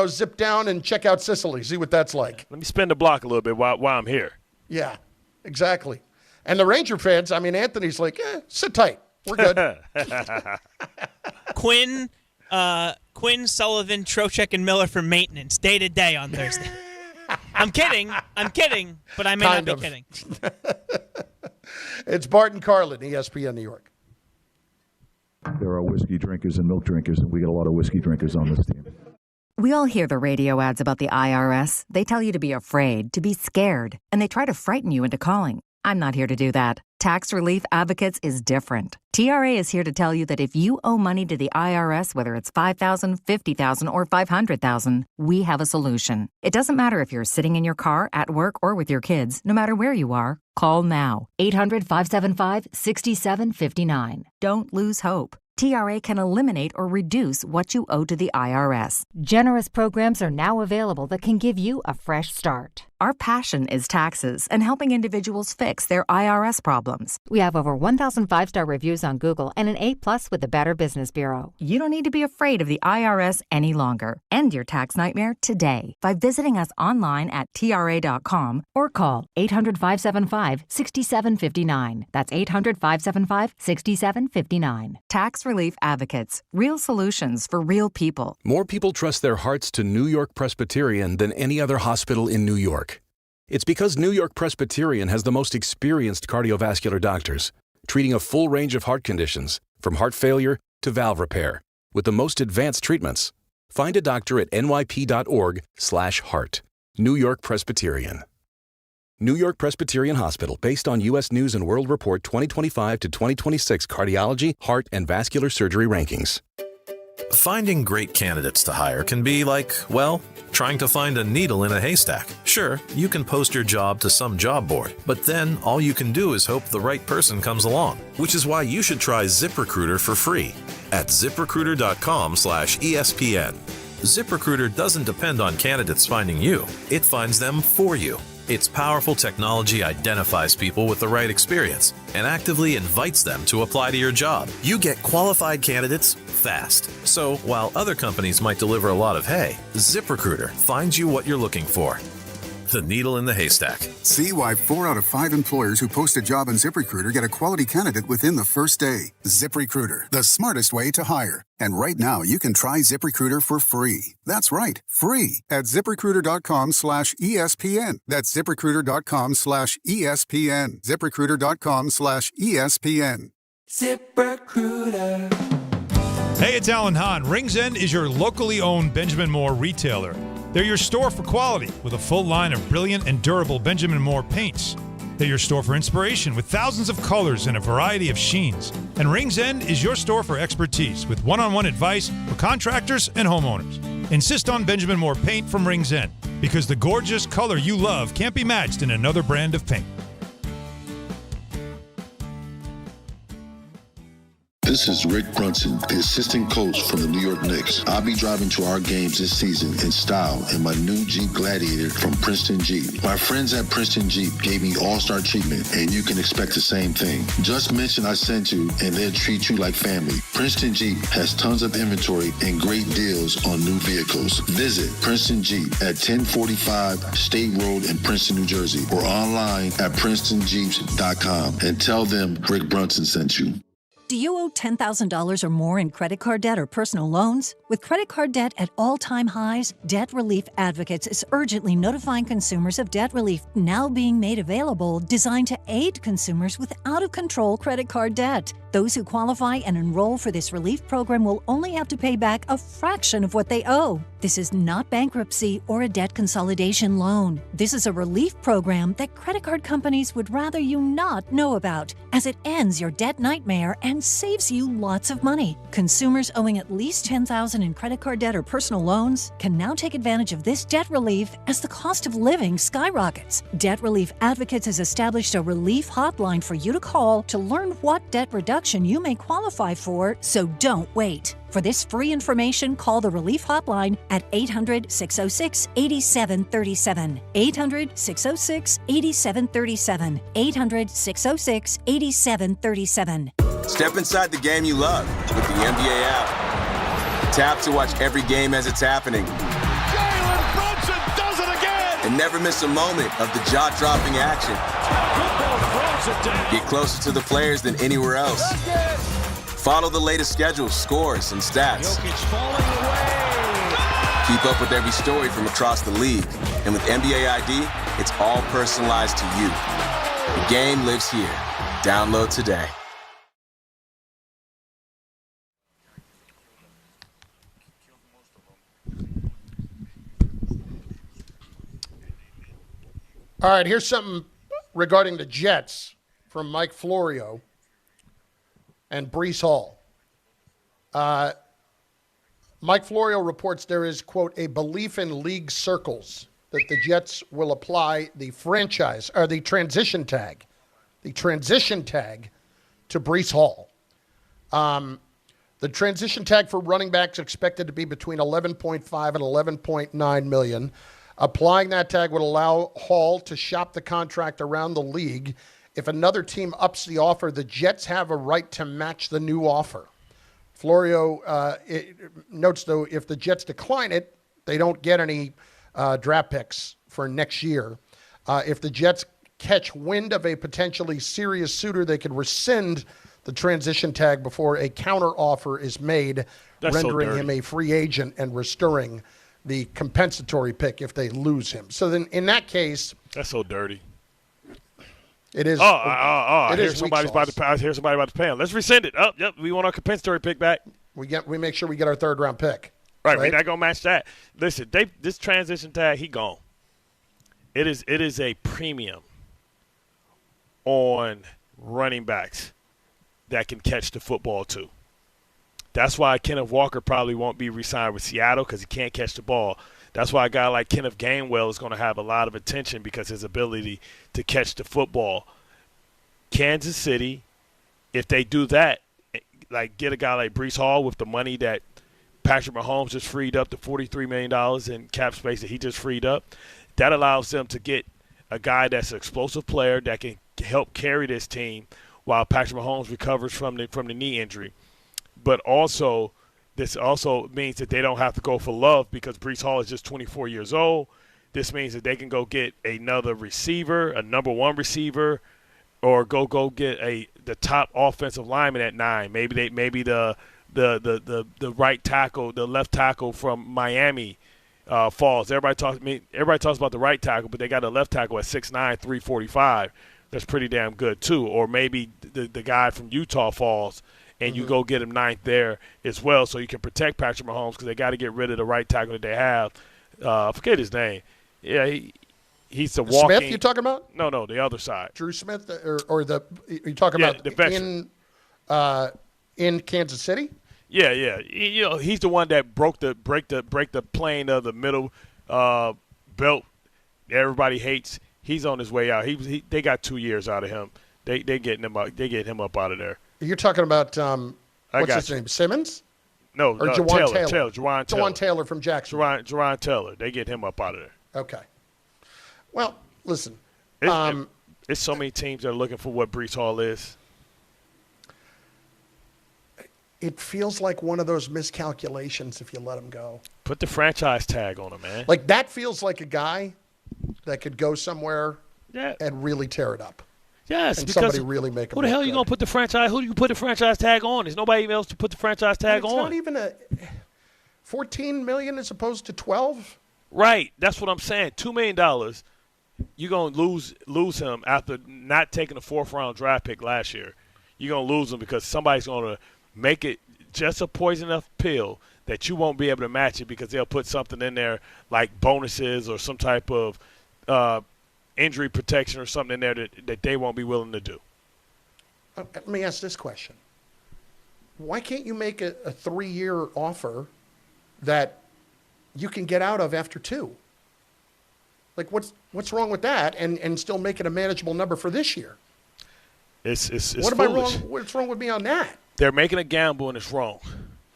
[SPEAKER 8] zip down and check out Sicily, see what that's like.
[SPEAKER 9] Let me spin the block a little bit while I'm here.
[SPEAKER 8] Yeah, exactly. And the Ranger fans, Anthony's like, sit tight. We're good.
[SPEAKER 3] Quinn, Sullivan, Trocheck, and Miller for maintenance, day to day on Thursday. I'm kidding, but I may not be kidding.
[SPEAKER 8] It's Bart and Carlin, ESPN New York.
[SPEAKER 18] There are whiskey drinkers and milk drinkers, and we get a lot of whiskey drinkers on this team.
[SPEAKER 10] We all hear the radio ads about the IRS. They tell you to be afraid, to be scared, and they try to frighten you into calling. I'm not here to do that. Tax Relief Advocates is different. TRA is here to tell you that if you owe money to the IRS, whether it's $5,000, $50,000, or $500,000, we have a solution. It doesn't matter if you're sitting in your car, at work, or with your kids. No matter where you are, call now. 800-575-6759. Don't lose hope. TRA can eliminate or reduce what you owe to the IRS.
[SPEAKER 17] Generous programs are now available that can give you a fresh start.
[SPEAKER 10] Our passion is taxes and helping individuals fix their IRS problems.
[SPEAKER 17] We have over 1,000 five-star reviews on Google and an A+ with the Better Business Bureau.
[SPEAKER 10] You don't need to be afraid of the IRS any longer. End your tax nightmare today by visiting us online at TRA.com or call 800-575-6759. That's 800-575-6759. Tax Relief Advocates. Real solutions for real people.
[SPEAKER 23] More people trust their hearts to New York Presbyterian than any other hospital in New York. It's because New York Presbyterian has the most experienced cardiovascular doctors, treating a full range of heart conditions, from heart failure to valve repair, with the most advanced treatments. Find a doctor at nyp.org/heart. New York Presbyterian. New York Presbyterian Hospital, based on U.S. News & World Report 2025 to 2026 cardiology, heart, and vascular surgery rankings.
[SPEAKER 24] Finding great candidates to hire can be like, well, trying to find a needle in a haystack. Sure, you can post your job to some job board, but then all you can do is hope the right person comes along, which is why you should try ZipRecruiter for free at ZipRecruiter.com/ESPN. ZipRecruiter doesn't depend on candidates finding you. It finds them for you. Its powerful technology identifies people with the right experience and actively invites them to apply to your job. You get qualified candidates fast. So while other companies might deliver a lot of hay, ZipRecruiter finds you what you're looking for. The needle in the haystack.
[SPEAKER 25] See why 4 out of 5 employers who post a job on ZipRecruiter get a quality candidate within the first day. ZipRecruiter, the smartest way to hire. And right now, you can try ZipRecruiter for free. That's right, free at ZipRecruiter.com/ESPN. That's ZipRecruiter.com/ESPN. ZipRecruiter.com/ESPN.
[SPEAKER 27] ZipRecruiter. Hey, it's Alan Hahn. Rings End is your locally owned Benjamin Moore retailer. They're your store for quality with a full line of brilliant and durable Benjamin Moore paints. They're your store for inspiration with thousands of colors and a variety of sheens. And Rings End is your store for expertise with one-on-one advice for contractors and homeowners. Insist on Benjamin Moore paint from Rings End because the gorgeous color you love can't be matched in another brand of paint.
[SPEAKER 28] This is Rick Brunson, the assistant coach from the New York Knicks. I'll be driving to our games this season in style in my new Jeep Gladiator from Princeton Jeep. My friends at Princeton Jeep gave me all-star treatment, and you can expect the same thing. Just mention I sent you, and they'll treat you like family. Princeton Jeep has tons of inventory and great deals on new vehicles. Visit Princeton Jeep at 1045 State Road in Princeton, New Jersey, or online at PrincetonJeeps.com and tell them Rick Brunson sent you.
[SPEAKER 1] Do you owe $10,000 or more in credit card debt or personal loans? With credit card debt at all-time highs, Debt Relief Advocates is urgently notifying consumers of debt relief now being made available, designed to aid consumers with out-of-control credit card debt. Those who qualify and enroll for this relief program will only have to pay back a fraction of what they owe. This is not bankruptcy or a debt consolidation loan. This is a relief program that credit card companies would rather you not know about, as it ends your debt nightmare and saves you lots of money. Consumers owing at least $10,000 in credit card debt or personal loans can now take advantage of this debt relief as the cost of living skyrockets. Debt Relief Advocates has established a relief hotline for you to call to learn what debt reduction you may qualify for, so don't wait. For this free information, call the Relief Hotline at 800-606-8737. 800-606-8737. 800-606-8737.
[SPEAKER 2] Step inside the game you love with the NBA app. Tap to watch every game as it's happening.
[SPEAKER 4] Jalen Brunson does it again!
[SPEAKER 2] And never miss a moment of the jaw-dropping action. Get closer to the players than anywhere else. Follow the latest schedules, scores, and stats. Keep up with every story from across the league. And with NBA ID, it's all personalized to you. The game lives here. Download today.
[SPEAKER 8] All right, here's something regarding the Jets from Mike Florio and Breece Hall. Mike Florio reports there is, quote, a belief in league circles that the Jets will apply the franchise or the transition tag to Breece Hall. The transition tag for running backs expected to be between 11.5 and 11.9 million. Applying that tag would allow Hall to shop the contract around the league. If another team ups the offer, the Jets have a right to match the new offer. Florio notes, though, if the Jets decline it, they don't get any draft picks for next year. If the Jets catch wind of a potentially serious suitor, they could rescind the transition tag before a counter offer is made, rendering him a free agent and restoring the compensatory pick if they lose him. So then in that case...
[SPEAKER 9] That's so dirty.
[SPEAKER 8] It is.
[SPEAKER 9] I hear somebody's about to pay him. Let's rescind it. Oh, yep, we want our compensatory pick back.
[SPEAKER 8] We make sure we get our third-round pick.
[SPEAKER 9] Right, we're not going to match that. Listen, this transition tag, he gone. It is a premium on running backs that can catch the football too. That's why Kenneth Walker probably won't be re-signed with Seattle because he can't catch the ball. That's why a guy like Kenneth Gainwell is going to have a lot of attention because his ability to catch the football. Kansas City, if they do that, like get a guy like Breece Hall with the money that Patrick Mahomes just freed up, the $43 million in cap space that he just freed up, that allows them to get a guy that's an explosive player that can help carry this team while Patrick Mahomes recovers from the knee injury. But also, this also means that they don't have to go for Love because Breece Hall is just 24 years old. This means that they can go get another receiver, a number one receiver, or go get the top offensive lineman at 9. Maybe the right tackle, the left tackle from Miami falls. Everybody talks about the right tackle, but they got a left tackle at 6'9", 345. That's pretty damn good too. Or maybe the guy from Utah falls. And you go get him 9th there as well, so you can protect Patrick Mahomes because they got to get rid of the right tackle that they have. I forget his name. Yeah, he's the walking.
[SPEAKER 8] Smith, you talking about?
[SPEAKER 9] No, the other side.
[SPEAKER 8] Drew Smith, or you talking about
[SPEAKER 9] the veteran
[SPEAKER 8] in Kansas City?
[SPEAKER 9] Yeah. He's the one that break the plane of the middle belt everybody hates. He's on his way out. They got 2 years out of him. They getting him up. They getting him up out of there.
[SPEAKER 8] You're talking about what's his name? Simmons?
[SPEAKER 9] No,
[SPEAKER 8] or Jawan Taylor.
[SPEAKER 9] Jawan
[SPEAKER 8] Taylor from Jackson.
[SPEAKER 9] Jawan Taylor. They get him up out of there.
[SPEAKER 8] Okay. Well, listen.
[SPEAKER 9] It's so many teams that are looking for what Breece Hall is.
[SPEAKER 8] It feels like one of those miscalculations if you let him go.
[SPEAKER 9] Put the franchise tag on him, man.
[SPEAKER 8] Like that feels like a guy that could go somewhere and really tear it up.
[SPEAKER 9] Yes,
[SPEAKER 8] and
[SPEAKER 9] because
[SPEAKER 8] somebody really make them.
[SPEAKER 9] Who the hell are you going to put the franchise? Who do you put the franchise tag on? There's nobody else to put the franchise tag on.
[SPEAKER 8] It's not even a $14 million as opposed to $12.
[SPEAKER 9] Right. That's what I'm saying. $2 million. You're going to lose him after not taking a 4th-round draft pick last year. You're going to lose him because somebody's going to make it just a poison enough pill that you won't be able to match it because they'll put something in there like bonuses or some type of injury protection or something in there that they won't be willing to do.
[SPEAKER 8] Let me ask this question. Why can't you make a 3-year offer that you can get out of after 2? Like, what's wrong with that and still make it a manageable number for this year?
[SPEAKER 9] It's
[SPEAKER 8] what am I wrong? What's wrong with me on that?
[SPEAKER 9] They're making a gamble, and it's wrong.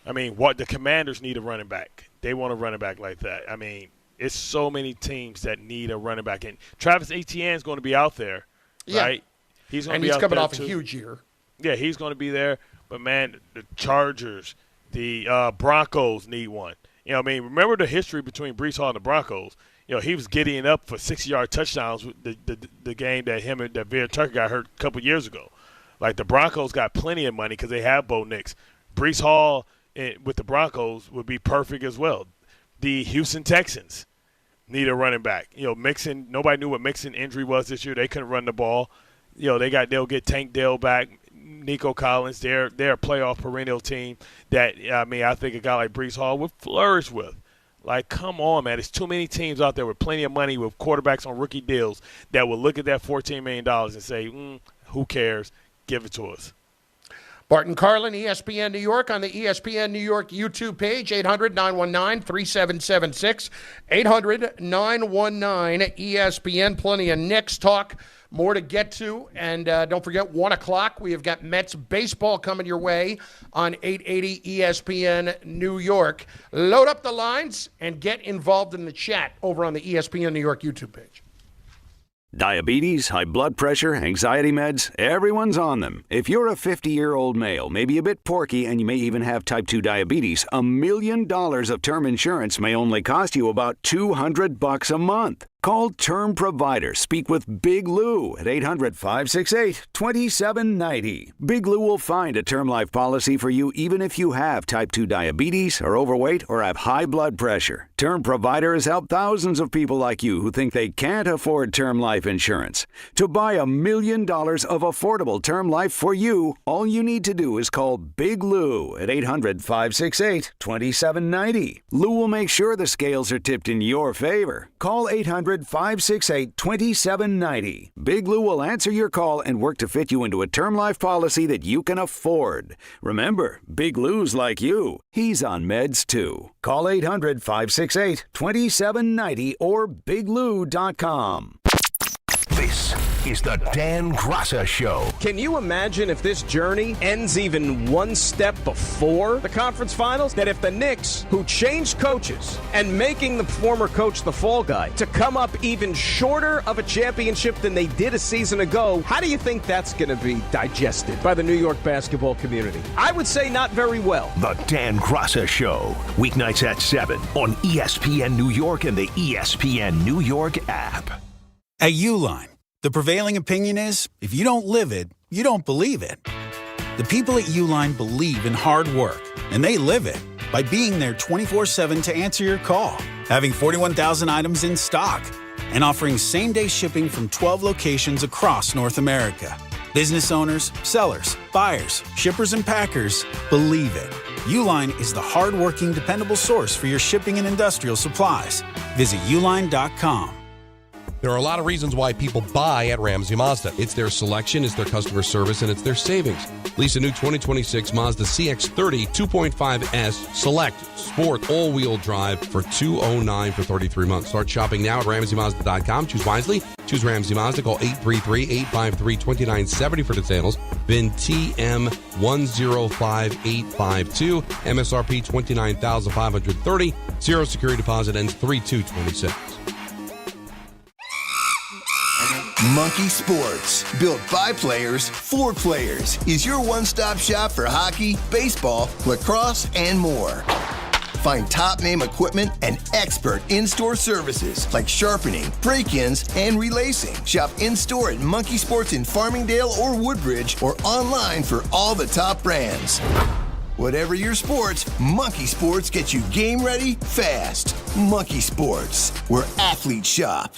[SPEAKER 9] I mean, what the Commanders need a running back. They want a running back like that. I mean, it's so many teams that need a running back. And Travis Etienne is going to be out there, right? He's going to be out there.
[SPEAKER 8] And he's coming off a huge year.
[SPEAKER 9] Yeah, he's going to be there. But, man, the Chargers, the Broncos need one. You know what I mean? Remember the history between Breece Hall and the Broncos. You know, he was giddying up for 60-yard touchdowns with the game that Vera Tucker got hurt a couple years ago. Like, the Broncos got plenty of money because they have Bo Nix. Breece Hall with the Broncos would be perfect as well. The Houston Texans need a running back. You know, Mixon, nobody knew what Mixon injury was this year. They couldn't run the ball. You know, they'll get Tank Dell back, Nico Collins. They're a playoff perennial team that, I mean, I think a guy like Breece Hall would flourish with. Like, come on, man. There's too many teams out there with plenty of money with quarterbacks on rookie deals that will look at that $14 million and say, who cares? Give it to us.
[SPEAKER 8] Bart and Carlin, ESPN New York, on the ESPN New York YouTube page, 800-919-3776, 800-919-ESPN. Plenty of Knicks talk, more to get to. And don't forget, 1 o'clock, we have got Mets baseball coming your way on 880 ESPN New York. Load up the lines and get involved in the chat over on the ESPN New York YouTube page.
[SPEAKER 22] Diabetes, high blood pressure, anxiety meds, everyone's on them. If you're a 50-year-old male, maybe a bit porky, and you may even have type 2 diabetes, $1 million of term insurance may only cost you about $200 a month. Call Term Provider. Speak with Big Lou at 800-568-2790. Big Lou will find a term life policy for you even if you have type 2 diabetes, are overweight, or have high blood pressure. Term Provider has helped thousands of people like you who think they can't afford term life insurance. To buy $1 million of affordable term life for you, all you need to do is call Big Lou at 800-568-2790. Lou will make sure the scales are tipped in your favor. Call 800-568-2790. Big Lou will answer your call and work to fit you into a term life policy that you can afford. Remember, Big Lou's like you. He's on meds too. Call 800-568-2790 or biglou.com.
[SPEAKER 26] This is the Dan Graca Show.
[SPEAKER 5] Can you imagine if this journey ends even one step before the conference finals? That if the Knicks, who changed coaches and making the former coach the fall guy, to come up even shorter of a championship than they did a season ago, how do you think that's going to be digested by the New York basketball community? I would say not very well.
[SPEAKER 26] The Dan Graca Show, weeknights at 7 on ESPN New York and the ESPN New York app.
[SPEAKER 7] At Uline, the prevailing opinion is, if you don't live it, you don't believe it. The people at Uline believe in hard work, and they live it by being there 24/7 to answer your call, having 41,000 items in stock, and offering same-day shipping from 12 locations across North America. Business owners, sellers, buyers, shippers, and packers believe it. Uline is the hard-working, dependable source for your shipping and industrial supplies. Visit uline.com.
[SPEAKER 11] There are a lot of reasons why people buy at Ramsey Mazda. It's their selection, it's their customer service, and it's their savings. Lease a new 2026 Mazda CX-30 2.5S Select Sport all-wheel drive for $209 for 33 months. Start shopping now at RamseyMazda.com. Choose wisely. Choose Ramsey Mazda. Call 833-853-2970 for details. VIN TM105852. MSRP $29,530. Zero security deposit ends 3/2/26.
[SPEAKER 26] Monkey Sports, built by players for players, is your one-stop shop for hockey, baseball, lacrosse, and more.
[SPEAKER 6] find top-name equipment and expert in-store services like sharpening, break-ins, and relacing. Shop in-store at Monkey Sports in Farmingdale or Woodbridge or online for all the top brands. Whatever your sports, Monkey Sports gets you game ready fast. Monkey Sports, where athletes shop.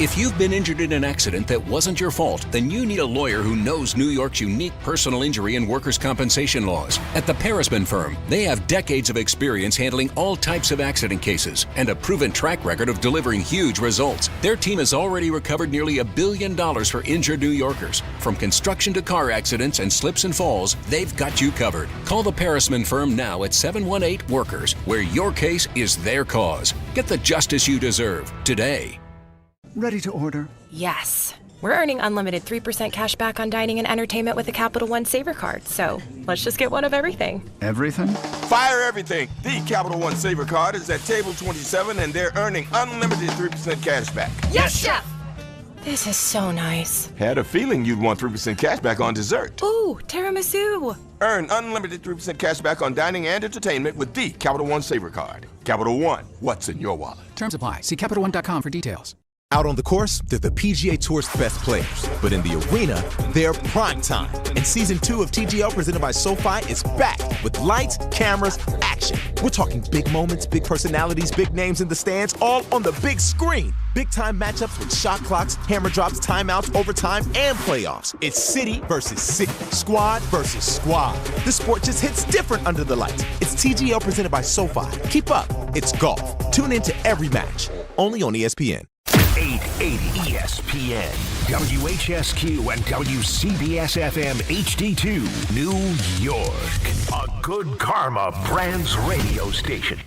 [SPEAKER 12] If you've been injured in an accident that wasn't your fault, then you need a lawyer who knows New York's unique personal injury and workers' compensation laws. At the Parisman Firm, they have decades of experience handling all types of accident cases and a proven track record of delivering huge results. Their team has already recovered nearly $1 billion for injured New Yorkers. From construction to car accidents and slips and falls, they've got you covered. Call the Parisman Firm now at 718-WORKERS, where your case is their cause. Get the justice you deserve today.
[SPEAKER 14] Ready to order?
[SPEAKER 15] Yes. We're earning unlimited 3% cash back on dining and entertainment with a Capital One Saver card, so let's just get one of everything.
[SPEAKER 14] Everything?
[SPEAKER 16] Fire everything. The Capital One Saver card is at table 27, and they're earning unlimited 3% cash back.
[SPEAKER 15] Yes, Chef! This is so nice.
[SPEAKER 16] Had a feeling you'd want 3% cash back on dessert.
[SPEAKER 15] Ooh, tiramisu.
[SPEAKER 16] Earn unlimited 3% cash back on dining and entertainment with the Capital One Saver card. Capital One, what's in your wallet?
[SPEAKER 19] Terms apply. See CapitalOne.com for details.
[SPEAKER 20] Out on the course, they're the PGA Tour's best players. But in the arena, they're prime time. And Season 2 of TGL presented by SoFi is back with lights, cameras, action. We're talking big moments, big personalities, big names in the stands, all on the big screen. Big-time matchups with shot clocks, hammer drops, timeouts, overtime, and playoffs. It's city versus city, squad versus squad. The sport just hits different under the lights. It's TGL presented by SoFi. Keep up. It's golf. Tune into every match. Only on ESPN.
[SPEAKER 26] 880 ESPN, WHSQ, and WCBS-FM HD2, New York. A Good Karma Brands radio station.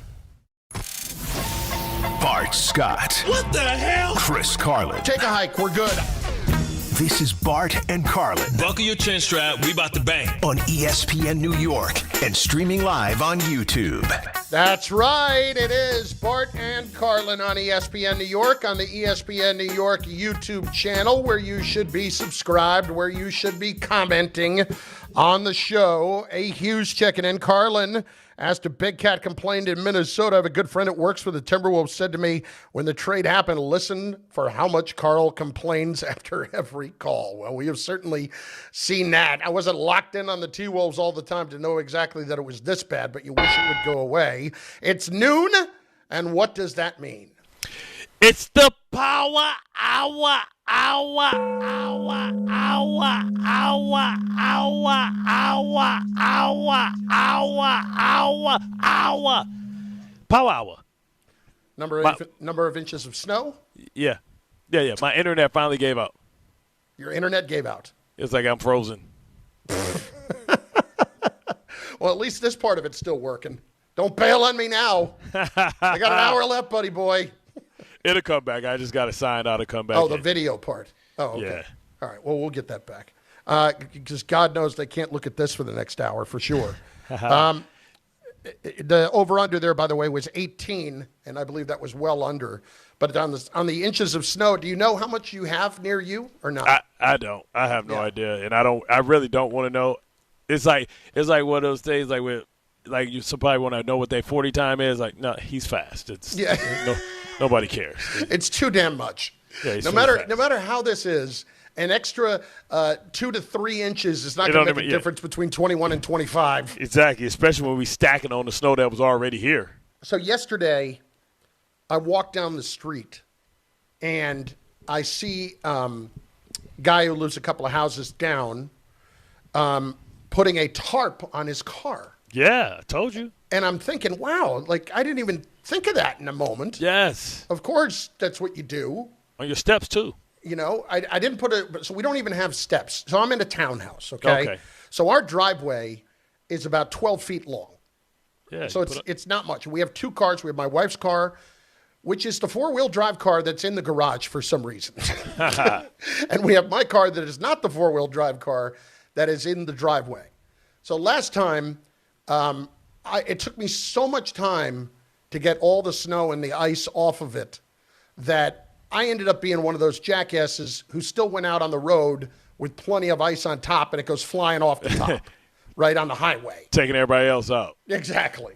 [SPEAKER 26] Bart Scott.
[SPEAKER 4] What the hell?
[SPEAKER 26] Chris Carlin.
[SPEAKER 8] Take a hike. We're good.
[SPEAKER 26] This is Bart and Carlin.
[SPEAKER 4] Buckle your chin strap. We about to bang.
[SPEAKER 26] On ESPN New York and streaming live on YouTube.
[SPEAKER 8] That's right. It is Bart and Carlin on ESPN New York, on the ESPN New York YouTube channel, where you should be subscribed, where you should be commenting on the show. A Hughes checking in. Carlin asked a Big Cat complained in Minnesota. I have a good friend that works for the Timberwolves said to me when the trade happened, listen for how much Carl complains after every call. Well, we have certainly seen that. I wasn't locked in on the T-Wolves all the time to know exactly that it was this bad, but you wish it would go away. It's noon, and what does that mean?
[SPEAKER 9] It's the power hour, hour, hour, hour, hour, hour, hour, hour, hour, hour, hour. Power hour.
[SPEAKER 8] Number of inches of snow?
[SPEAKER 9] Yeah. My internet finally gave out.
[SPEAKER 8] Your internet gave out.
[SPEAKER 9] It's like I'm frozen.
[SPEAKER 8] Well, at least this part of it's still working. Don't bail on me now. I got an hour left, buddy boy.
[SPEAKER 9] It'll come back. I just got to sign out to come back.
[SPEAKER 8] Oh, the video part. Oh, okay.
[SPEAKER 9] Yeah.
[SPEAKER 8] All right. Well, we'll get that back. Because God knows they can't look at this for the next hour for sure. The over-under there, by the way, was 18, and I believe that was well under. But on the inches of snow, do you know how much you have near you or not?
[SPEAKER 9] I don't. I have no idea, and I really don't want to know. It's like one of those things like you probably want to know what their 40 time is. Like, no, he's fast. Nobody cares.
[SPEAKER 8] It's too damn much.
[SPEAKER 9] Yeah,
[SPEAKER 8] no matter how this is, an extra 2 to 3 inches is not going to make a difference between 21 and 25.
[SPEAKER 9] Exactly, especially when we stacking on the snow that was already here.
[SPEAKER 8] So yesterday, I walked down the street, and I see a guy who lives a couple of houses down putting a tarp on his car.
[SPEAKER 9] Yeah, I told you.
[SPEAKER 8] And I'm thinking, wow, I didn't even think of that in a moment.
[SPEAKER 9] Yes.
[SPEAKER 8] Of course, that's what you do.
[SPEAKER 9] On your steps, too.
[SPEAKER 8] You know, I didn't so we don't even have steps. So I'm in a townhouse, okay? So our driveway is about 12 feet long.
[SPEAKER 9] Yeah.
[SPEAKER 8] So it's not much. We have 2 cars. We have my wife's car, which is the 4-wheel drive car that's in the garage for some reason. And we have my car that is not the 4-wheel drive car that is in the driveway. So last time, it took me so much time to get all the snow and the ice off of it that I ended up being one of those jackasses who still went out on the road with plenty of ice on top, and it goes flying off the top right on the highway.
[SPEAKER 9] Taking everybody else out.
[SPEAKER 8] Exactly.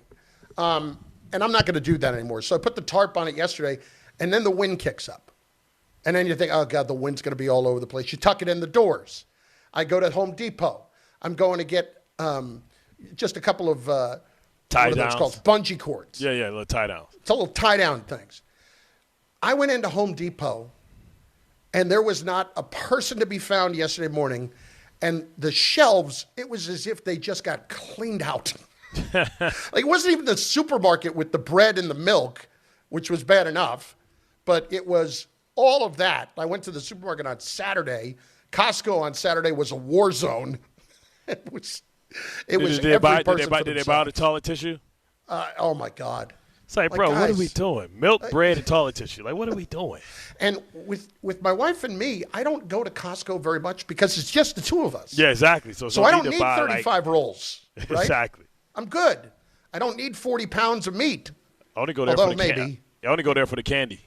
[SPEAKER 8] And And I'm not going to do that anymore. So I put the tarp on it yesterday, and then the wind kicks up. And then you think, oh, God, the wind's going to be all over the place. You tuck it in the doors. I go to Home Depot. I'm going to get just a couple of
[SPEAKER 9] tie
[SPEAKER 8] downs.
[SPEAKER 9] downs.
[SPEAKER 8] Called bungee cords.
[SPEAKER 9] Yeah, little tie downs.
[SPEAKER 8] It's a little tie down things. I went into Home Depot, and there was not a person to be found yesterday morning. And the shelves, it was as if they just got cleaned out. Like, it wasn't even the supermarket with the bread and the milk, which was bad enough, but it was all of that. I went to the supermarket on Saturday. Costco on Saturday was a war zone. It was
[SPEAKER 9] Did they buy the toilet tissue?
[SPEAKER 8] Oh, my God.
[SPEAKER 9] It's like, bro, what are we doing? Milk, bread, and toilet tissue. Like, what are we doing?
[SPEAKER 8] And with my wife and me, I don't go to Costco very much because it's just the two of us.
[SPEAKER 9] Yeah, exactly. So
[SPEAKER 8] I don't need 35 rolls. Right?
[SPEAKER 9] Exactly.
[SPEAKER 8] I'm good. I don't need 40 pounds of meat.
[SPEAKER 9] I only go there for the candy. I only go there for the candy.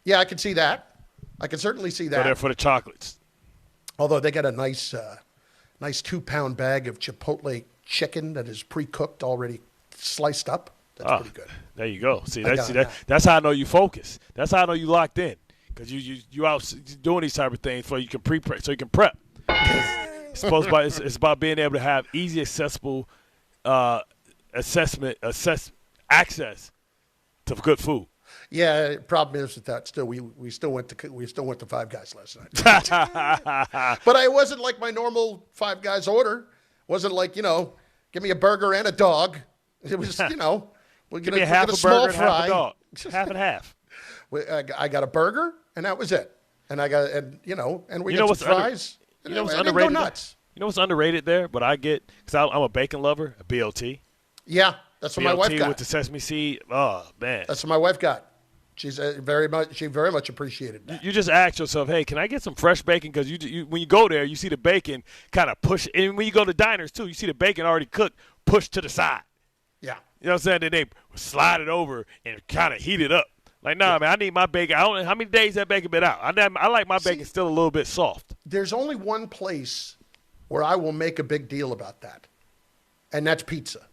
[SPEAKER 8] Yeah, I can see that. I can certainly see that.
[SPEAKER 9] Go there for the chocolates.
[SPEAKER 8] Although they got a nice 2-pound bag of Chipotle chicken that is pre-cooked, already sliced up. That's pretty good.
[SPEAKER 9] There you go. That's how I know you focus. That's how I know you locked in, because you out doing these type of things so you can prep. It's about being able to have easy, accessible access to good food.
[SPEAKER 8] Yeah, problem is with that. Still, we still went to Five Guys last night. But it wasn't like my normal Five Guys order. It wasn't like, give me a burger and a dog. It was,
[SPEAKER 9] give me half a burger and half a dog. Half and half.
[SPEAKER 8] I got a burger, and that was it. And we got some fries.
[SPEAKER 9] What's underrated?
[SPEAKER 8] Nuts.
[SPEAKER 9] You know what's underrated there? But I get, because I'm a bacon lover, a BLT.
[SPEAKER 8] Yeah, that's what my wife got.
[SPEAKER 9] BLT with the sesame seed. Oh, man.
[SPEAKER 8] That's what my wife got. She very much appreciated that.
[SPEAKER 9] You just ask yourself, hey, can I get some fresh bacon? Because you when you go there, you see the bacon kind of push. And when you go to diners, too, you see the bacon already cooked, pushed to the side.
[SPEAKER 8] Yeah.
[SPEAKER 9] You know what I'm saying? Then they slide it over and kind of heat it up. Like, man, I need my bacon. I don't know how many days that bacon been out. I like my bacon still a little bit soft.
[SPEAKER 8] There's only one place where I will make a big deal about that, and that's pizza.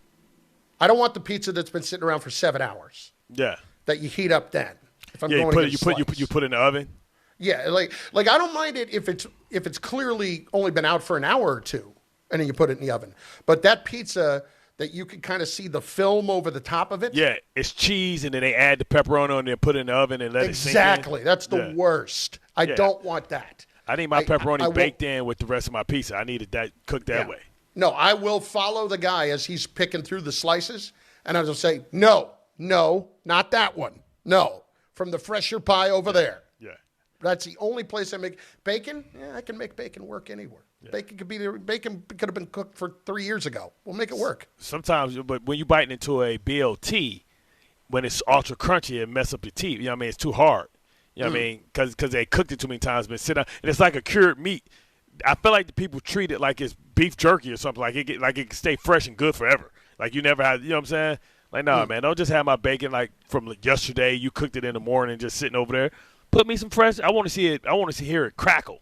[SPEAKER 8] I don't want the pizza that's been sitting around for 7 hours.
[SPEAKER 9] Yeah. That
[SPEAKER 8] you heat up then. If I'm
[SPEAKER 9] you
[SPEAKER 8] going
[SPEAKER 9] put in the oven.
[SPEAKER 8] Yeah, like I don't mind it if it's clearly only been out for an hour or two, and then you put it in the oven. But that pizza that you can kind of see the film over the top of it.
[SPEAKER 9] Yeah, it's cheese, and then they add the pepperoni and then put it in the oven and let it sink in.
[SPEAKER 8] Exactly. That's the worst. I don't want that.
[SPEAKER 9] I need my pepperoni baked in with the rest of my pizza. I need it cooked that way.
[SPEAKER 8] No, I will follow the guy as he's picking through the slices, and I will say, no, not that one. No, from the fresher pie over there.
[SPEAKER 9] Yeah.
[SPEAKER 8] That's the only place I make bacon. Yeah, I can make bacon work anywhere. Yeah. Bacon could have been cooked for 3 years ago. We'll make it work.
[SPEAKER 9] Sometimes, but when you biting into a BLT, when it's ultra crunchy, it mess up your teeth. You know what I mean? It's too hard. You know what I mean? Because they cooked it too many times, been sitting down, and it's like a cured meat. I feel like the people treat it like it's beef jerky or something, like it can stay fresh and good forever. Like you never had, you know what I'm saying? Like, no, man, don't just have my bacon like from yesterday. You cooked it in the morning, just sitting over there. Put me some fresh. I want to see it. I want to hear it crackle.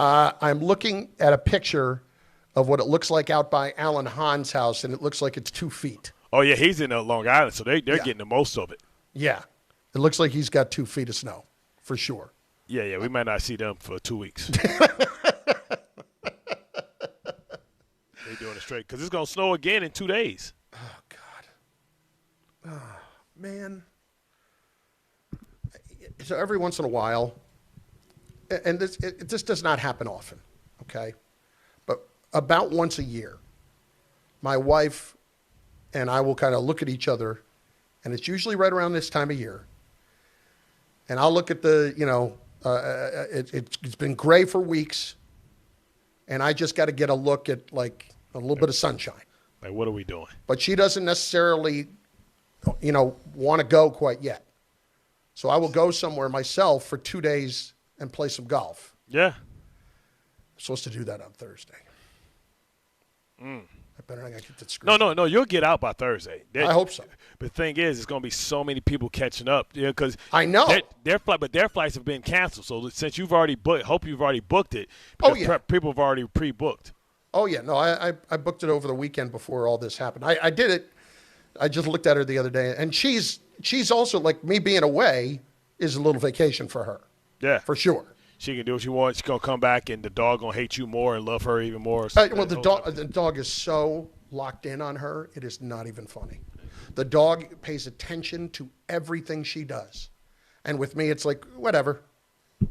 [SPEAKER 8] I'm looking at a picture of what it looks like out by Alan Hahn's house, and it looks like it's 2 feet.
[SPEAKER 9] Oh yeah, he's in Long Island, so they're getting the most of it.
[SPEAKER 8] Yeah, it looks like he's got 2 feet of snow for sure.
[SPEAKER 9] Yeah, we might not see them for 2 weeks. They're doing it straight because it's gonna snow again in 2 days.
[SPEAKER 8] Oh God. Oh man. So every once in a while, and this does not happen often, okay? But about once a year, my wife and I will kind of look at each other, and it's usually right around this time of year. And I'll look at it's been gray for weeks, and I just got to get a look at like a little bit of sunshine.
[SPEAKER 9] Like, what are we doing?
[SPEAKER 8] But she doesn't necessarily, want to go quite yet. So I will go somewhere myself for 2 days and play some golf.
[SPEAKER 9] Yeah.
[SPEAKER 8] I'm supposed to do that on Thursday. I better not get that screwed.
[SPEAKER 9] No. You'll get out by Thursday.
[SPEAKER 8] I hope so.
[SPEAKER 9] But the thing is, it's going to be so many people catching up. Because
[SPEAKER 8] I know.
[SPEAKER 9] Their flights have been canceled. So since you've already booked, hope you've already booked it. People have already pre-booked.
[SPEAKER 8] Oh, yeah. No, I booked it over the weekend before all this happened. I did it I just looked at her the other day, and she's also, like, me being away is a little vacation for her.
[SPEAKER 9] Yeah.
[SPEAKER 8] For sure.
[SPEAKER 9] She can do what she wants. She's going to come back, and the dog going to hate you more and love her even more.
[SPEAKER 8] Well, the dog is so locked in on her, it is not even funny. The dog pays attention to everything she does. And with me, it's like, whatever.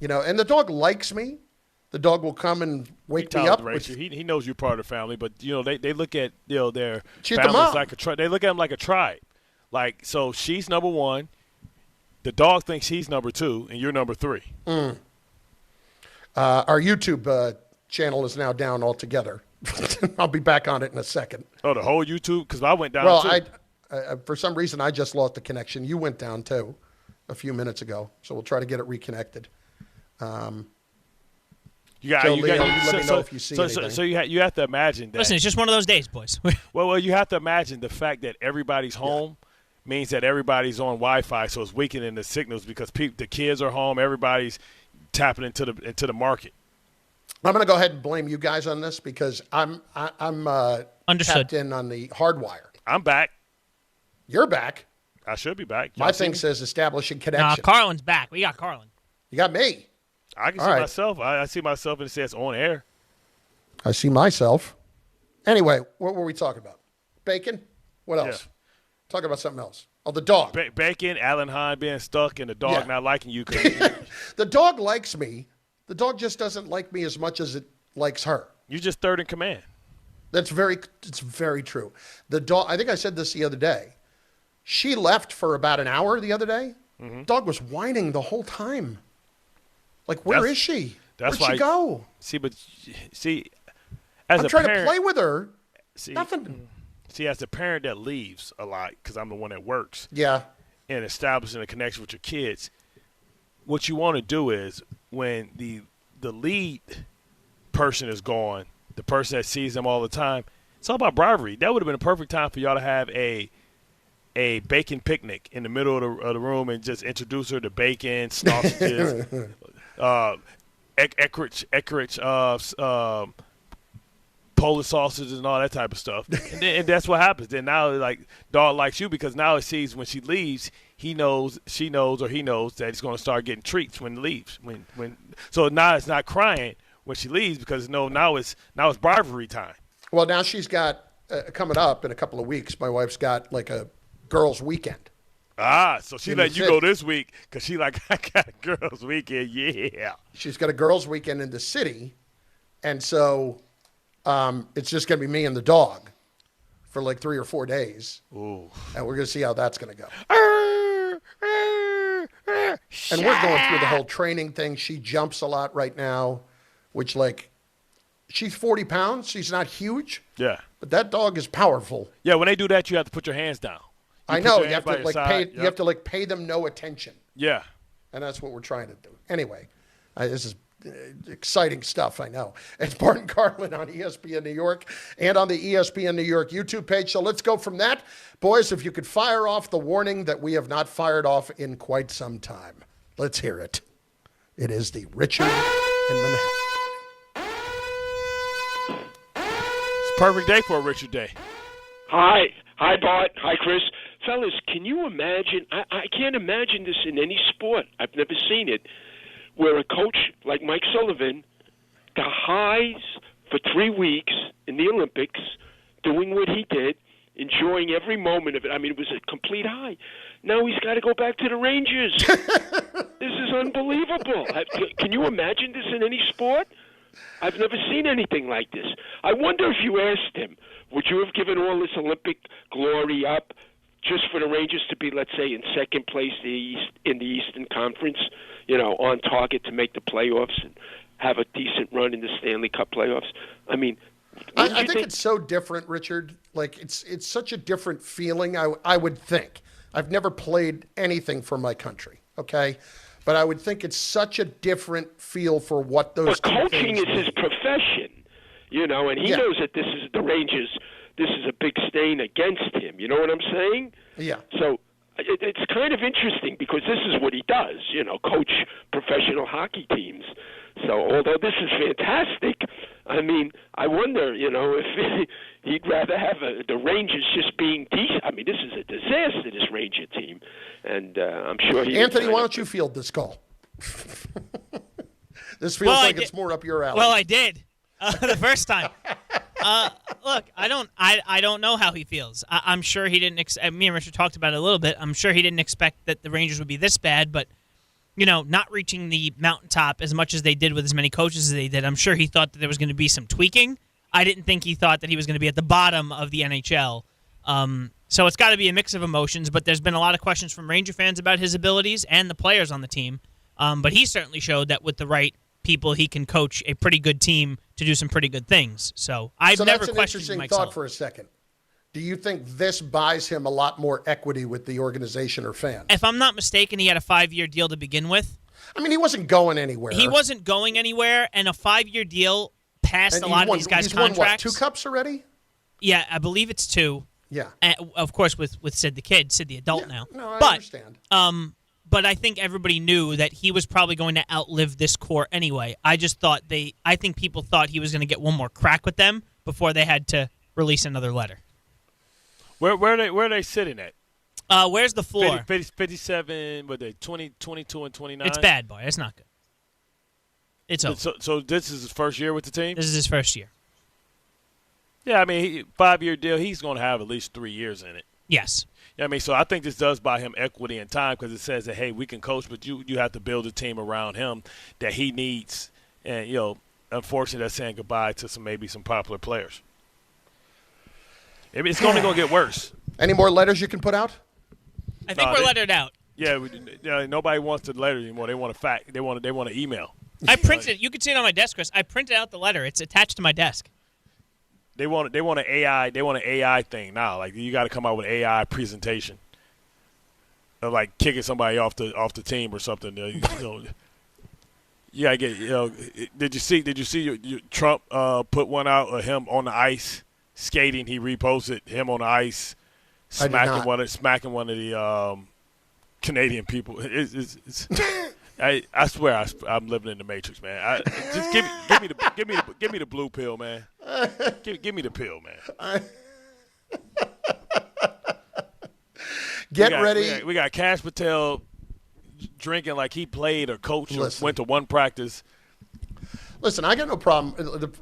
[SPEAKER 8] And the dog likes me. The dog will come and wake me up.
[SPEAKER 9] He knows you're part of the family, but, they look at, their
[SPEAKER 8] She's
[SPEAKER 9] families
[SPEAKER 8] the mom.
[SPEAKER 9] like a tribe. They look at them like a tribe. Like, so she's number one. The dog thinks he's number 2, and you're number 3.
[SPEAKER 8] Our YouTube channel is now down altogether. I'll be back on it in a second.
[SPEAKER 9] Oh, the whole YouTube? Because I went down, too.
[SPEAKER 8] Well, for some reason, I just lost the connection. You went down, too, a few minutes ago. So we'll try to get it reconnected. Joe Leo, let me know if you see anything.
[SPEAKER 9] So you have to imagine that.
[SPEAKER 3] Listen, it's just one of those days, boys.
[SPEAKER 9] well, you have to imagine the fact that everybody's home means that everybody's on Wi-Fi, so it's weakening the signals because the kids are home. Everybody's tapping into the market.
[SPEAKER 8] I'm going to go ahead and blame you guys on this because I'm tapped in on the hardwire.
[SPEAKER 9] I'm back.
[SPEAKER 8] You're back.
[SPEAKER 9] I should be back.
[SPEAKER 8] My thing says establishing connection.
[SPEAKER 3] Nah, Carlin's back. We got Carlin.
[SPEAKER 8] You got me.
[SPEAKER 9] I can see myself. I see myself, and it says on air.
[SPEAKER 8] I see myself. Anyway, what were we talking about? Bacon? What else?
[SPEAKER 9] Yeah.
[SPEAKER 8] Talking about something else. Oh, the dog.
[SPEAKER 9] Bacon, Alan Hine being stuck, and the dog not liking you.
[SPEAKER 8] The dog likes me. The dog just doesn't like me as much as it likes her.
[SPEAKER 9] You're just third in command.
[SPEAKER 8] It's very true. The dog, I think I said this the other day. She left for about an hour the other day. Mm-hmm. Dog was whining the whole time. Like, where is she? Where'd she go?
[SPEAKER 9] As
[SPEAKER 8] I'm
[SPEAKER 9] a
[SPEAKER 8] trying
[SPEAKER 9] parent,
[SPEAKER 8] to play with her. Nothing.
[SPEAKER 9] See, as a parent that leaves a lot, because I'm the one that works.
[SPEAKER 8] Yeah.
[SPEAKER 9] And establishing a connection with your kids, what you want to do is when the lead person is gone, the person that sees them all the time, it's all about bribery. That would have been a perfect time for y'all to have a bacon picnic in the middle of the room and just introduce her to bacon, sausages, Eckrich, Polish sausages and all that type of stuff. And that's what happens. Then now, like, dog likes you because now it sees when she leaves, she knows that he's going to start getting treats when he leaves. So now it's not crying when she leaves because now it's bribery time.
[SPEAKER 8] Well, now she's got coming up in a couple of weeks. My wife's got like a girls' weekend.
[SPEAKER 9] So she let you go this week because she like, I got a girls' weekend. Yeah.
[SPEAKER 8] She's got a girls' weekend in the city, and so it's just going to be me and the dog for like 3 or 4 days.
[SPEAKER 9] Ooh.
[SPEAKER 8] And we're going to see how that's going to go. And we're going through the whole training thing. She jumps a lot right now, which, like, she's 40 pounds. She's not huge.
[SPEAKER 9] Yeah.
[SPEAKER 8] But that dog is powerful.
[SPEAKER 9] Yeah, when they do that, you have to put your hands down.
[SPEAKER 8] I know. You have to pay them no attention.
[SPEAKER 9] Yeah.
[SPEAKER 8] And that's what we're trying to do. Anyway, this is exciting stuff, I know. It's Bart and Carlin on ESPN New York and on the ESPN New York YouTube page. So let's go from that. Boys, if you could fire off the warning that we have not fired off in quite some time. Let's hear it. It is the Richard in Manhattan.
[SPEAKER 9] It's a perfect day for a Richard day.
[SPEAKER 10] Hi, Bart. Hi, Chris. Fellas, can you imagine? I can't imagine this in any sport. I've never seen it. Where a coach like Mike Sullivan got highs for 3 weeks in the Olympics, doing what he did, enjoying every moment of it. I mean, it was a complete high. Now he's got to go back to the Rangers. This is unbelievable. Can you imagine this in any sport? I've never seen anything like this. I wonder if you asked him, would you have given all this Olympic glory up just for the Rangers to be, let's say, in second place in the Eastern Conference, on target to make the playoffs and have a decent run in the Stanley Cup playoffs? I mean,
[SPEAKER 8] I think it's so different, Richard. Like, it's such a different feeling, I would think. I've never played anything for my country, okay? But I would think it's such a different feel for what those two
[SPEAKER 10] coaching
[SPEAKER 8] things
[SPEAKER 10] is his profession, and he knows that this is the Rangers. This is a big stain against him. You know what I'm saying?
[SPEAKER 8] Yeah.
[SPEAKER 10] So it's kind of interesting because this is what he does, coach professional hockey teams. So although this is fantastic, I mean, I wonder, if he'd rather have the Rangers just being decent. I mean, this is a disaster, this Ranger team. And I'm sure he...
[SPEAKER 8] Anthony, why don't you field this call? This feels like it's more up your alley.
[SPEAKER 3] Well, I did the first time. Look, I don't know how he feels. I'm sure he didn't. Me and Richard talked about it a little bit. I'm sure he didn't expect that the Rangers would be this bad, but not reaching the mountaintop as much as they did with as many coaches as they did. I'm sure he thought that there was going to be some tweaking. I didn't think he thought that he was going to be at the bottom of the NHL. So it's got to be a mix of emotions. But there's been a lot of questions from Ranger fans about his abilities and the players on the team. But he certainly showed that with the right people, he can coach a pretty good team to do some pretty good things. So I've never questioned
[SPEAKER 8] that's an interesting
[SPEAKER 3] Mike
[SPEAKER 8] thought
[SPEAKER 3] Sullivan.
[SPEAKER 8] for a second. Do you think this buys him a lot more equity with the organization or fans?
[SPEAKER 3] If I'm not mistaken, he had a 5-year deal to begin with.
[SPEAKER 8] I mean, he wasn't going anywhere.
[SPEAKER 3] He wasn't going anywhere, and a 5-year deal passed a lot of these guys' contracts.
[SPEAKER 8] He's won, 2 cups already?
[SPEAKER 3] Yeah, I believe it's 2.
[SPEAKER 8] Yeah.
[SPEAKER 3] And of course, with Sid the adult now.
[SPEAKER 8] No, I understand.
[SPEAKER 3] But I think everybody knew that he was probably going to outlive this core anyway. I think people thought he was going to get one more crack with them before they had to release another letter.
[SPEAKER 9] Where are they sitting at?
[SPEAKER 3] Where's the floor?
[SPEAKER 9] 57, what they 20, 22, and 29?
[SPEAKER 3] It's bad, boy. It's not good. It's over.
[SPEAKER 9] So this is his first year with the team?
[SPEAKER 3] This is his first year.
[SPEAKER 9] Yeah, I mean, 5-year deal, he's going to have at least 3 years in it.
[SPEAKER 3] Yes.
[SPEAKER 9] Yeah, I mean, so I think this does buy him equity and time because it says that, hey, we can coach, but you have to build a team around him that he needs. And, unfortunately, that's saying goodbye to maybe some popular players. It's only going to get worse.
[SPEAKER 8] Any more letters you can put out?
[SPEAKER 3] I think we're lettered out.
[SPEAKER 9] Yeah, nobody wants the letter anymore. They want a fact. They want an email.
[SPEAKER 3] I printed. You can see it on my desk, Chris. I printed out the letter. It's attached to my desk.
[SPEAKER 9] They want an AI. They want an AI thing now. Like you got to come out with an AI presentation, of like kicking somebody off the team or something. You gotta get. Did you see Trump put one out of him on the ice skating? He reposted him on the ice smacking one of the Canadian people. I swear I'm living in the Matrix, man. Just give me the blue pill, man. Give me the pill, man.
[SPEAKER 8] Get ready.
[SPEAKER 9] We got Cash Patel drinking like he played or coached or went to one practice.
[SPEAKER 8] Listen, I got no problem.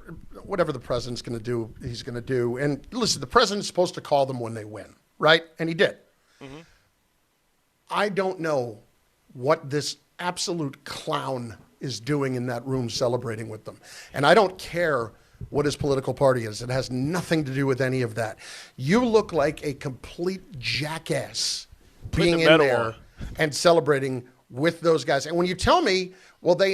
[SPEAKER 8] Whatever the president's going to do, he's going to do. And listen, the president's supposed to call them when they win, right? And he did. Mm-hmm. I don't know what this absolute clown is doing in that room celebrating with them. And I don't care what his political party is. It has nothing to do with any of that. You look like a complete jackass being in there and celebrating with those guys. And when you tell me, well, they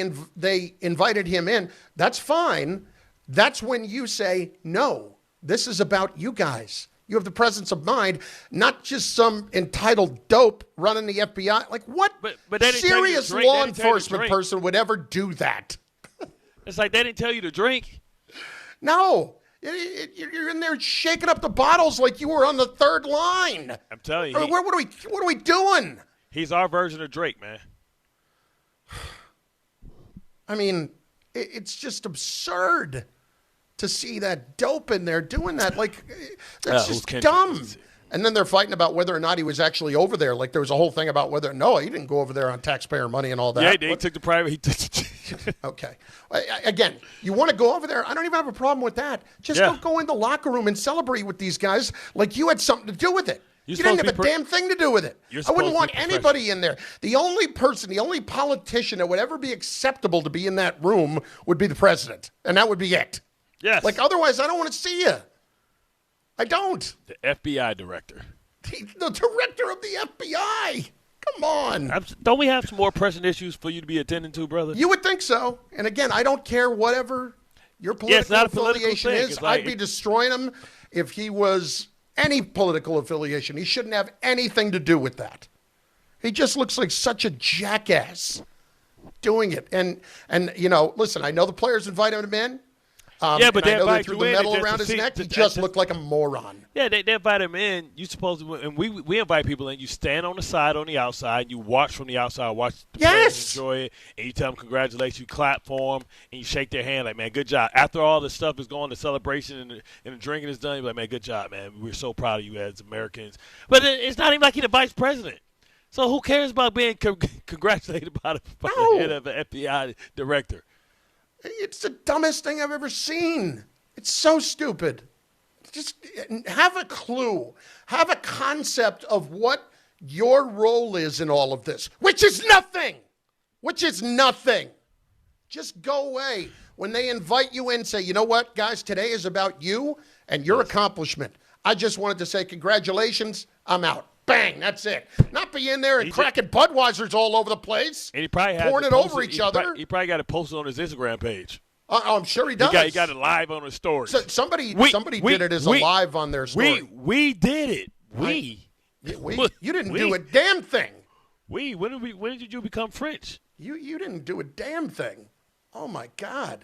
[SPEAKER 8] invited him in, that's fine. That's when you say, no, this is about you guys. You have the presence of mind, not just some entitled dope running the FBI. Like, what
[SPEAKER 9] but
[SPEAKER 8] serious law enforcement person would ever do that?
[SPEAKER 9] It's like they didn't tell you to drink.
[SPEAKER 8] No. You're in there shaking up the bottles like you were on the third line.
[SPEAKER 9] I'm telling you.
[SPEAKER 8] What are we doing?
[SPEAKER 9] He's our version of Drake, man.
[SPEAKER 8] I mean, it's just absurd to see that dope in there doing that. Like, that's just dumb. And then they're fighting about whether or not he was actually over there. Like, there was a whole thing about whether, no, he didn't go over there on taxpayer money and all that.
[SPEAKER 9] Yeah, he took the private.
[SPEAKER 8] Okay. Again, you want to go over there? I don't even have a problem with that. Just don't go in the locker room and celebrate with these guys like you had something to do with it. You didn't have a damn thing to do with it. I wouldn't want anybody in there. The only politician that would ever be acceptable to be in that room would be the president. And that would be it.
[SPEAKER 9] Yes.
[SPEAKER 8] Like, otherwise, I don't want to see you. I don't.
[SPEAKER 9] The FBI director.
[SPEAKER 8] The director of the FBI. Come on.
[SPEAKER 9] Don't we have some more pressing issues for you to be attending to, brother?
[SPEAKER 8] You would think so. And again, I don't care whatever your political affiliation is. I'd be destroying him if he was any political affiliation. He shouldn't have anything to do with that. He just looks like such a jackass doing it. And listen, I know the players invited him in.
[SPEAKER 9] But they
[SPEAKER 8] I know they
[SPEAKER 9] invite
[SPEAKER 8] threw
[SPEAKER 9] you
[SPEAKER 8] the
[SPEAKER 9] in
[SPEAKER 8] medal
[SPEAKER 9] just
[SPEAKER 8] around
[SPEAKER 9] to
[SPEAKER 8] his
[SPEAKER 9] see-
[SPEAKER 8] neck. He
[SPEAKER 9] to-
[SPEAKER 8] just
[SPEAKER 9] to-
[SPEAKER 8] looked like a moron.
[SPEAKER 9] Yeah, they invite him in. You supposed to, and we invite people in. You stand on the side, on the outside. You watch from the outside, watch the players enjoy it, and you tell them congratulations. You clap for them, and you shake their hand like, man, good job. After all the stuff is going, the celebration and the drinking is done, you're like, man, good job, man. We're so proud of you as Americans. But it's not even like he's the vice president. So who cares about being congratulated by the head of the FBI director?
[SPEAKER 8] It's the dumbest thing I've ever seen. It's so stupid. Just have a clue. Have a concept of what your role is in all of this, which is nothing. Just go away. When they invite you in, say, you know what, guys, today is about you and your accomplishment. I just wanted to say congratulations. I'm out. Bang, that's it. Not be in there and cracking Budweisers all over the place.
[SPEAKER 9] And he probably has
[SPEAKER 8] pouring it over each other.
[SPEAKER 9] He probably got it posted on his Instagram page.
[SPEAKER 8] I'm sure he does.
[SPEAKER 9] He got it live on his story.
[SPEAKER 8] So somebody did it as a live on their story.
[SPEAKER 9] We did it.
[SPEAKER 8] You didn't do a damn thing.
[SPEAKER 9] When did you become French?
[SPEAKER 8] You didn't do a damn thing. Oh my God.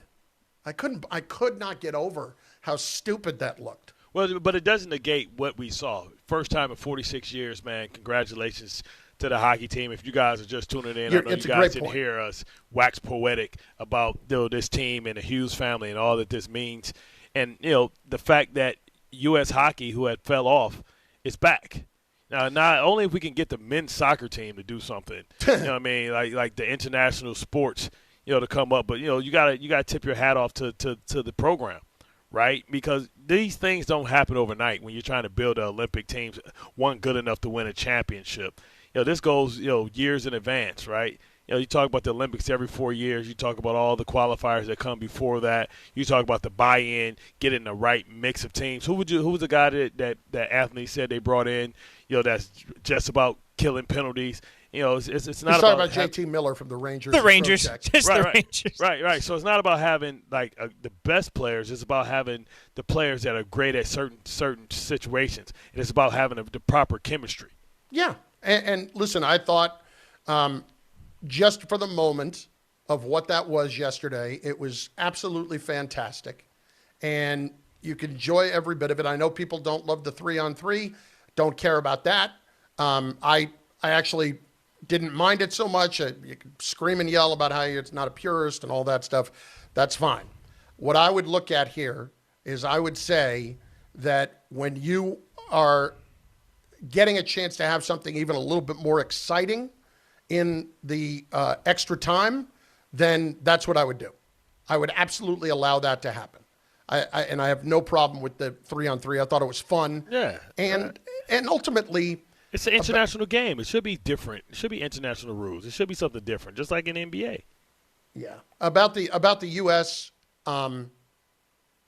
[SPEAKER 8] I could not get over how stupid that looked.
[SPEAKER 9] Well, but it doesn't negate what we saw. First time in 46 years, man. Congratulations to the hockey team. If you guys are just tuning in, I know you guys didn't hear us wax poetic about this team and the Hughes family and all that this means. And, the fact that U.S. hockey, who had fell off, is back. Now, not only if we can get the men's soccer team to do something, you know what I mean, like the international sports, to come up, but, you gotta tip your hat off to the program. Right? Because these things don't happen overnight when you're trying to build an Olympic team, one good enough to win a championship. This goes, years in advance, right? You talk about the Olympics every 4 years. You talk about all the qualifiers that come before that. You talk about the buy-in, getting the right mix of teams. Who was the guy that Anthony said they brought in, that's just about killing penalties? It's not
[SPEAKER 8] He's
[SPEAKER 9] about
[SPEAKER 8] talking about JT Miller from the Rangers.
[SPEAKER 3] The Rangers. Just the Rangers.
[SPEAKER 9] Right. So it's not about having the best players. It's about having the players that are great at certain situations. And it's about having the proper chemistry.
[SPEAKER 8] Yeah. And listen, I thought just for the moment of what that was yesterday, it was absolutely fantastic. And you can enjoy every bit of it. I know people don't love the 3-on-3, don't care about that. I actually didn't mind it so much. You could scream and yell about how it's not a purist and all that stuff. That's fine. What I would look at here is I would say that when you are getting a chance to have something even a little bit more exciting in the extra time, then that's what I would do. I would absolutely allow that to happen. And I have no problem with the 3-on-3. I thought it was fun.
[SPEAKER 9] Yeah.
[SPEAKER 8] And ultimately,
[SPEAKER 9] it's an international game. It should be different. It should be international rules. It should be something different, just like in the NBA.
[SPEAKER 8] Yeah. About the U.S.,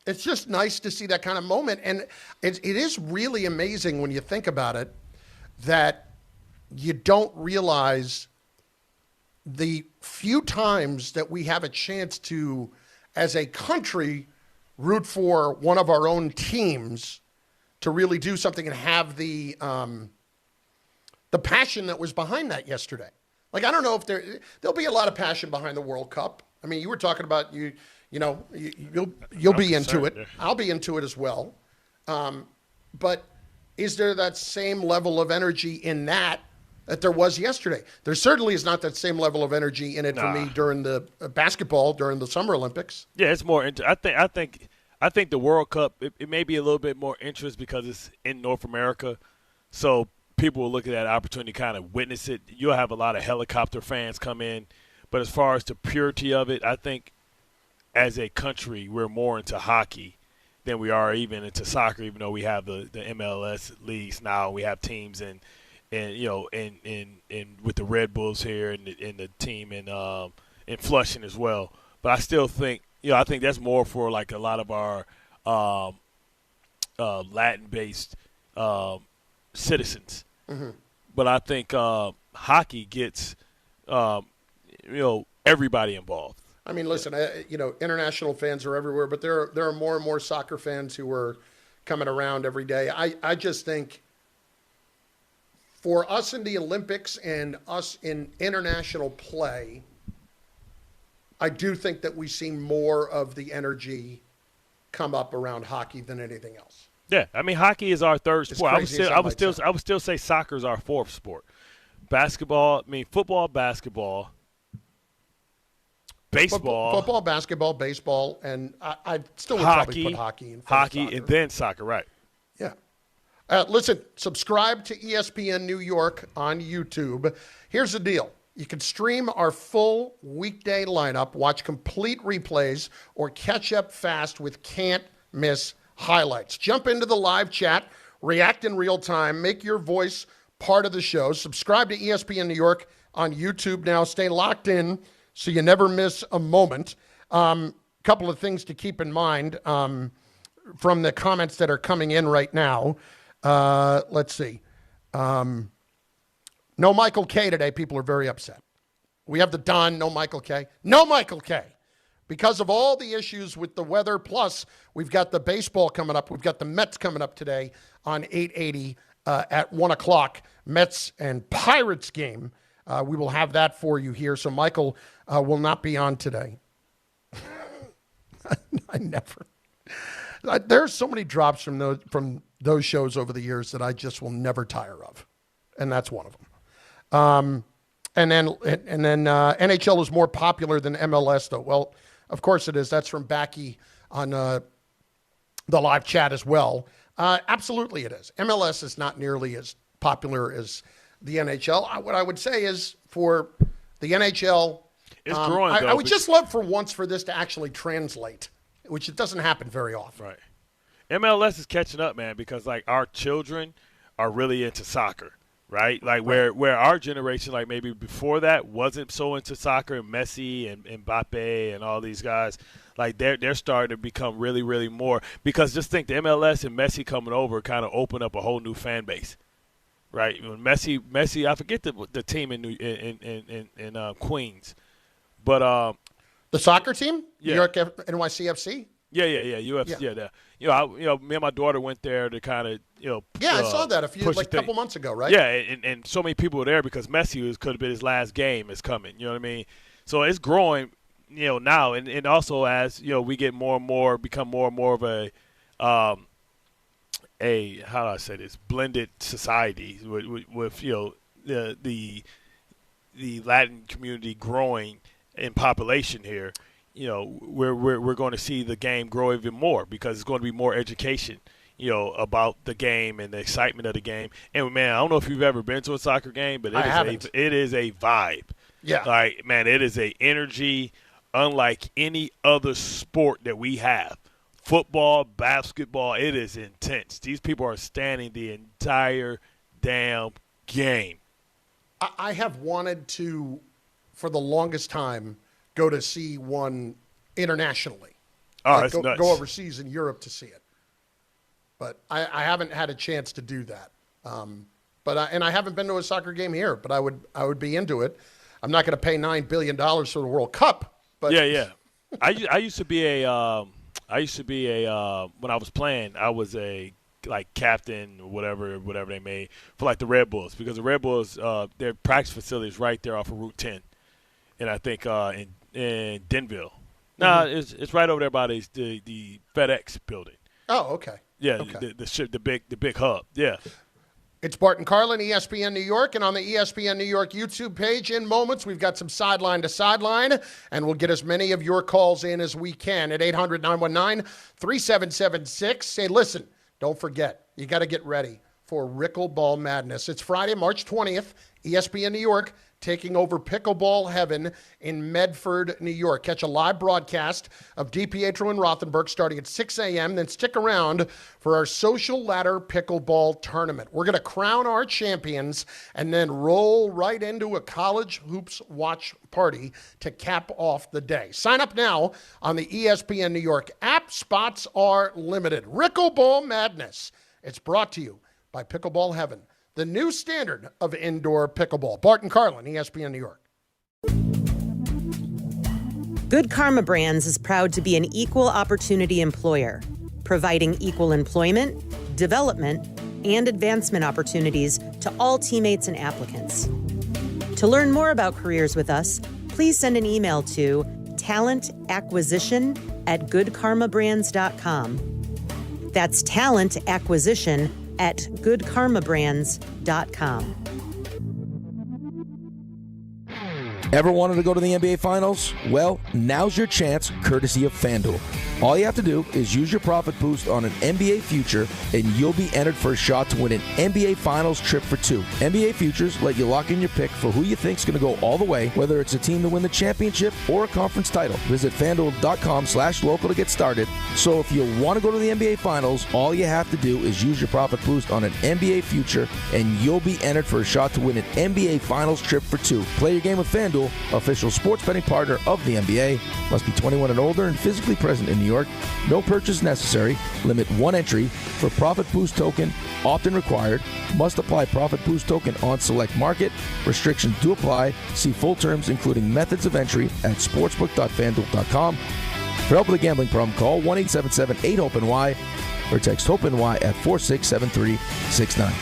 [SPEAKER 8] it's just nice to see that kind of moment. And it is really amazing when you think about it that you don't realize the few times that we have a chance to, as a country, root for one of our own teams to really do something and have the passion that was behind that yesterday. Like, I don't know if there'll be a lot of passion behind the World Cup. I mean, you were talking about you'll be into it. I'll be into it as well. But is there that same level of energy in that there was yesterday? There certainly is not that same level of energy in it for me during the basketball during the Summer Olympics.
[SPEAKER 9] Yeah, it's more. I think the World Cup it may be a little bit more interest because it's in North America, so people will look at that opportunity to kind of witness it. You'll have a lot of helicopter fans come in, but as far as the purity of it, I think as a country we're more into hockey than we are even into soccer. Even though we have the MLS leagues now, we have teams and with the Red Bulls here and the team in Flushing as well. But I still think I think that's more for like a lot of our Latin-based citizens. Mm-hmm. But I think hockey gets everybody involved.
[SPEAKER 8] I mean, listen, international fans are everywhere, but there are more and more soccer fans who are coming around every day. I just think for us in the Olympics and us in international play, I do think that we see more of the energy come up around hockey than anything else.
[SPEAKER 9] Yeah, I mean, hockey is our third sport. I would still say soccer is our fourth sport. Basketball, football, basketball, baseball.
[SPEAKER 8] Football, basketball, baseball, and I still would probably put hockey in front of soccer.
[SPEAKER 9] And then soccer, right.
[SPEAKER 8] Yeah. Listen, subscribe to ESPN New York on YouTube. Here's the deal. You can stream our full weekday lineup, watch complete replays, or catch up fast with can't-miss highlights. Jump into the live chat, react in real time, make your voice part of the show. Subscribe to ESPN New York on YouTube now. Stay locked in so you never miss a moment. Couple of things to keep in mind from the comments that are coming in right now. Let's see. No Michael K today. People are very upset. We have the Don, no Michael K. No Michael K. Because of all the issues with the weather, plus we've got the baseball coming up. We've got the Mets coming up today on 880 at 1 o'clock. Mets and Pirates game. We will have that for you here. So Michael will not be on today. I never. There's so many drops from those shows over the years that I just will never tire of. And that's one of them. And then NHL is more popular than MLS, though. Well, of course it is. That's from Backy on the live chat as well. Absolutely it is. MLS is not nearly as popular as the NHL. What I would say is for the NHL,
[SPEAKER 9] it's growing,
[SPEAKER 8] I would just love for once for this to actually translate, which it doesn't happen very often.
[SPEAKER 9] Right. MLS is catching up, man, because, like, our children are really into soccer. Right? Like where our generation, like maybe before that, wasn't so into soccer, and Messi and Mbappe and all these guys, like they're starting to become really, really more. Because just think the MLS and Messi coming over kind of opened up a whole new fan base. Right? When Messi, I forget the team in Queens. But
[SPEAKER 8] the soccer team?
[SPEAKER 9] Yeah.
[SPEAKER 8] New York NYCFC?
[SPEAKER 9] Yeah, UFC, yeah. Me and my daughter went there to kind of,
[SPEAKER 8] I saw that a couple months ago, right?
[SPEAKER 9] Yeah, and so many people were there because Messi could have been his last game is coming. You know what I mean? So it's growing, now, and also as we get more and more, become more and more of a how do I say this, blended society with the Latin community growing in population here. We're going to see the game grow even more because it's going to be more education, about the game and the excitement of the game. And, man, I don't know if you've ever been to a soccer game, but it is a vibe.
[SPEAKER 8] Yeah.
[SPEAKER 9] Like, man, it is a energy unlike any other sport that we have. Football, basketball, it is intense. These people are standing the entire damn game.
[SPEAKER 8] I have wanted to, for the longest time, go to see one internationally.
[SPEAKER 9] Oh, that's nuts.
[SPEAKER 8] Go overseas in Europe to see it. But I haven't had a chance to do that. And I haven't been to a soccer game here, but I would be into it. I'm not going to pay $9 billion for the World Cup. But
[SPEAKER 9] yeah. I used to be when I was playing, I was a captain or whatever they made for like the Red Bulls, because the Red Bulls, their practice facility is right there off of Route 10. And I think in Denville. No, it's right over there by the FedEx building.
[SPEAKER 8] Oh, okay.
[SPEAKER 9] Yeah,
[SPEAKER 8] okay.
[SPEAKER 9] the big hub. Yeah.
[SPEAKER 8] It's Bart and Carlin, ESPN New York, and on the ESPN New York YouTube page in moments, we've got some Sideline to Sideline, and we'll get as many of your calls in as we can at 800-919-3776. Say, listen, don't forget, you got to get ready for Rickleball Madness. It's Friday, March 20th, ESPN New York, taking over Pickleball Heaven in Medford, New York. Catch a live broadcast of DiPietro and Rothenberg starting at 6 a.m. Then stick around for our Social Ladder Pickleball Tournament. We're going to crown our champions and then roll right into a college hoops watch party to cap off the day. Sign up now on the ESPN New York app. Spots are limited. Rickleball Madness. It's brought to you by Pickleball Heaven, the new standard of indoor pickleball. Bart and Carlin, ESPN New York.
[SPEAKER 13] Good Karma Brands is proud to be an equal opportunity employer, providing equal employment, development, and advancement opportunities to all teammates and applicants. To learn more about careers with us, please send an email to talentacquisition@karma.com. at goodkarmabrands.com. That's talent acquisition at goodkarmabrands.com.
[SPEAKER 17] Ever wanted to go to the NBA Finals? Well, now's your chance, courtesy of FanDuel. All you have to do is use your profit boost on an NBA future, and you'll be entered for a shot to win an NBA Finals trip for two. NBA futures let you lock in your pick for who you think's going to go all the way, whether it's a team to win the championship or a conference title. Visit FanDuel.com/local to get started. So if you want to go to the NBA Finals, all you have to do is use your profit boost on an NBA future, and you'll be entered for a shot to win an NBA Finals trip for two. Play your game with FanDuel, official sports betting partner of the NBA. Must be 21 and older and physically present in New York. No purchase necessary. Limit one entry for Profit Boost token. Opt-in required. Must apply Profit Boost token on select market. Restrictions do apply. See full terms, including methods of entry, at sportsbook.fanduel.com. For help with a gambling problem, call 1-877-8-HOPE-NY or text HOPE-NY at 467369.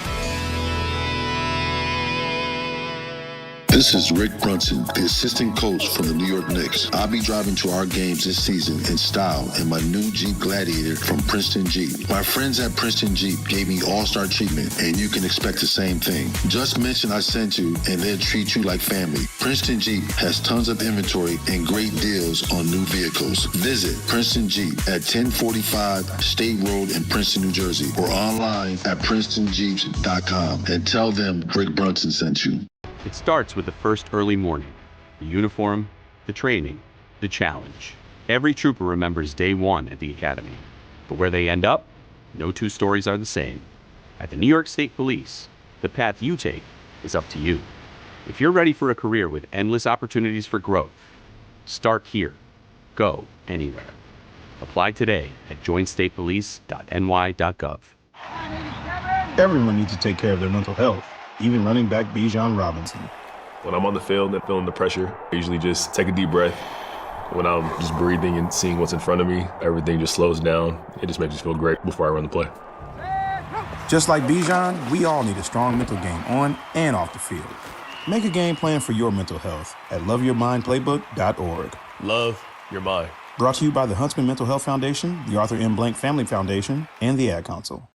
[SPEAKER 18] This is Rick Brunson, the assistant coach from the New York Knicks. I'll be driving to our games this season in style in my new Jeep Gladiator from Princeton Jeep. My friends at Princeton Jeep gave me all-star treatment, and you can expect the same thing. Just mention I sent you, and they'll treat you like family. Princeton Jeep has tons of inventory and great deals on new vehicles. Visit Princeton Jeep at 1045 State Road in Princeton, New Jersey, or online at PrincetonJeeps.com and tell them Rick Brunson sent you.
[SPEAKER 21] It starts with the first early morning, the uniform, the training, the challenge. Every trooper remembers day one at the academy. But where they end up, no two stories are the same. At the New York State Police, the path you take is up to you. If you're ready for a career with endless opportunities for growth, start here. Go anywhere. Apply today at joinstatepolice.ny.gov.
[SPEAKER 23] Everyone needs to take care of their mental health. Even running back Bijan Robinson.
[SPEAKER 24] When I'm on the field and feeling the pressure, I usually just take a deep breath. When I'm just breathing and seeing what's in front of me, everything just slows down. It just makes me feel great before I run the play.
[SPEAKER 23] Just like Bijan, we all need a strong mental game on and off the field. Make a game plan for your mental health at loveyourmindplaybook.org.
[SPEAKER 24] Love your mind.
[SPEAKER 23] Brought to you by the Huntsman Mental Health Foundation, the Arthur M. Blank Family Foundation, and the Ad Council.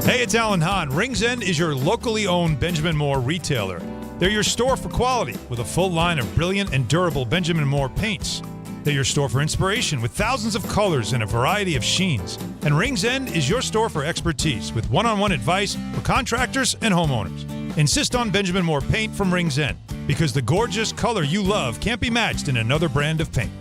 [SPEAKER 25] Hey, it's Alan Hahn. Rings End is your locally owned Benjamin Moore retailer. They're your store for quality with a full line of brilliant and durable Benjamin Moore paints. They're your store for inspiration with thousands of colors and a variety of sheens. And Rings End is your store for expertise with one-on-one advice for contractors and homeowners. Insist on Benjamin Moore paint from Rings End because the gorgeous color you love can't be matched in another brand of paint.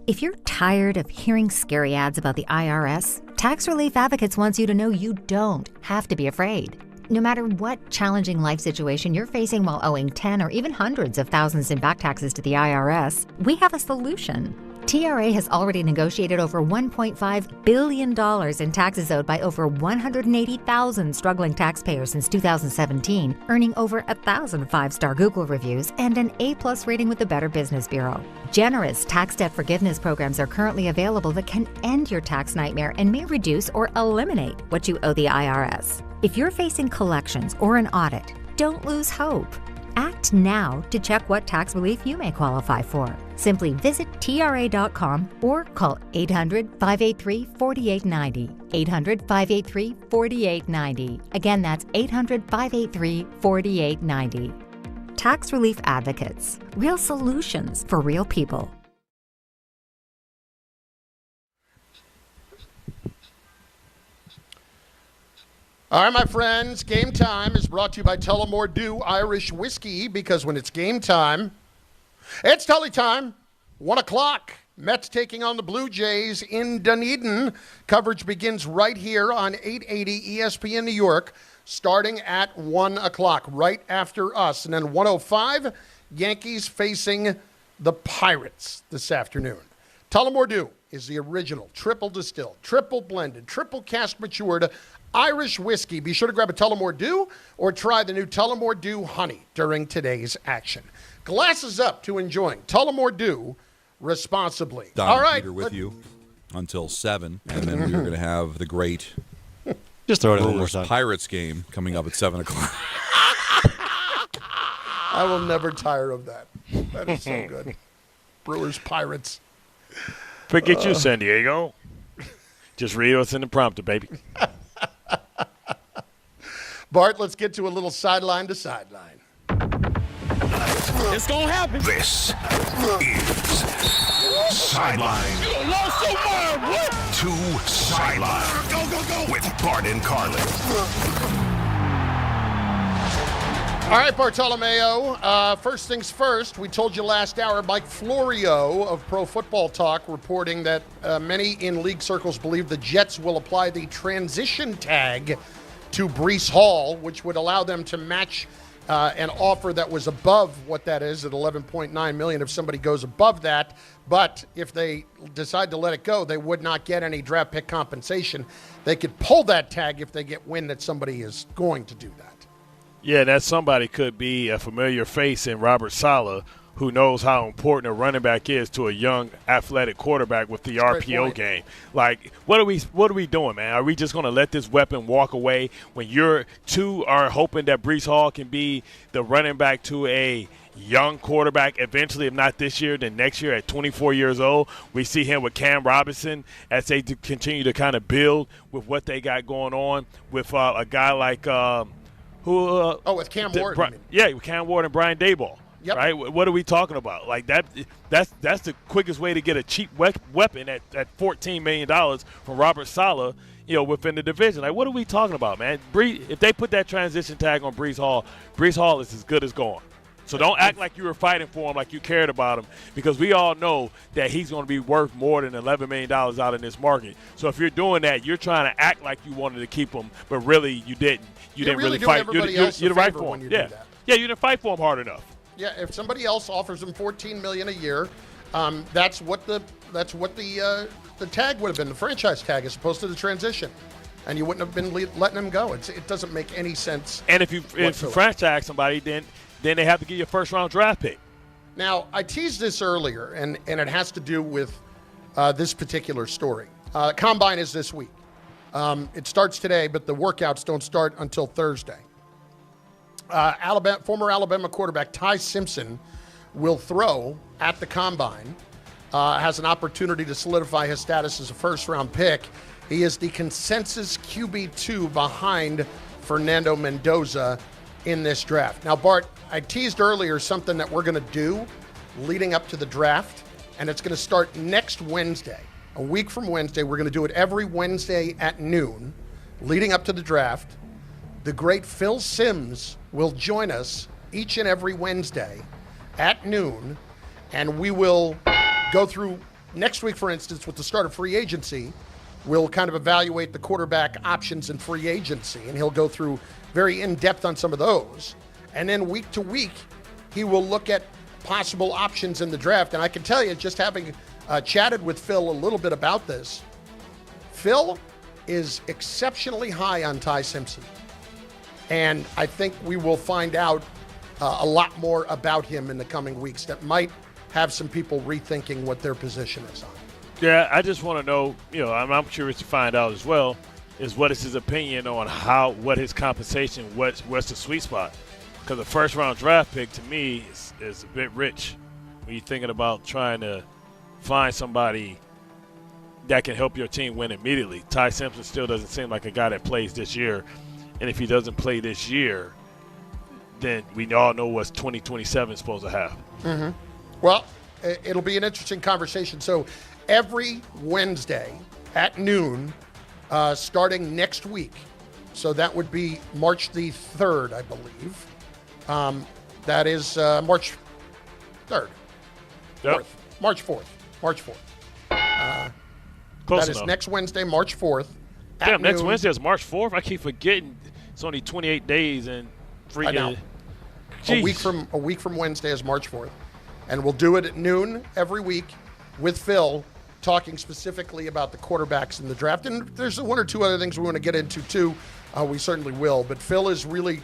[SPEAKER 27] If you're tired of hearing scary ads about the IRS, Tax Relief Advocates wants you to know you don't have to be afraid. No matter what challenging life situation you're facing while owing 10 or even hundreds of thousands in back taxes to the IRS, we have a solution. TRA has already negotiated over $1.5 billion in taxes owed by over 180,000 struggling taxpayers since 2017, earning over 1,000 five-star Google reviews and an A+ rating with the Better Business Bureau. Generous tax debt forgiveness programs are currently available that can end your tax nightmare and may reduce or eliminate what you owe the IRS. If you're facing collections or an audit, don't lose hope. Act now to check what tax relief you may qualify for. Simply visit TRA.com or call 800-583-4890. 800-583-4890. Again, that's 800-583-4890. Tax Relief Advocates. Real solutions for real people.
[SPEAKER 8] All right, my friends, Game Time is brought to you by Tullamore Dew Irish Whiskey, because when it's game time, it's Tully time. 1 o'clock. Mets taking on the Blue Jays in Dunedin. Coverage begins right here on 880 ESPN New York, starting at 1 o'clock, right after us. And then 1:05, Yankees facing the Pirates this afternoon. Tullamore Dew is the original triple distilled, triple blended, triple cask matured Irish whiskey. Be sure to grab a Tullamore Dew or try the new Tullamore Dew Honey during today's action. Glasses up to enjoying Tullamore Dew responsibly.
[SPEAKER 28] Don
[SPEAKER 8] All right.
[SPEAKER 28] Peter with you until 7, and then we are going to have the great
[SPEAKER 29] just throw it in one more
[SPEAKER 28] Brewers
[SPEAKER 29] time.
[SPEAKER 28] Pirates game coming up at 7 o'clock.
[SPEAKER 8] I will never tire of that. That is so good. Brewers, Pirates.
[SPEAKER 9] Forget you, San Diego. Just read what's in the prompter, baby.
[SPEAKER 8] Bart, let's get to a little sideline to sideline.
[SPEAKER 4] It's going to happen.
[SPEAKER 26] This is Sideline to Sideline. Go. With Bart and Carlin.
[SPEAKER 8] All right, Bartolomeo. First things first, we told you last hour, Mike Florio of Pro Football Talk reporting that many in league circles believe the Jets will apply the transition tag to Breece Hall, which would allow them to match an offer that was above what that is at $11.9 million if somebody goes above that. But if they decide to let it go, they would not get any draft pick compensation. They could pull that tag if they get wind that somebody is going to do that.
[SPEAKER 9] Yeah, that somebody could be a familiar face in Robert Saleh, who knows how important a running back is to a young athletic quarterback with the RPO game. Like, what are we doing, man? Are we just going to let this weapon walk away when you're hoping that Breece Hall can be the running back to a young quarterback eventually, if not this year, then next year at 24 years old? We see him with Cam Robinson as they continue to kind of build with what they got going on with a guy like with Cam Ward. With Cam Ward and Brian Daboll. Yep. Right? What are we talking about? Like that's the quickest way to get a cheap weapon at $14 million from Robert Saleh, within the division. Like, what are we talking about, man? If they put that transition tag on Breece Hall is as good as gone. So don't act like you were fighting for him, like you cared about him, because we all know that he's going to be worth more than $11 million out in this market. So if you're doing that, you're trying to act like you wanted to keep him, but really you didn't. You didn't really fight. You didn't fight for him. Yeah, you didn't fight for him hard enough.
[SPEAKER 8] Yeah, if somebody else offers him $14 million a year, that's what the tag would have been, the franchise tag, as opposed to the transition, and you wouldn't have been letting him go. It doesn't make any sense.
[SPEAKER 9] And if you franchise somebody, then they have to get your first-round draft pick.
[SPEAKER 8] Now, I teased this earlier, and it has to do with this particular story. Combine is this week. It starts today, but the workouts don't start until Thursday. Former Alabama quarterback Ty Simpson will throw at the Combine, has an opportunity to solidify his status as a first-round pick. He is the consensus QB2 behind Fernando Mendoza in this draft. Now, Bart, I teased earlier something that we're going to do leading up to the draft, and it's going to start next Wednesday. A week from Wednesday, we're going to do it every Wednesday at noon leading up to the draft. The great Phil Simms will join us each and every Wednesday at noon, and we will go through next week, for instance, with the start of free agency. We'll kind of evaluate the quarterback options in free agency, and he'll go through very in-depth on some of those. And then week to week, he will look at possible options in the draft. And I can tell you, just having chatted with Phil a little bit about this, Phil is exceptionally high on Ty Simpson. And I think we will find out a lot more about him in the coming weeks that might have some people rethinking what their position is on.
[SPEAKER 9] Yeah, I just want to know, I'm curious to find out as well, is what is his opinion on what his compensation, what's the sweet spot? Because the first-round draft pick, to me, is a bit rich when you're thinking about trying to find somebody that can help your team win immediately. Ty Simpson still doesn't seem like a guy that plays this year. And if he doesn't play this year, then we all know what 2027 is supposed to have.
[SPEAKER 8] Mm-hmm. Well, it'll be an interesting conversation. So every Wednesday at noon, starting next week, so that would be March the 3rd, I believe. That is March 3rd.
[SPEAKER 9] Yep.
[SPEAKER 8] March 4th.
[SPEAKER 9] Close
[SPEAKER 8] that
[SPEAKER 9] enough.
[SPEAKER 8] Is next Wednesday, March 4th.
[SPEAKER 9] Damn, next Wednesday is March 4th? I keep forgetting it's only 28 days and
[SPEAKER 8] I know. A week from Wednesday is March 4th. And we'll do it at noon every week with Phil, talking specifically about the quarterbacks in the draft. And there's one or two other things we want to get into, too. We certainly will. But Phil is really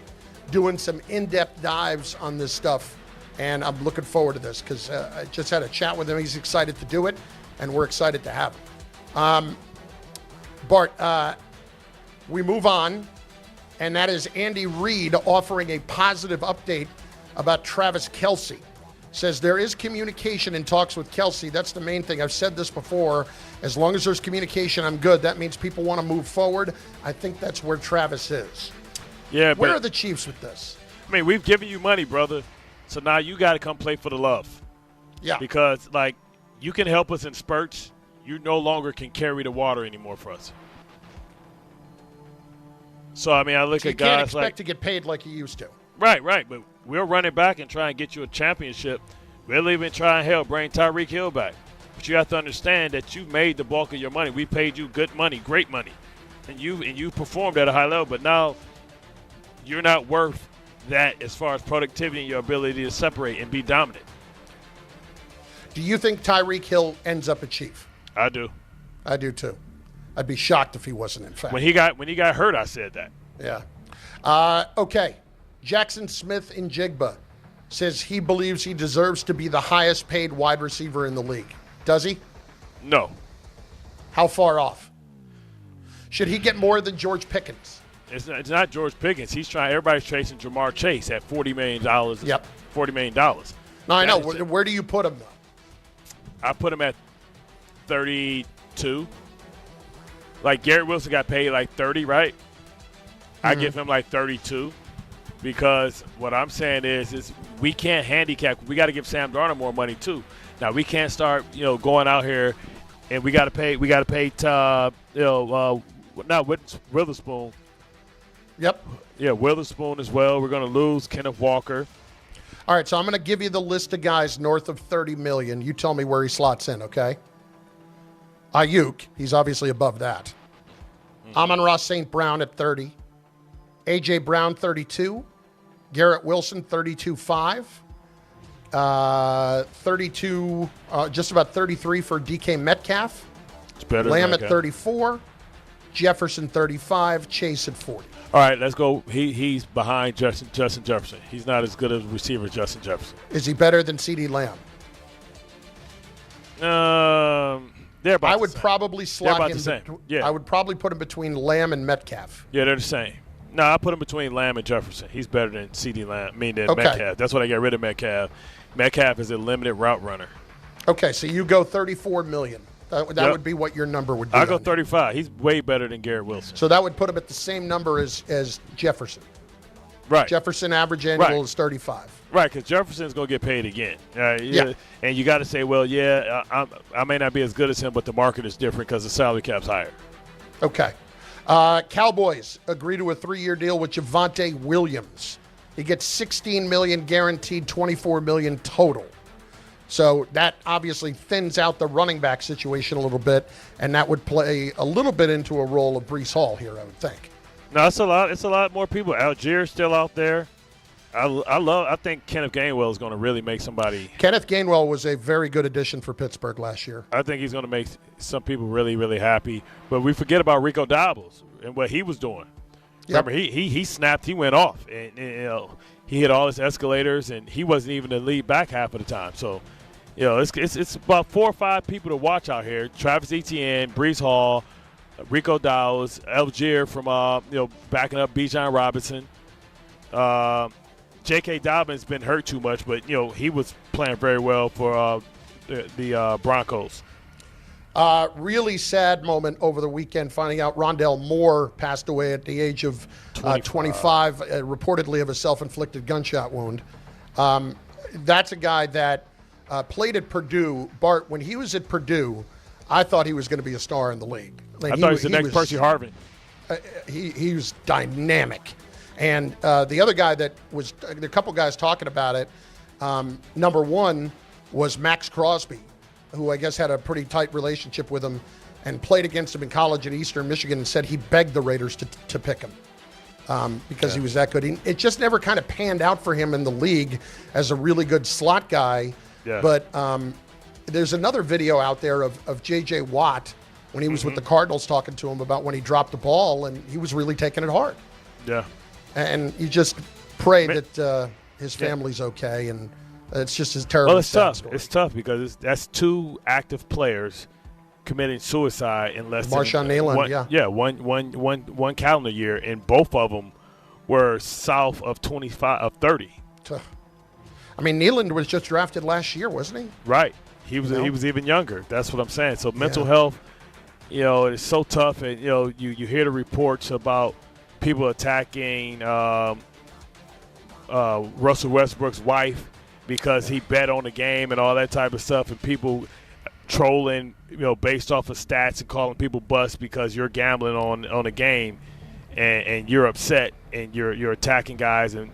[SPEAKER 8] doing some in-depth dives on this stuff, and I'm looking forward to this because I just had a chat with him. He's excited to do it, and we're excited to have him. Bart, we move on, and that is Andy Reid offering a positive update about Travis Kelce. says there is communication in talks with Kelsey. That's the main thing. I've said this before. As long as there's communication, I'm good. That means people want to move forward. I think that's where Travis is.
[SPEAKER 9] Yeah,
[SPEAKER 8] Where
[SPEAKER 9] but
[SPEAKER 8] are the Chiefs with this?
[SPEAKER 9] I mean, we've given you money, brother. So now you got to come play for the love.
[SPEAKER 8] Yeah.
[SPEAKER 9] Because, like, you can help us in spurts. You no longer can carry the water anymore for us. So, I mean, I look
[SPEAKER 8] So you
[SPEAKER 9] at guys
[SPEAKER 8] can't expect
[SPEAKER 9] like –
[SPEAKER 8] to get paid like you used to.
[SPEAKER 9] Right. But we're running back and trying to get you a championship. We'll even try and bring Tyreek Hill back. But you have to understand that you made the bulk of your money. We paid you good money, great money. And you performed at a high level. But now you're not worth that as far as productivity and your ability to separate and be dominant.
[SPEAKER 8] Do you think Tyreek Hill ends up a Chief?
[SPEAKER 9] I do.
[SPEAKER 8] I do too. I'd be shocked if he wasn't, in fact.
[SPEAKER 9] When he got hurt, I said that.
[SPEAKER 8] Yeah. Okay. Jackson Smith in Jigba says he believes he deserves to be the highest paid wide receiver in the league. Does he?
[SPEAKER 9] No.
[SPEAKER 8] How far off? Should he get more than George Pickens?
[SPEAKER 9] It's not George Pickens. Everybody's chasing Jamar Chase at $40 million.
[SPEAKER 8] Yep.
[SPEAKER 9] $40 million.
[SPEAKER 8] No, I know. Where do you put him, though?
[SPEAKER 9] I put him at 32. Like, Garrett Wilson got paid like 30, right? I give him like 32 because what I'm saying is we can't handicap. We got to give Sam Darnold more money too. Now we can't start, going out here and we got to pay. Not Witherspoon.
[SPEAKER 8] Yep.
[SPEAKER 9] Yeah, Witherspoon as well. We're going to lose Kenneth Walker.
[SPEAKER 8] All right, so I'm going to give you the list of guys north of $30 million. You tell me where he slots in, okay? Ayuk, he's obviously above that. Amon-Ra St. Brown at 30. A.J. Brown, 32. Garrett Wilson, 32.5. 32, just about 33 for DK Metcalf.
[SPEAKER 9] It's better.
[SPEAKER 8] Lamb at 34. Jefferson, 35. Chase at 40.
[SPEAKER 9] All right, let's go. He's behind Justin Jefferson. He's not as good as a receiver as Justin Jefferson.
[SPEAKER 8] Is he better than CeeDee Lamb?
[SPEAKER 9] They're about
[SPEAKER 8] I would probably slot
[SPEAKER 9] they're about
[SPEAKER 8] him.
[SPEAKER 9] the same. Yeah.
[SPEAKER 8] I would probably put him between Lamb and Metcalf.
[SPEAKER 9] Yeah, they're the same. No, I put him between Lamb and Jefferson. He's better than CeeDee Lamb. Metcalf. That's what I got rid of Metcalf. Metcalf is a limited route runner.
[SPEAKER 8] Okay, so you go $34 million. That would be what your number would be.
[SPEAKER 9] I go 35. He's way better than Garrett Wilson.
[SPEAKER 8] So that would put him at the same number as Jefferson.
[SPEAKER 9] Right.
[SPEAKER 8] Jefferson average annual is 35.
[SPEAKER 9] Right, because Jefferson's going to get paid again.
[SPEAKER 8] Yeah.
[SPEAKER 9] And you got to say, well, I may not be as good as him, but the market is different because the salary cap's higher.
[SPEAKER 8] Okay. Cowboys agree to a 3-year deal with Javonte Williams. He gets $16 million guaranteed, $24 million total. So that obviously thins out the running back situation a little bit, and that would play a little bit into a role of Breece Hall here, I would think.
[SPEAKER 9] No, it's a lot. It's a lot more people. Algier's still out there. I think Kenneth Gainwell is going to really make somebody.
[SPEAKER 8] Kenneth Gainwell was a very good addition for Pittsburgh last year.
[SPEAKER 9] I think he's going to make some people really, really happy. But we forget about Rico Dowdle and what he was doing. Yep. Remember, he snapped. He went off, and he hit all his escalators, and he wasn't even the lead back half of the time. So, it's about 4 or 5 people to watch out here. Travis Etienne, Breece Hall, Rico Dowdle, Algier from backing up Bijan Robinson. J.K. Dobbins been hurt too much, but he was playing very well for the Broncos.
[SPEAKER 8] Really sad moment over the weekend finding out Rondell Moore passed away at the age of 25, reportedly of a self-inflicted gunshot wound. That's a guy that played at Purdue. Bart, when he was at Purdue, I thought he was going to be a star in the league.
[SPEAKER 9] I thought he was the next Percy Harvin.
[SPEAKER 8] He was dynamic. And the other guy that was – there are a couple guys talking about it. Number one was Max Crosby, who I guess had a pretty tight relationship with him and played against him in college at Eastern Michigan and said he begged the Raiders to pick him because he was that good. It just never kind of panned out for him in the league as a really good slot guy. Yeah. But there's another video out there of J.J. Watt when he was with the Cardinals talking to him about when he dropped the ball, and he was really taking it hard.
[SPEAKER 9] Yeah.
[SPEAKER 8] And you just pray that his family's okay, and it's just as terrible.
[SPEAKER 9] Well, it's tough.
[SPEAKER 8] Story.
[SPEAKER 9] It's tough because that's 2 active players committing suicide in less
[SPEAKER 8] Marshawn
[SPEAKER 9] than
[SPEAKER 8] Neyland,
[SPEAKER 9] one calendar year, and both of them were south of 30.
[SPEAKER 8] I mean, Nealand was just drafted last year, wasn't he?
[SPEAKER 9] Right. He was even younger. That's what I'm saying. So mental health, it's so tough. And, you hear the reports about people attacking Russell Westbrook's wife because he bet on the game and all that type of stuff, and people trolling, based off of stats and calling people bust because you're gambling on a game and you're upset and you're attacking guys. And,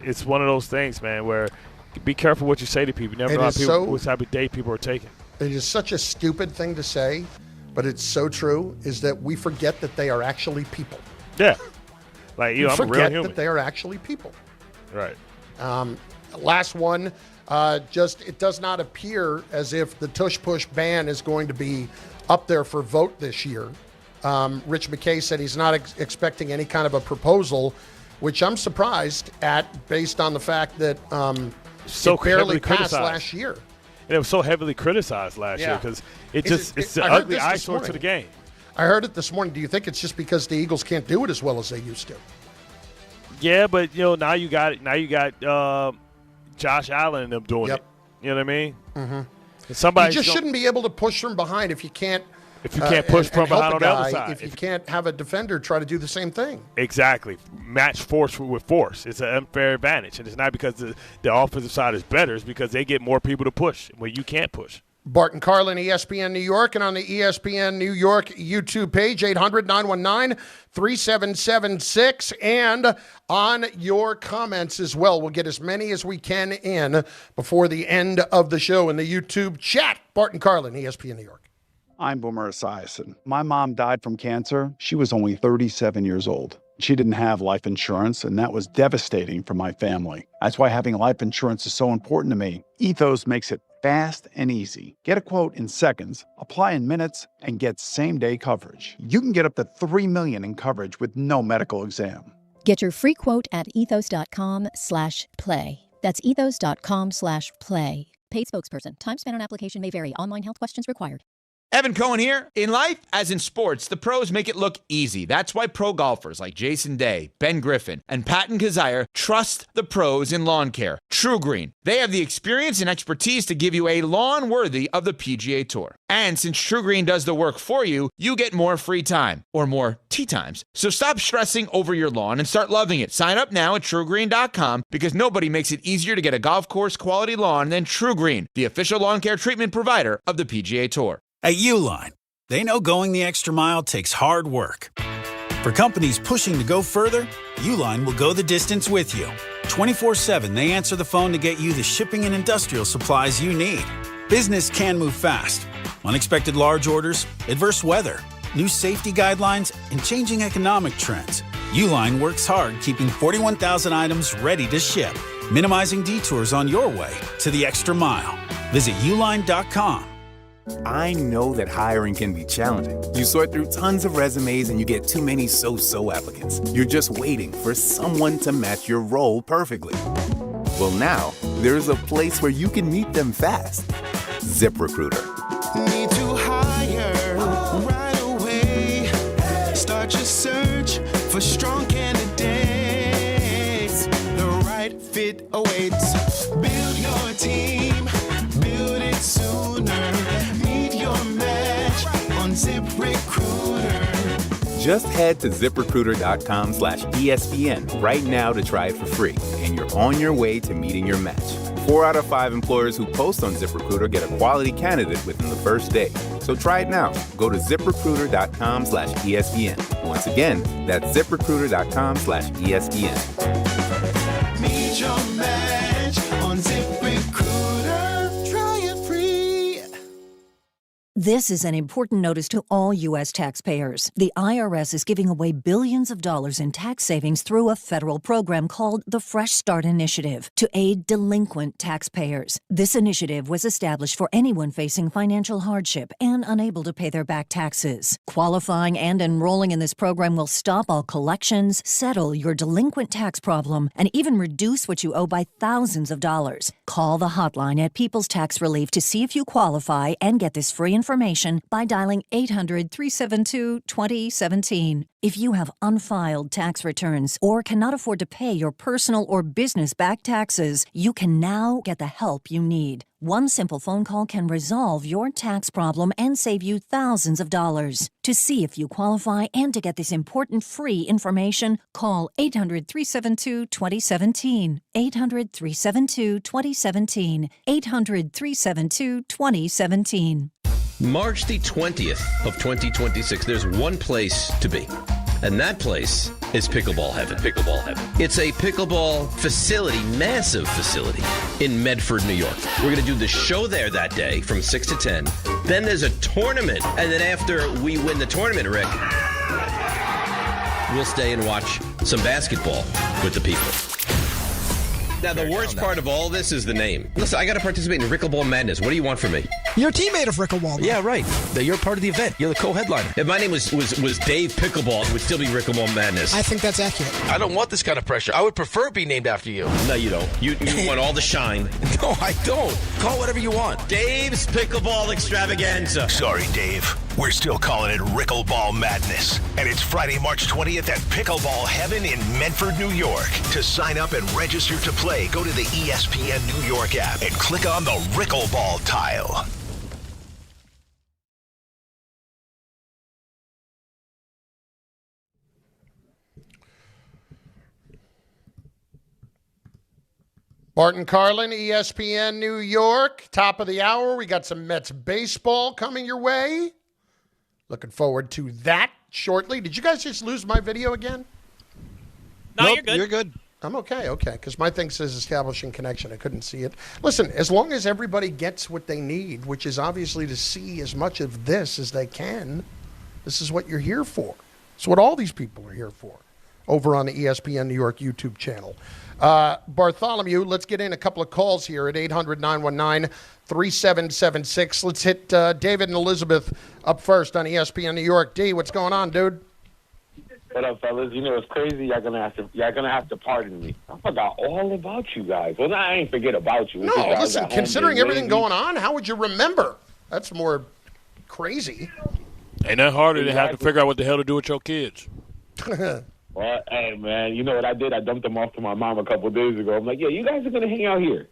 [SPEAKER 9] it's one of those things, man, where be careful what you say to people. You never know what type of day people are taking.
[SPEAKER 8] It is such a stupid thing to say, but it's so true, is that we forget that they are actually people.
[SPEAKER 9] Yeah. Like, I'm a real human.
[SPEAKER 8] Forget that they are actually people.
[SPEAKER 9] Right.
[SPEAKER 8] Last one, it does not appear as if the tush-push ban is going to be up there for vote this year. Rich McKay said he's not expecting any kind of a proposal, which I'm surprised at based on the fact that it barely passed last year.
[SPEAKER 9] And it was so heavily criticized last year because it's the ugly eyesore to the game.
[SPEAKER 8] I heard it this morning. Do you think it's just because the Eagles can't do it as well as they used to?
[SPEAKER 9] Yeah, but now you got it. Now you got Josh Allen and them doing it. You know what I mean?
[SPEAKER 8] Mm-hmm. You just shouldn't be able to push from behind if you can't.
[SPEAKER 9] If you can't push from behind on the other side.
[SPEAKER 8] If you can't have a defender try to do the same thing.
[SPEAKER 9] Exactly. Match force with force. It's an unfair advantage. And it's not because the offensive side is better. It's because they get more people to push when you can't push.
[SPEAKER 8] Bart and Carlin, ESPN New York, and on the ESPN New York YouTube page, 800-919-3776, and on your comments as well. We'll get as many as we can in before the end of the show in the YouTube chat. Bart and Carlin, ESPN New York.
[SPEAKER 1] I'm Boomer Esiason. My mom died from cancer. She was only 37 years old. She didn't have life insurance, and that was devastating for my family. That's why having life insurance is so important to me. Ethos makes it fast and easy. Get a quote in seconds, apply in minutes, and get same-day coverage. You can get up to $3 million in coverage with no medical exam.
[SPEAKER 2] Get your free quote at ethos.com/play. That's ethos.com/play. Paid spokesperson. Time spent on application may vary. Online health questions required.
[SPEAKER 5] Evan Cohen here. In life, as in sports, the pros make it look easy. That's why pro golfers like Jason Day, Ben Griffin, and Patton Kazire trust the pros in lawn care. True Green. They have the experience and expertise to give you a lawn worthy of the PGA Tour. And since True Green does the work for you, you get more free time, or more tee times. So stop stressing over your lawn and start loving it. Sign up now at TrueGreen.com because nobody makes it easier to get a golf course quality lawn than True Green, the official lawn care treatment provider of the PGA Tour.
[SPEAKER 6] At Uline, they know going the extra mile takes hard work. For companies pushing to go further, Uline will go the distance with you. 24/7, they answer the phone to get you the shipping and industrial supplies you need. Business can move fast. Unexpected large orders, adverse weather, new safety guidelines, and changing economic trends. Uline works hard keeping 41,000 items ready to ship, minimizing detours on your way to the extra mile. Visit uline.com.
[SPEAKER 7] I know that hiring can be challenging. You sort through tons of resumes and you get too many so-so applicants. You're just waiting for someone to match your role perfectly. Well, now, there's a place where you can meet them fast. ZipRecruiter.
[SPEAKER 11] Need to hire right away. Start your search for strong candidates. The right fit awaits. Build your team. Build it sooner. ZipRecruiter.
[SPEAKER 7] Just head to ZipRecruiter.com/ESPN right now to try it for free, and you're on your way to meeting your match. 4 out of 5 employers who post on ZipRecruiter get a quality candidate within the first day. So try it now. Go to ZipRecruiter.com/ESPN. Once again, that's ZipRecruiter.com/ESPN.
[SPEAKER 11] Meet your match on ZipRecruiter. Try it free.
[SPEAKER 12] This is an important notice to all U.S. taxpayers. The IRS is giving away billions of dollars in tax savings through a federal program called the Fresh Start Initiative to aid delinquent taxpayers. This initiative was established for anyone facing financial hardship and unable to pay their back taxes. Qualifying and enrolling in this program will stop all collections, settle your delinquent tax problem, and even reduce what you owe by thousands of dollars. Call the hotline at People's Tax Relief to see if you qualify and get this free information information by dialing 800-372-2017. If you have unfiled tax returns or cannot afford to pay your personal or business back taxes, you can now get the help you need. One simple phone call can resolve your tax problem and save you thousands of dollars. To see if you qualify and to get this important free information, call 800-372-2017. 800-372-2017. 800-372-2017.
[SPEAKER 3] March the 20th of 2026, there's one place to be. And that place is Pickleball Heaven. Pickleball Heaven. It's a pickleball facility, massive facility in Medford, New York. We're going to do the show there that day from 6 to 10. Then there's a tournament. And then after we win the tournament, Rick, we'll stay and watch some basketball with the people. Now, the worst part of all this is the name. Listen, I got to participate in Rickleball Madness. What do you want from me?
[SPEAKER 10] You're a teammate of Rickleball.
[SPEAKER 17] Yeah, right. You're part of the event. You're the co-headliner.
[SPEAKER 3] If my name was Dave Pickleball, it would still be Rickleball Madness.
[SPEAKER 10] I think that's accurate.
[SPEAKER 17] I don't want this kind of pressure. I would prefer it be named after you.
[SPEAKER 3] No, you don't. You want all the shine.
[SPEAKER 17] No, I don't. Call whatever you want.
[SPEAKER 3] Dave's Pickleball Extravaganza.
[SPEAKER 26] Sorry, Dave. We're still calling it Rickleball Madness. And it's Friday, March 20th at Pickleball Heaven in Medford, New York. To sign up and register to play, go to the ESPN New York app and click on the Rickleball tile.
[SPEAKER 8] Bart and Carlin, ESPN New York. Top of the hour. We got some Mets baseball coming your way. Looking forward to that shortly. Did you guys just lose my video again?
[SPEAKER 13] No,
[SPEAKER 8] Nope,
[SPEAKER 13] you're good.
[SPEAKER 8] You're good. I'm okay, because my thing says establishing connection. I couldn't see it. Listen, as long as everybody gets what they need, which is obviously to see as much of this as they can, this is what you're here for. It's what all these people are here for over on the ESPN New York YouTube channel. Bartholomew, let's get in a couple of calls here at 800-919-3776. Let's hit David and Elizabeth up first on ESPN New York. D, what's going on, dude?
[SPEAKER 14] What up, fellas? You know it's crazy. Y'all gonna have to pardon me. I forgot all about you guys. Well, I ain't forget about you.
[SPEAKER 8] No, listen. Considering everything going on, how would you remember? That's more crazy.
[SPEAKER 9] Ain't nothing harder than have to figure out what the hell to do with your kids.
[SPEAKER 14] Well, hey, man, you know what I did? I dumped them off to my mom a couple of days ago. I'm like, yeah, you guys are going to hang out here.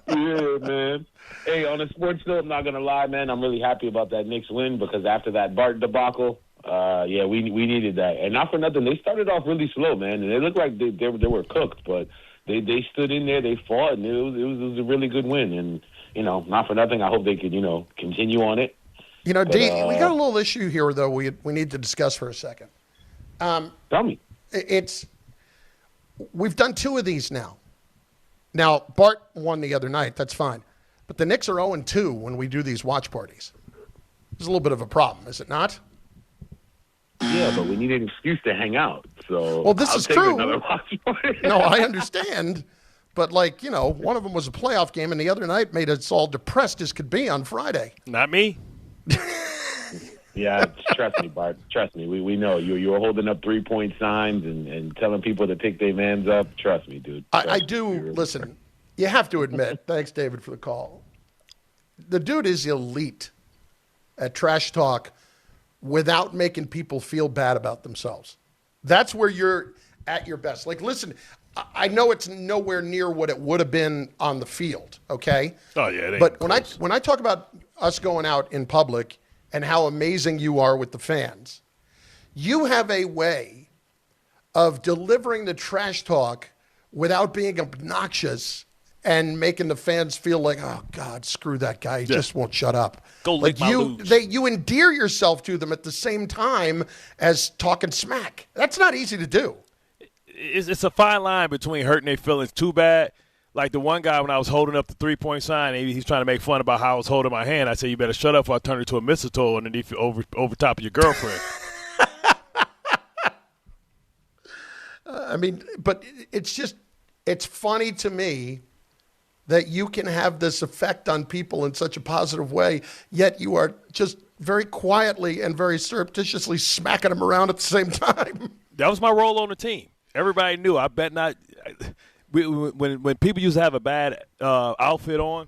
[SPEAKER 14] Yeah, man. Hey, on a sports note, I'm not going to lie, man. I'm really happy about that Knicks win because after that Bart debacle, we needed that. And not for nothing, they started off really slow, man. And they looked like they were cooked, but they stood in there, they fought, and it was a really good win. And, you know, not for nothing, I hope they could, continue on it.
[SPEAKER 8] You know, D, we got a little issue here, though, we need to discuss for a second.
[SPEAKER 14] Tell me.
[SPEAKER 8] We've done two of these now. Now, Bart won the other night. That's fine. But the Knicks are 0-2 when we do these watch parties. There's a little bit of a problem, is it not?
[SPEAKER 14] Yeah, but we need an excuse to hang out. So
[SPEAKER 8] well, this
[SPEAKER 14] I'll
[SPEAKER 8] is
[SPEAKER 14] take
[SPEAKER 8] true.
[SPEAKER 14] another watch party.
[SPEAKER 8] No, I understand. But, one of them was a playoff game, and the other night made us all depressed as could be on Friday.
[SPEAKER 9] Not me.
[SPEAKER 14] Yeah, trust me, Bart. Trust me. We know you were holding up 3-point signs and telling people to pick their mans up. Trust me, dude.
[SPEAKER 8] I do. Listen, you have to admit, thanks, David, for the call. The dude is elite at trash talk without making people feel bad about themselves. That's where you're at your best. Listen, I know it's nowhere near what it would have been on the field, okay?
[SPEAKER 9] Oh, yeah.
[SPEAKER 8] But when I talk about us going out in public and how amazing you are with the fans, you have a way of delivering the trash talk without being obnoxious and making the fans feel like, oh, God, screw that guy. He just won't shut up.
[SPEAKER 9] Go lick my boobs.
[SPEAKER 8] You endear yourself to them at the same time as talking smack. That's not easy to do.
[SPEAKER 9] It's a fine line between hurting their feelings too bad. Like the one guy when I was holding up the 3-point sign, he's trying to make fun about how I was holding my hand. I said, you better shut up or I'll turn it to a mistletoe underneath over top of your girlfriend.
[SPEAKER 8] But it's funny to me that you can have this effect on people in such a positive way, yet you are just very quietly and very surreptitiously smacking them around at the same time.
[SPEAKER 9] That was my role on the team. Everybody knew. I bet not. When people used to have a bad outfit on,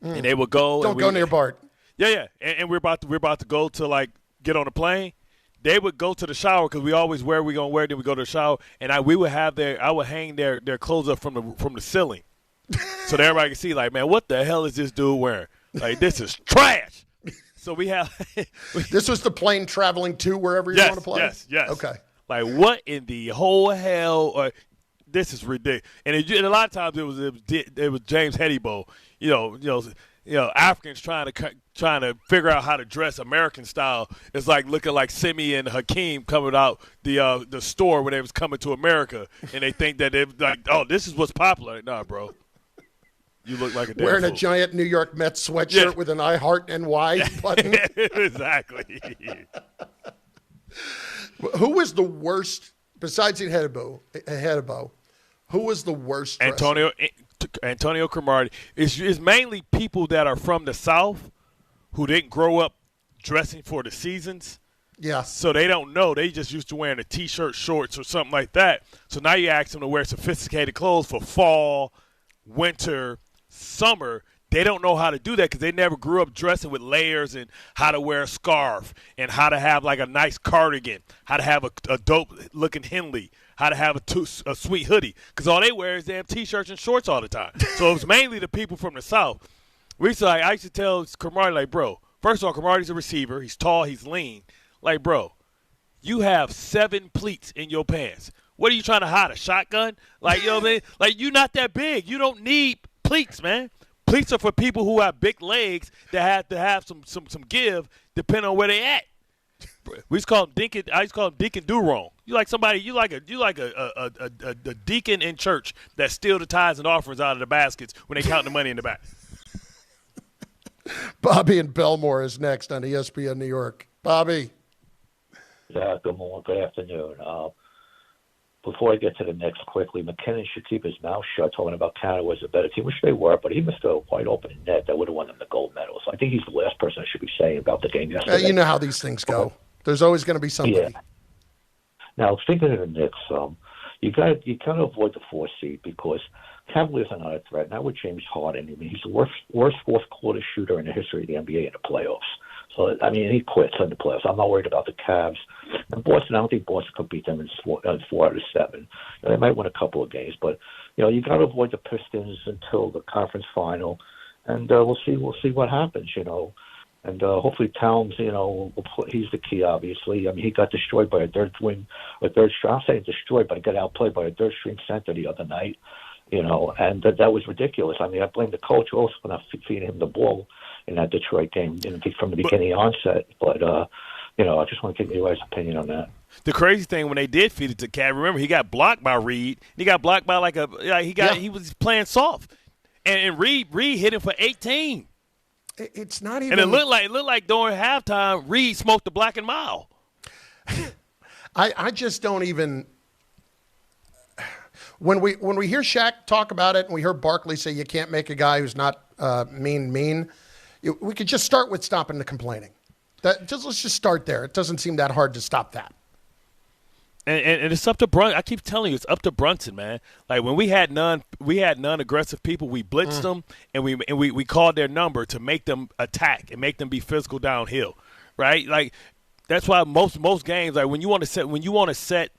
[SPEAKER 9] and they would go.
[SPEAKER 8] Don't go near Bart.
[SPEAKER 9] Yeah. And we're about to go to like get on a plane. They would go to the shower because we always wear we gonna wear. Then we go to the shower, and I would hang their clothes up from the ceiling, so that everybody can see. Like, man, what the hell is this dude wearing? Like, this is trash. So we have.
[SPEAKER 8] This was the plane traveling to wherever you want to play.
[SPEAKER 9] Yes.
[SPEAKER 8] Okay.
[SPEAKER 9] Like, what in the whole hell? This is ridiculous. And a lot of times it was James Hedibo. Africans trying to figure out how to dress American style. It's like looking like Simi and Hakeem coming out the store when they was coming to America, and they think that they're like, oh, this is what's popular. Like, nah, bro. You look like a damn
[SPEAKER 8] wearing
[SPEAKER 9] fool.
[SPEAKER 8] a giant New York Mets sweatshirt with an I Heart NY button.
[SPEAKER 9] Exactly.
[SPEAKER 8] Who was the worst besides Hedibo? Who was the worst?
[SPEAKER 9] Antonio Cromartie. It's mainly people that are from the South who didn't grow up dressing for the seasons.
[SPEAKER 8] Yeah.
[SPEAKER 9] So they don't know. They just used to wearing a T-shirt, shorts, or something like that. So now you ask them to wear sophisticated clothes for fall, winter, summer. They don't know how to do that because they never grew up dressing with layers and how to wear a scarf and how to have like a nice cardigan, how to have a dope-looking Henley, how to have a sweet hoodie, because all they wear is damn T-shirts and shorts all the time. So it was mainly the people from the South. I used to tell Cromartie, like, bro, first of all, Cromartie's a receiver. He's tall. He's lean. Like, bro, you have 7 pleats in your pants. What are you trying to hide, a shotgun? Like, you know what I mean? Like, you're not that big. You don't need pleats, man. Pleats are for people who have big legs that have to have some give depending on where they at. We used to call him Deacon. I used to call him Deacon Durong. You like a deacon in church that steal the tithes and offerings out of the baskets when they count the money in the back.
[SPEAKER 8] Bobby in Belmore is next on ESPN New York. Bobby.
[SPEAKER 13] Yeah, good morning. Good afternoon. Before I get to the Knicks quickly, McKinnon should keep his mouth shut talking about Canada was a better team, which they were, but he missed a wide open net that would have won them the gold medal. So I think he's the last person I should be saying about the game yesterday.
[SPEAKER 8] You know how these things go. There's always going to be somebody.
[SPEAKER 13] Yeah. Now, speaking of the Knicks, you got to avoid the 4 seed because Cavaliers are not a threat. Now with James Harden, I mean, he's the worst fourth quarter shooter in the history of the NBA in the playoffs. So, I mean, he quits in the playoffs. I'm not worried about the Cavs. And Boston, I don't think Boston could beat them in 4 out of 7. They might win a couple of games, but you got to avoid the Pistons until the conference final, and we'll see what happens. And hopefully Towns, he's the key. Obviously, I mean, he got destroyed by a third string. I'm saying destroyed, but he got outplayed by a third string center the other night. And that was ridiculous. I mean, I blame the coach also for not feeding him the ball in that Detroit game from the beginning onset. But, I just want to get your guys' opinion on that.
[SPEAKER 9] The crazy thing, when they did feed it to Cat, remember, he got blocked by Reed. He got blocked by he was playing soft. And Reed hit him for 18.
[SPEAKER 8] It's not even.
[SPEAKER 9] And it looked like during halftime, Reed smoked the black and mild.
[SPEAKER 8] I just don't even. When we hear Shaq talk about it and we hear Barkley say you can't make a guy who's not mean, we could just start with stopping the complaining. Let's just start there. It doesn't seem that hard to stop that.
[SPEAKER 9] And it's up to Brunson. I keep telling you, it's up to Brunson, man. Like when we had non-aggressive people, we blitzed them and we called their number to make them attack and make them be physical downhill, right? Like that's why most games, like when you want to set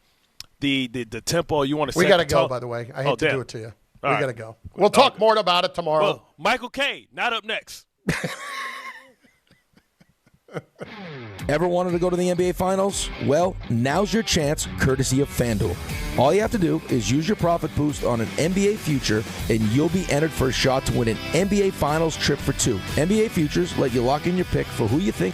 [SPEAKER 9] the tempo, you want to.
[SPEAKER 8] We got to go. By the way, I hate to do it to you. We got to go. We'll talk more about it tomorrow.
[SPEAKER 9] Well, Michael K. not up next.
[SPEAKER 17] Ever wanted to go to the NBA Finals? Well, now's your chance, courtesy of FanDuel. All you have to do is use your profit boost on an NBA future, and you'll be entered for a shot to win an NBA Finals trip for 2. NBA futures let you lock in your pick for who you think